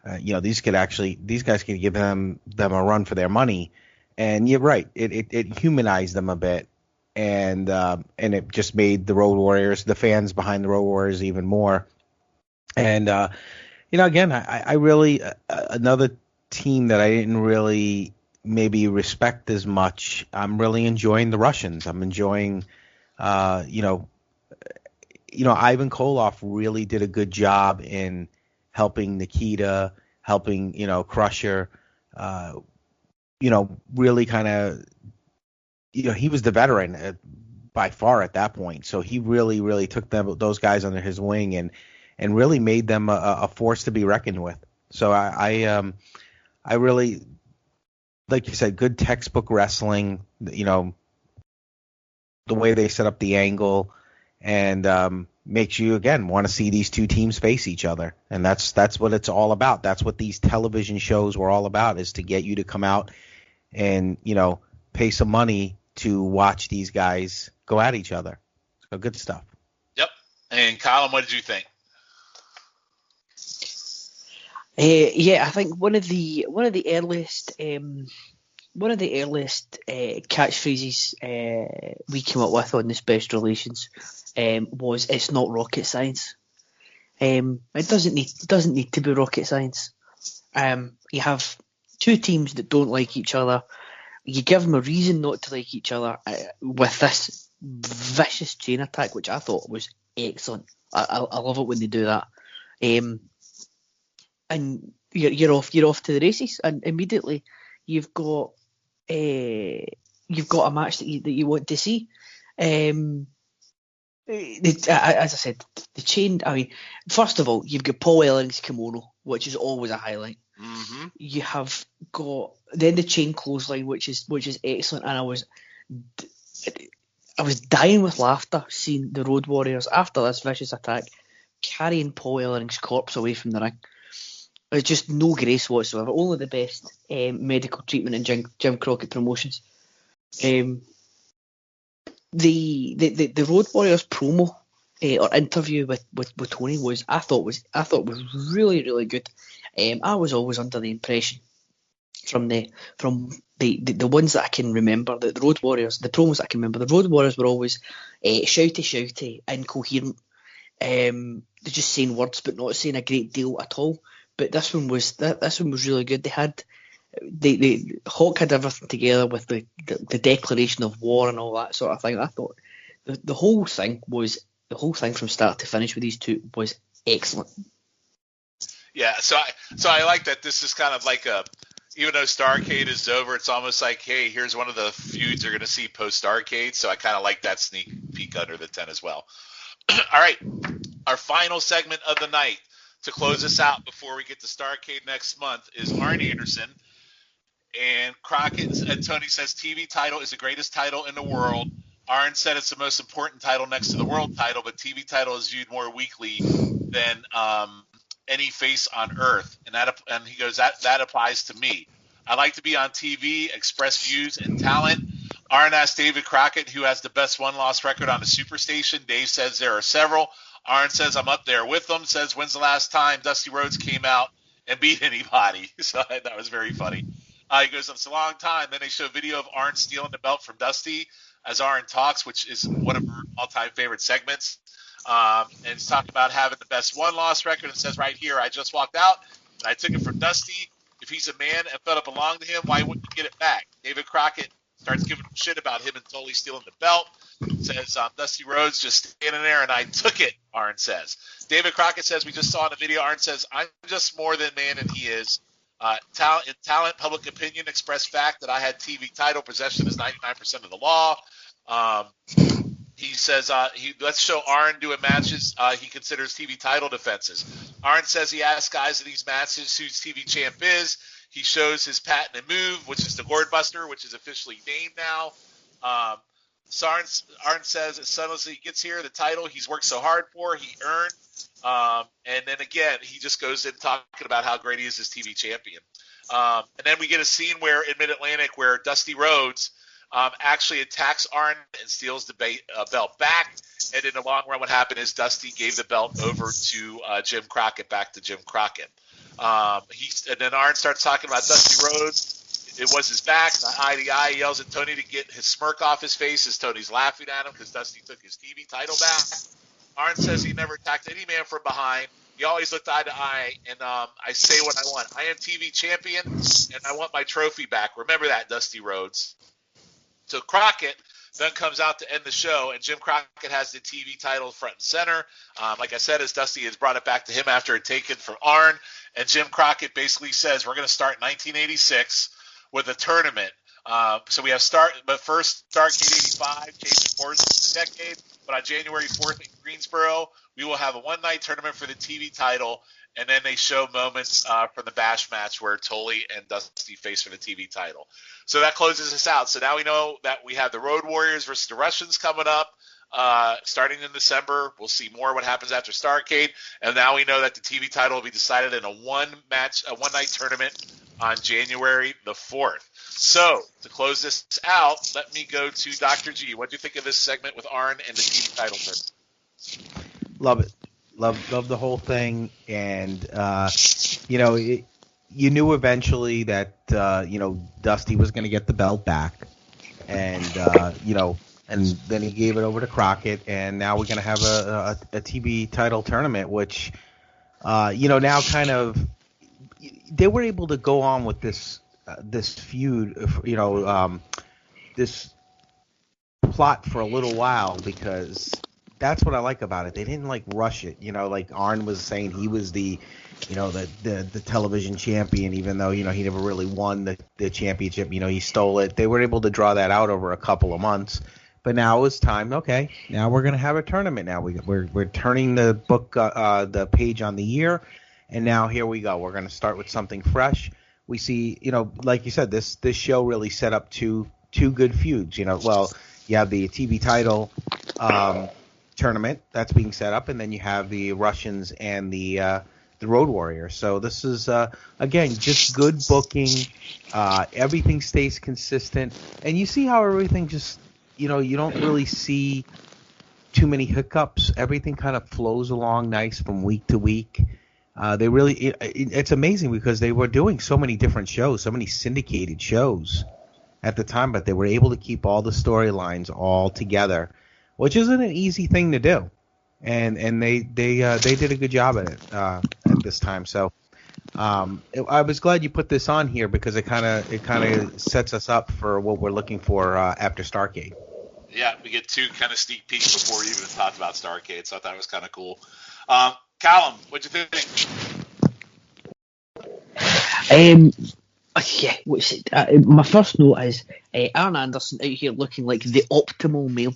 These guys could give them a run for their money, and you're right. It humanized them a bit, and it just made the Road Warriors, the fans behind the Road Warriors, even more. And again, I really another team that I didn't really maybe respect as much. I'm really enjoying the Russians. I'm enjoying, Ivan Koloff really did a good job in helping Nikita, helping, Crusher, really kind of, he was the veteran by far at that point. So he really, really took those guys under his wing and really made them a force to be reckoned with. So I really, like you said, good textbook wrestling, the way they set up the angle, and makes you again want to see these two teams face each other, and that's what it's all about. That's what these television shows were all about, is to get you to come out and pay some money to watch these guys go at each other. So good stuff. Yep. And Colin, what did you think? I think one of the earliest catchphrases we came up with on the Special Relations was "It's not rocket science." It doesn't need to be rocket science. You have two teams that don't like each other. You give them a reason not to like each other with this vicious chain attack, which I thought was excellent. I love it when they do that. And you're off to the races, and immediately you've got a match that you want to see. As I said, the chain. I mean, first of all, you've got Paul Ellering's kimono, which is always a highlight. Mm-hmm. You have got then the chain clothesline, which is excellent, and I was dying with laughter seeing the Road Warriors after this vicious attack carrying Paul Ellering's corpse away from the ring. It's just no grace whatsoever. Only the best medical treatment in Jim Crockett Promotions. The Road Warriors promo or interview with Tony was I thought was really, really good. I was always under the impression from the ones that I can remember, the Road Warriors, the promos that I can remember, the Road Warriors were always shouty, incoherent. They're just saying words but not saying a great deal at all. But this one was really good. They had Hawk had everything together with the declaration of war and all that sort of thing. I thought the whole thing from start to finish with these two was excellent. Yeah, so I like that. This is kind of like even though Starrcade is over, it's almost like, hey, here's one of the feuds you're going to see post Starrcade. So I kind of like that sneak peek under the tent as well. All right, our final segment of the night. To close us out before we get to Starrcade next month is Arn Anderson. And Crocket and Tony says TV title is the greatest title in the world. Arn said it's the most important title next to the world title, but TV title is viewed more weekly than any face on earth. And he goes, that applies to me. I like to be on TV, express views and talent, Arn asked David Crocket who has the best one-loss record on the Superstation. Dave says there are several. Arn says I'm up there with them. Says when's the last time Dusty Rhodes came out and beat anybody? So that was very funny. He goes, it's a long time. Then they show a video of Arn stealing the belt from Dusty as Arn talks, which is one of our all-time favorite segments. And he's talking about having the best one-loss record. It says right here, I just walked out and I took it from Dusty. If he's a man and felt it belonged to him, why wouldn't he get it back? David Crocket starts giving him shit about him and totally stealing the belt. Says Dusty Rhodes just standing there and I took it, Arn says. David Crocket says, we just saw in the video, Arn says, I'm just more than man and he is. Talent, public opinion, express fact that I had TV title. Possession is 99% of the law. He says, let's show Arn doing matches he considers TV title defenses. Arn says he asks guys in these matches whose TV champ is. He shows his patented move, which is the Gourd Buster, which is officially named now. Arn says as soon as he gets here, the title he's worked so hard for, he earned. And then again, he just goes in talking about how great he is as TV champion. And then we get a scene where in Mid-Atlantic where Dusty Rhodes actually attacks Arn and steals the belt back. And in the long run, what happened is Dusty gave the belt over to Jim Crocket, back to Jim Crocket. And then Arn starts talking about Dusty Rhodes. It was his back, eye to eye. He yells at Tony to get his smirk off his face as Tony's laughing at him because Dusty took his TV title back. Arn says he never attacked any man from behind. He always looked eye to eye, and I say what I want. I am TV champion, and I want my trophy back. Remember that, Dusty Rhodes. So Crockett then comes out to end the show, and Jim Crockett has the TV title front and center. Like I said, as Dusty has brought it back to him after it taken from Arn, and Jim Crockett basically says we're going to start 1986 with a tournament. So we have first Starrcade 85, changing course of the decade. But on January 4th in Greensboro, we will have a one-night tournament for the TV title, and then they show moments from the Bash match where Tully and Dusty face for the TV title. So that closes us out. So now we know that we have the Road Warriors versus the Russians coming up starting in December. We'll see more what happens after Starrcade, and now we know that the TV title will be decided in a one-night tournament on January the 4th. So, to close this out, let me go to Dr. G. What do you think of this segment with Arn and the TV title tournament? Love it. Love the whole thing. And, you knew eventually that, Dusty was going to get the belt back. And, and then he gave it over to Crockett. And now we're going to have a TV title tournament, which, now kind of, they were able to go on with this feud, this plot for a little while, because that's what I like about it. They didn't rush it, like Arn was saying he was the television champion, even though, he never really won the championship, he stole it. They were able to draw that out over a couple of months, but now it's time. Okay, now we're going to have a tournament. Now we're turning the book, the page on the year. And now here we go. We're going to start with something fresh. We see, like you said, this show really set up two good feuds. Well, you have the TV title tournament that's being set up, and then you have the Russians and the Road Warriors. So this is again just good booking. Everything stays consistent, and you see how everything just you don't really see too many hiccups. Everything kind of flows along nice from week to week. It's amazing because they were doing so many different shows, so many syndicated shows at the time, but they were able to keep all the storylines all together, which isn't an easy thing to do. And they did a good job at it at this time. So I was glad you put this on here because it kind of sets us up for what we're looking for after Starrcade. Yeah, we get two kind of sneak peeks before we even talked about Starrcade, so I thought it was kind of cool. Callum, what'd you think? My first note is Arn Anderson out here looking like the optimal male.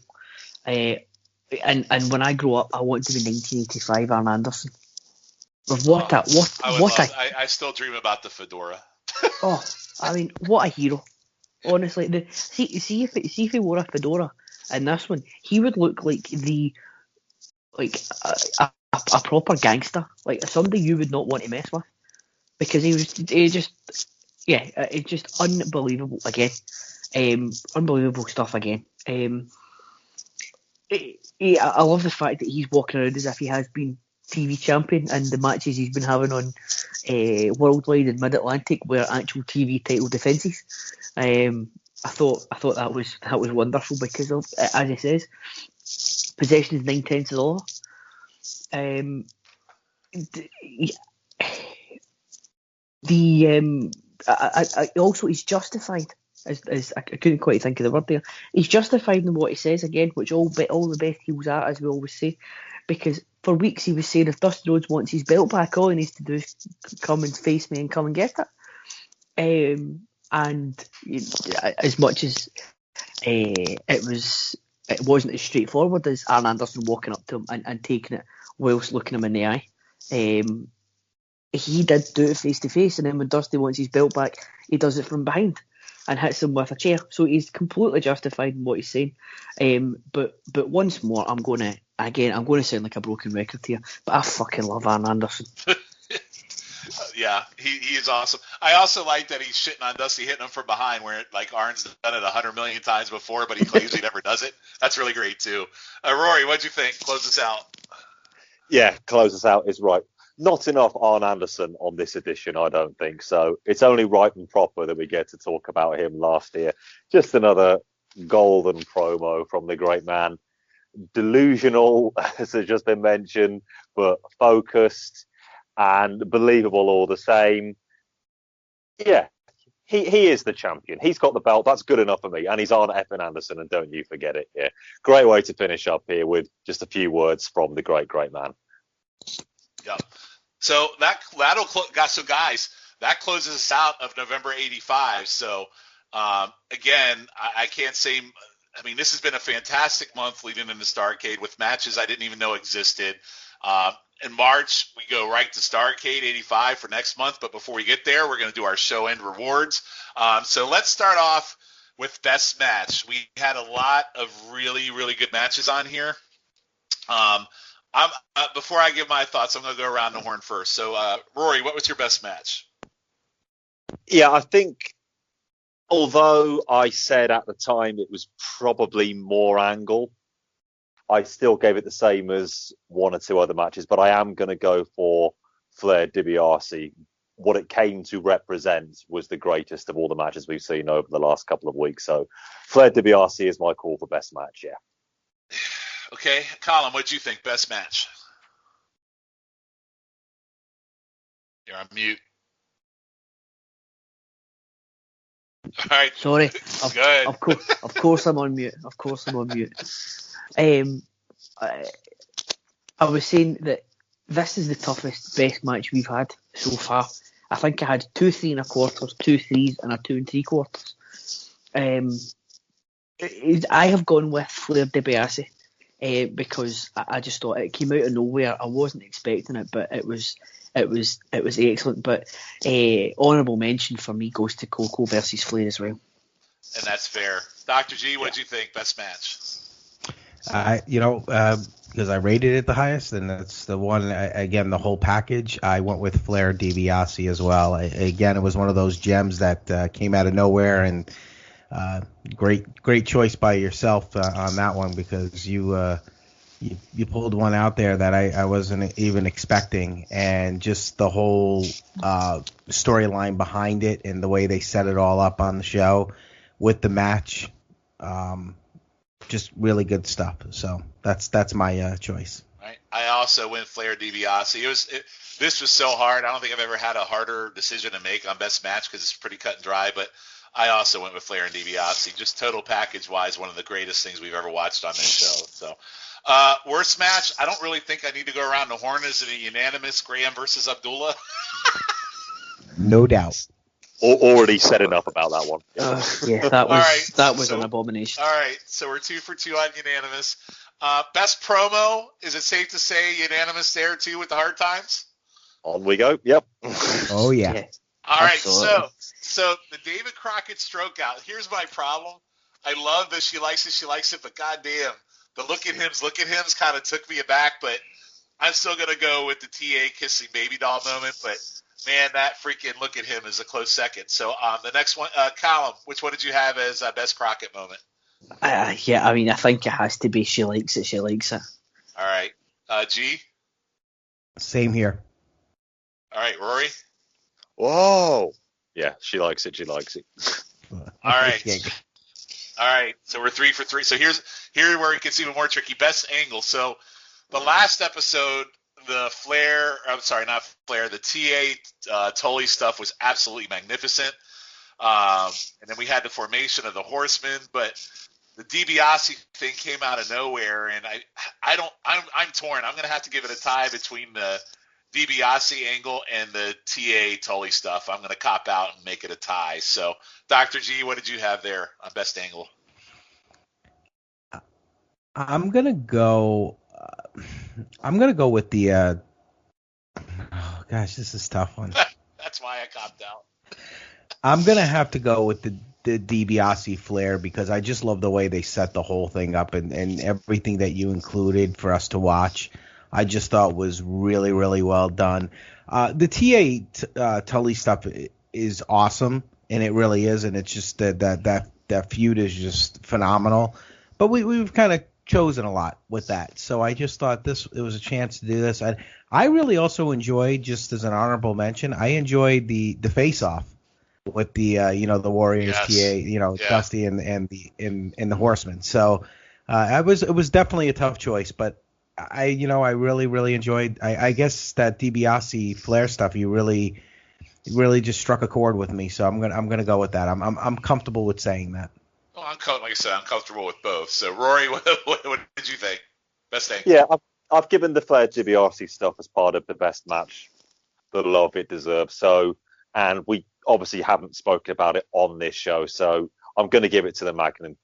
And when I grow up, I want to be 1985 Arn Anderson. I still dream about the fedora. What a hero! Honestly, see if he wore a fedora in this one, he would look like a proper gangster, like somebody you would not want to mess with, because it's just unbelievable again. Unbelievable stuff again. I love the fact that he's walking around as if he has been TV champion, and the matches he's been having on Worldwide and Mid Atlantic were actual TV title defences. I thought that was wonderful because of, as he says, possession is 9/10 of the law. Also he's justified. As I couldn't quite think of the word there. He's justified in what he says again, which all the best heels are, as we always say. Because for weeks he was saying if Dusty Rhodes wants his belt back, all he needs to do is come and face me and come and get it. And as much as it wasn't as straightforward as Arn Anderson walking up to him and taking it whilst looking him in the eye. He did do it face to face, and then when Dusty wants his belt back, he does it from behind and hits him with a chair. So he's completely justified in what he's saying. But once more, I'm going to sound like a broken record here, but I fucking love Arn Anderson. Yeah, he is awesome. I also like that he's shitting on Dusty, hitting him from behind, where like Arn's done it 100 million times before, but he claims he never does it. That's really great too. Rory, what'd you think? Close us out. Yeah, close us out is right. Not enough Arn Anderson on this edition, I don't think. So it's only right and proper that we get to talk about him last year. Just another golden promo from the great man. Delusional, as has just been mentioned, but focused and believable all the same. Yeah, he is the champion. He's got the belt. That's good enough for me. And he's Arn effing Anderson, and don't you forget it. Yeah, great way to finish up here with just a few words from the great man. Yep. So guys, that closes us out of November '85. So again, I can't say. I mean, this has been a fantastic month leading into Starrcade with matches I didn't even know existed. In March, we go right to Starrcade '85 for next month. But before we get there, we're going to do our show end rewards. So let's start off with best match. We had a lot of really, really good matches on here. Before I give my thoughts, I'm going to go around the horn first. So, Rory, what was your best match? Yeah, I think, although I said at the time it was probably more Angle, I still gave it the same as one or two other matches, but I am going to go for Flair Dibiase. What it came to represent was the greatest of all the matches we've seen over the last couple of weeks. So, Flair Dibiase is my call for best match, yeah. Okay, Colin, what do you think? Best match? You're on mute. All right. Sorry. Good. Of course I'm on mute. I was saying that this is the toughest best match we've had so far. I think I had 2 3 1/4, 2 3s, and a 2 3/4. I have gone with Flair Dibiase. Because I just thought it came out of nowhere. I wasn't expecting it, but it was excellent. But honourable mention for me goes to Koko versus Flair as well. And that's fair. Dr. G, what did you think? Best match? Because I rated it the highest, and that's the one. Again, the whole package. I went with Flair Dibiase as well. Again, it was one of those gems that came out of nowhere, and great choice by yourself on that one, because you pulled one out there that I wasn't even expecting, and just the whole storyline behind it and the way they set it all up on the show with the match, just really good stuff. So that's my choice. Right. I also went Flair Dibiase. This was so hard. I don't think I've ever had a harder decision to make on best match because it's pretty cut and dry, but I also went with Flair and Dibiase. Just total package-wise, one of the greatest things we've ever watched on this show. So, worst match, I don't really think I need to go around the horn. Is it a unanimous Graham versus Abdullah? No doubt. Already said enough about that one. Yeah, that was an abomination. All right, so we're 2 for 2 on unanimous. Best promo, is it safe to say unanimous there too with the hard times? On we go. Yep. Oh, yeah. All right, so the David Crockett stroke out. Here's my problem. I love that she likes it, but goddamn, the look at hims kind of took me aback. But I'm still gonna go with the TA kissing baby doll moment. But man, that freaking look at him is a close second. So the next one, Callum, which one did you have as best Crocket moment? Yeah, I mean, I think it has to be She Likes It, She Likes It. All right. G? Same here. All right, Rory? Whoa. Yeah, she likes it. She likes it. All right. All right. So we're 3 for 3. So here's where it gets even more tricky. Best angle. So the last episode, the TA Tully stuff was absolutely magnificent. And then we had the formation of the Horsemen, but the Dibiase thing came out of nowhere, and I'm torn. I'm going to have to give it a tie between the Dibiase angle and the TA Tully stuff. I'm going to cop out and make it a tie. So, Dr. G, what did you have there on best angle? I'm gonna go with the. Oh gosh, this is a tough one. That's why I copped out. I'm gonna have to go with the Dibiase Flair because I just love the way they set the whole thing up and everything that you included for us to watch. I just thought was really, really well done. The TA Tully stuff is awesome, and it really is, and it's just that feud is just phenomenal. But we've kind of chosen a lot with that, so I just thought it was a chance to do this. I really also enjoyed, just as an honorable mention, I enjoyed the face off with the the Warriors, yes. TA, Dusty and the Horsemen. So it was definitely a tough choice, but I really, really enjoyed. I guess that Dibiase Flair stuff, you really just struck a chord with me. So I'm gonna go with that. I'm comfortable with saying that. Well, like I said, I'm comfortable with both. So, Rory, what did you think? Best thing? Yeah, I've given the Flair Dibiase stuff as part of the best match, the love it deserves. So, and we obviously haven't spoken about it on this show, so I'm going to give it to the Magnum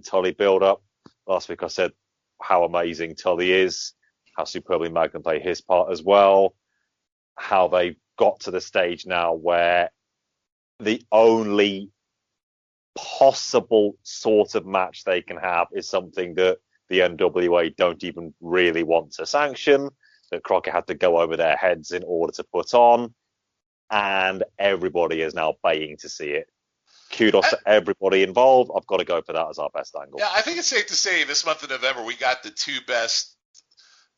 Tully build-up. Last week I said how amazing Tully is, how superbly Magnum played his part as well, how they got to the stage now where the only possible sort of match they can have is something that the NWA don't even really want to sanction, that Crocket had to go over their heads in order to put on, and everybody is now baying to see it. Kudos to everybody involved. I've got to go for that as our best angle. Yeah, I think it's safe to say this month of November we got the two best,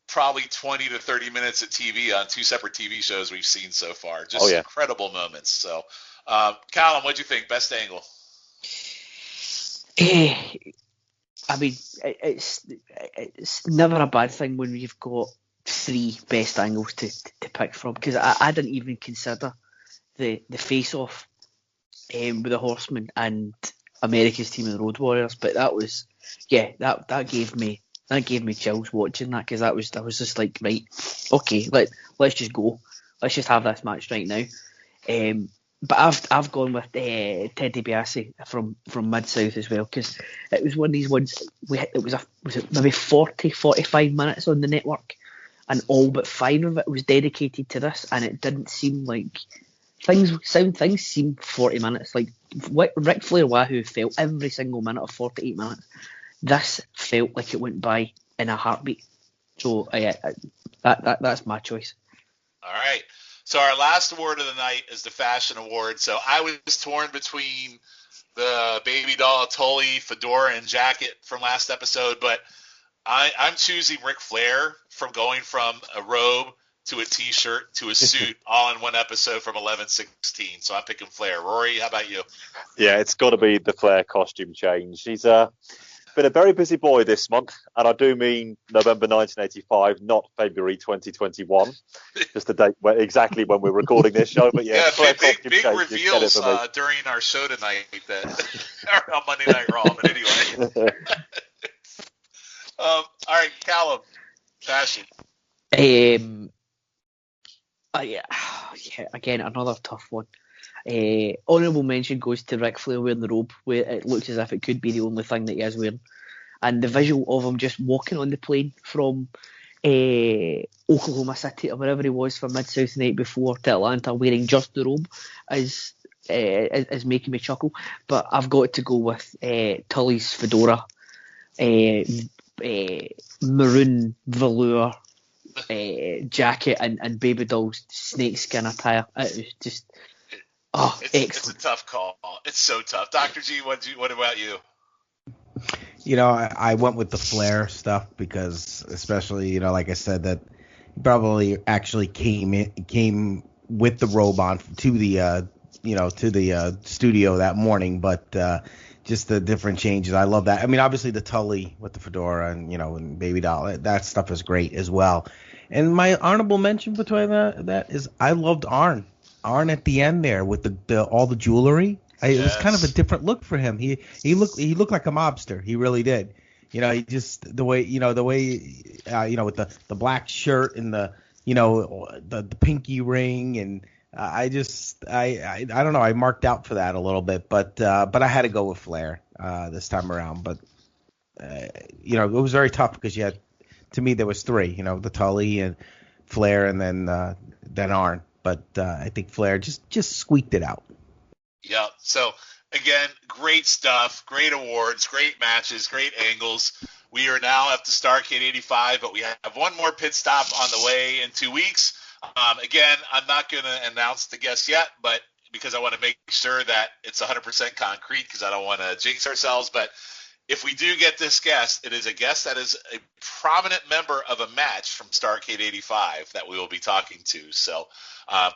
probably 20 to 30 minutes of TV on two separate TV shows we've seen so far. Just incredible moments. So, Callum, what'd you think? Best angle? I mean, it's never a bad thing when you've got three best angles to pick from, because I didn't even consider the face-off with the Horsemen and America's Team of the Road Warriors, but that was that gave me chills watching that, because I was just like, right, okay, let's just go, let's just have this match right now. But I've gone with Ted DiBiase from Mid-South as well, because it was one of these ones, was it maybe 45 minutes on the network, and all but 5 of it was dedicated to this, and it didn't seem like things seemed 40 minutes. Like Ric Flair Wahoo felt every single minute of 48 minutes. This felt like it went by in a heartbeat. So that's my choice. All right. So our last award of the night is the Fashion Award. So I was torn between the Baby Doll Tully fedora and jacket from last episode, but I'm choosing Ric Flair from going from a robe to a T-shirt to a suit all in one episode from 11/16. So I'm picking Flair. Rory, how about you? Yeah, it's got to be the Flair costume change. He's been a very busy boy this month, and I do mean November 1985, not February 2021. Just the date exactly when we're recording this show. But yeah, big reveals during our show tonight that on Monday Night Raw. But anyway, all right, Callum, fashion. Again, another tough one. Honourable mention goes to Ric Flair wearing the robe, where it looks as if it could be the only thing that he is wearing. And the visual of him just walking on the plane from Oklahoma City or wherever he was for Mid-South the night before to Atlanta wearing just the robe is making me chuckle. But I've got to go with Tully's fedora, maroon velour jacket and baby doll snakeskin attire. It was just excellent. It's a tough call. It's so tough. Dr. G, what about you? I went with the Flair stuff because, especially, like I said, that probably actually came with the robe on to the studio that morning, but just the different changes. I love that. I mean, obviously the Tully with the fedora and baby doll, that stuff is great as well. And my honorable mention between that is I loved Arn at the end there with all the jewelry. It was kind of a different look for him. He looked like a mobster. He really did. He just the way with the black shirt and the pinky ring, and I don't know. I marked out for that a little bit, but I had to go with Flair this time around. But it was very tough because to me there was three. The Tully and Flair and then Arn. But I think Flair just squeaked it out. Yeah. So, again, great stuff, great awards, great matches, great angles. We are now up to Starrcade 85, but we have one more pit stop on the way in 2 weeks. Again, I'm not going to announce the guest yet, but because I want to make sure that it's 100% concrete because I don't want to jinx ourselves. But if we do get this guest, it is a guest that is a prominent member of a match from Starrcade 85 that we will be talking to. So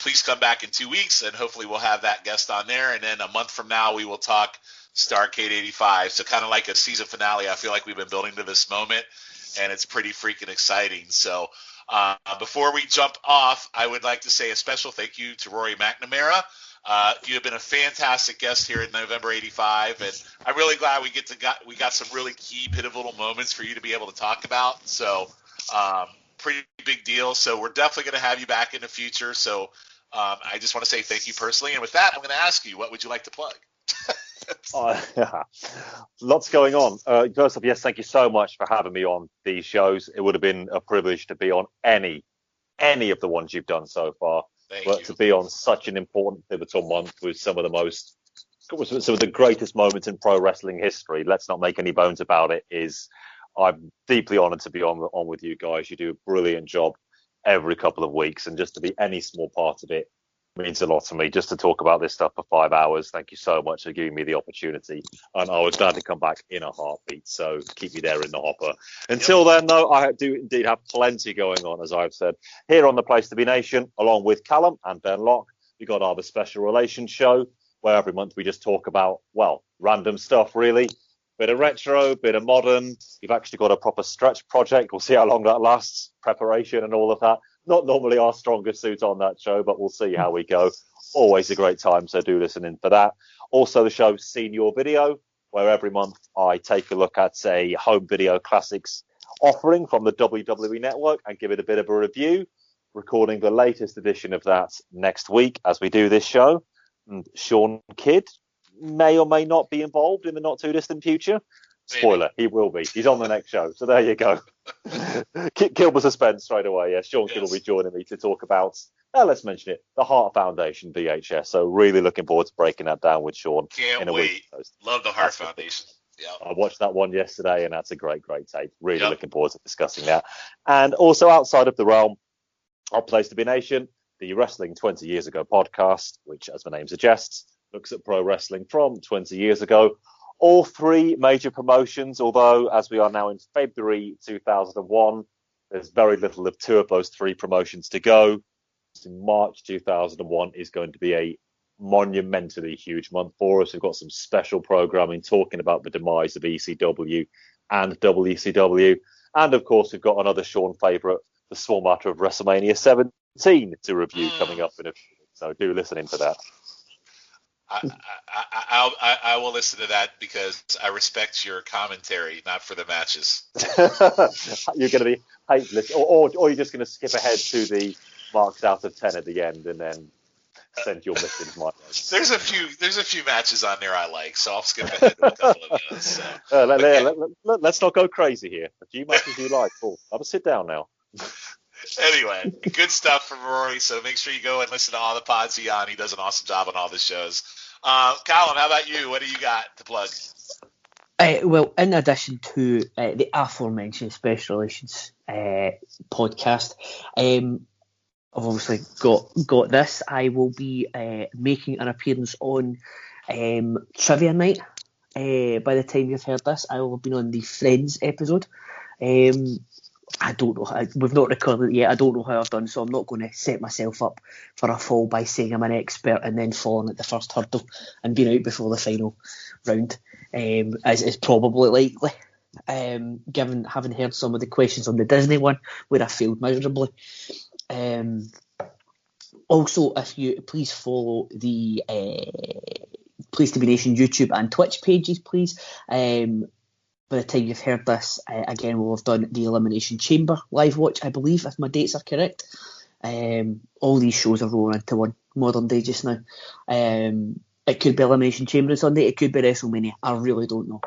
please come back in 2 weeks, and hopefully we'll have that guest on there. And then a month from now, we will talk Starrcade 85. So kind of like a season finale, I feel like we've been building to this moment, and it's pretty freaking exciting. So before we jump off, I would like to say a special thank you to Rory McNamara. You have been a fantastic guest here in November 85, and I'm really glad we got some really key pivotal moments for you to be able to talk about. So pretty big deal. So we're definitely going to have you back in the future. So I just want to say thank you personally. And with that, I'm going to ask you, what would you like to plug? Lots going on. First off, yes, thank you so much for having me on these shows. It would have been a privilege to be on any of the ones you've done so far. But to be on such an important pivotal month with some of the greatest moments in pro wrestling history, let's not make any bones about it, I'm deeply honored to be on with you guys. You do a brilliant job every couple of weeks, and just to be any small part of it means a lot to me. Just to talk about this stuff for 5 hours, thank you so much for giving me the opportunity, and I was glad to come back in a heartbeat. So keep me there in the hopper. Until then, though, I do indeed have plenty going on, as I've said, here on the Place to Be Nation, along with Callum and Ben Locke. We got our Special Relations show, where every month we just talk about, random stuff, really. Bit of retro, bit of modern. We've actually got a proper stretch project. We'll see how long that lasts, preparation and all of that. Not normally our strongest suit on that show, but we'll see how we go. Always a great time, so do listen in for that. Also, the show Senior Video, where every month I take a look at a home video classics offering from the WWE Network and give it a bit of a review. Recording the latest edition of that next week as we do this show. And Sean Kidd may or may not be involved in the not too distant future. Spoiler, he will be. He's on the next show. So there you go. Kill the suspense straight away. Yeah, Sean Kidd will be joining me to talk about, let's mention it, the Heart Foundation VHS. So really looking forward to breaking that down with Sean. Can't wait. Love the Heart Foundation. Yeah. I watched that one yesterday, and that's a great tape. Really looking forward to discussing that. And also outside of the realm, our Place to Be Nation, the Wrestling 20 Years Ago podcast, which, as the name suggests, looks at pro wrestling from 20 years ago. All three major promotions, although as we are now in February 2001, there's very little of two of those three promotions to go. In March 2001 is going to be a monumentally huge month for us. We've got some special programming talking about the demise of ECW and WCW. And of course, we've got another Sean favourite, the small matter of WrestleMania 17 to review coming up in a few weeks. So do listen in for that. I will listen to that because I respect your commentary, not for the matches. You're going to be hateless, or you're just going to skip ahead to the marks out of 10 at the end and then send your missions my way. There's a few matches on there I like, so I'll skip ahead to a couple of those. So. Let's not go crazy here. A few matches you like. Cool. I'll sit down now. Anyway, good stuff from Rory. So make sure you go and listen to all the pods he's on. He does an awesome job on all the shows. Colin, how about you? What do you got to plug? Well, in addition to the aforementioned Special Relations podcast, I've obviously got this. I will be making an appearance on Trivia Night. By the time you've heard this, I will have been on the Friends episode. I don't know. We've not recorded it yet. I don't know how I've done, so I'm not going to set myself up for a fall by saying I'm an expert and then falling at the first hurdle and being out before the final round, as is probably likely. Given having heard some of the questions on the Disney one, where I failed miserably. Also, if you please follow the Place to Be Nation YouTube and Twitch pages, please. By the time you've heard this, again, we'll have done the Elimination Chamber live watch, I believe, if my dates are correct. All these shows are rolling into one modern day just now. It could be Elimination Chamber on Sunday, it could be WrestleMania. I really don't know.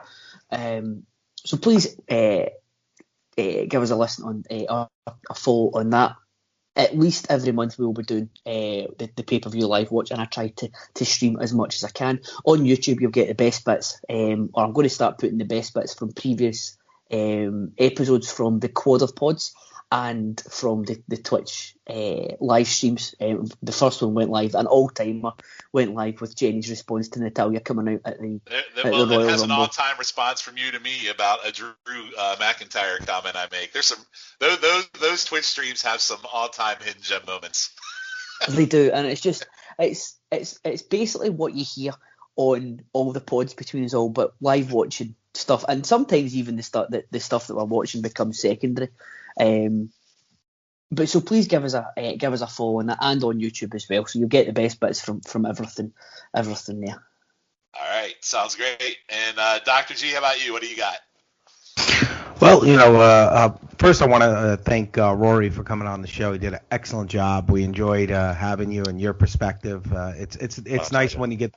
So please give us a listen on a follow on that. At least every month we will be doing the pay-per-view live watch, and I try to stream as much as I can. On YouTube, you'll get the best bits, or I'm going to start putting the best bits from previous episodes from the Quad of Pods and from the Twitch live streams. The first one went live, an all-timer went live with Jenny's response to Natalia coming out at the Royal It has Rumble. an all-time response from you to me about a Drew McIntyre comment I make. There's some those Twitch streams have some all-time hidden gem moments. They do, and it's basically what you hear on all the pods between us all, but live watching stuff, and sometimes even the stuff that we're watching becomes secondary. But so please give us a follow on that and on YouTube as well, so you'll get the best bits from everything there. All right, sounds great. And Dr. G, how about you? What do you got? Well, first I want to thank Rory for coming on the show. He did an excellent job. We enjoyed having you and your perspective. It's nice when you get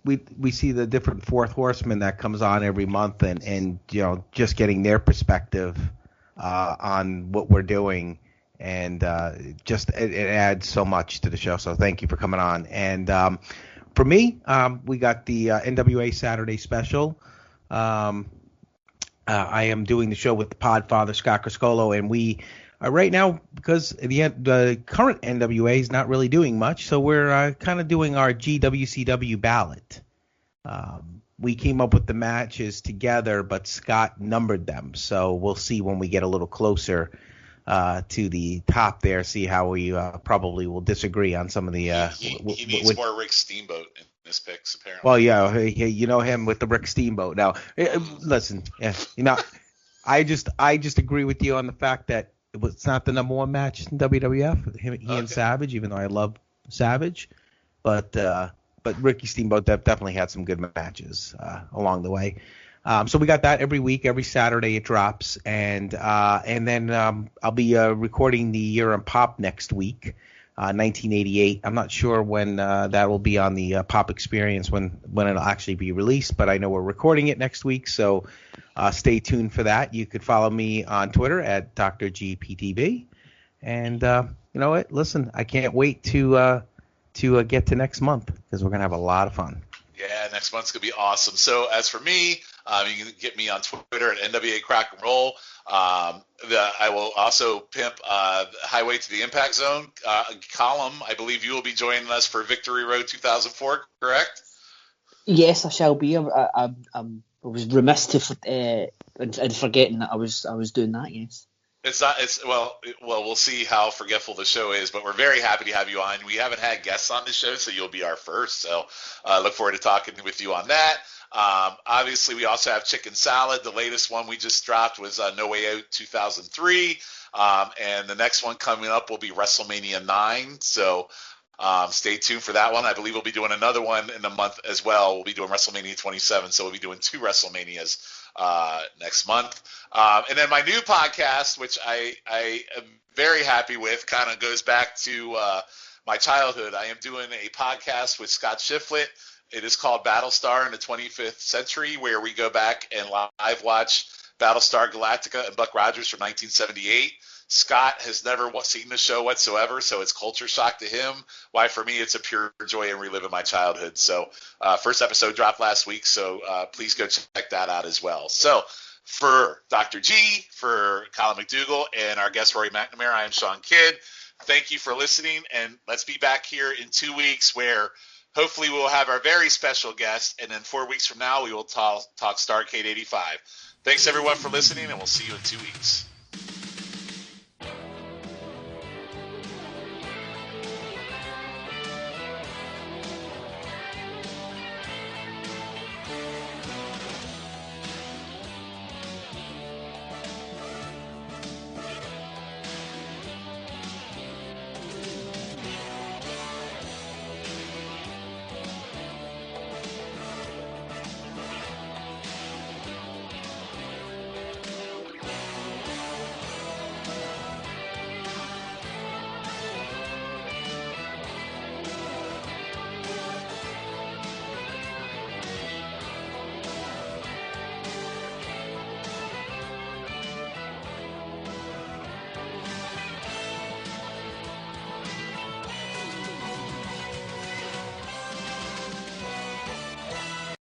we see the different fourth horsemen that comes on every month, and just getting their perspective on what we're doing, and it adds so much to the show. So thank you for coming on. And for me, we got the NWA Saturday special. I am doing the show with the Podfather Scott Criscolo, and we right now, because the current NWA is not really doing much, so we're kind of doing our GWCW ballot. We came up with the matches together, but Scott numbered them, so we'll see when we get a little closer to the top there, see how we probably will disagree on some of the. He needs more Rick Steamboat in his picks, apparently. Well, yeah, you know him with the Rick Steamboat. Now, listen, I just agree with you on the fact that it's not the number one match in WWF. He and Savage, even though I love Savage, but Ricky Steamboat definitely had some good matches along the way. So we got that every week, every Saturday it drops, and then I'll be recording the Year in Pop next week, 1988. I'm not sure when that will be on the Pop Experience, when it'll actually be released, but I know we're recording it next week, so stay tuned for that. You could follow me on Twitter at DrGPTV, and you know what? Listen, I can't wait to get to next month, because we're gonna have a lot of fun. Yeah, next month's going to be awesome. So as for me, you can get me on Twitter at NWA Crock Roll. I will also pimp Highway to the Impact Zone column. I believe you will be joining us for Victory Road 2004, correct? Yes, I shall be. I was remiss in forgetting that I was doing that, yes. It's not. It's well. We'll see how forgetful the show is, but we're very happy to have you on. We haven't had guests on the show, so you'll be our first. So look forward to talking with you on that. Obviously, we also have Chicken Salad. The latest one we just dropped was No Way Out 2003, and the next one coming up will be WrestleMania 9. So stay tuned for that one. I believe we'll be doing another one in a month as well. We'll be doing WrestleMania 27, so we'll be doing 2 WrestleManias next month. And then my new podcast, which I am very happy with, kind of goes back to my childhood. I am doing a podcast with Scott Shiflett. It is called Battlestar in the 25th Century, where we go back and live watch Battlestar Galactica and Buck Rogers from 1978. Scott has never seen the show whatsoever, so it's culture shock to him. Why, for me, it's a pure joy in reliving my childhood. So first episode dropped last week, so please go check that out as well. So for Dr. G, for Colin McDougall, and our guest Rory McNamara, I am Sean Kidd. Thank you for listening, and let's be back here in 2 weeks where hopefully we'll have our very special guest, and then 4 weeks from now we will talk Starrcade 85. Thanks, everyone, for listening, and we'll see you in 2 weeks.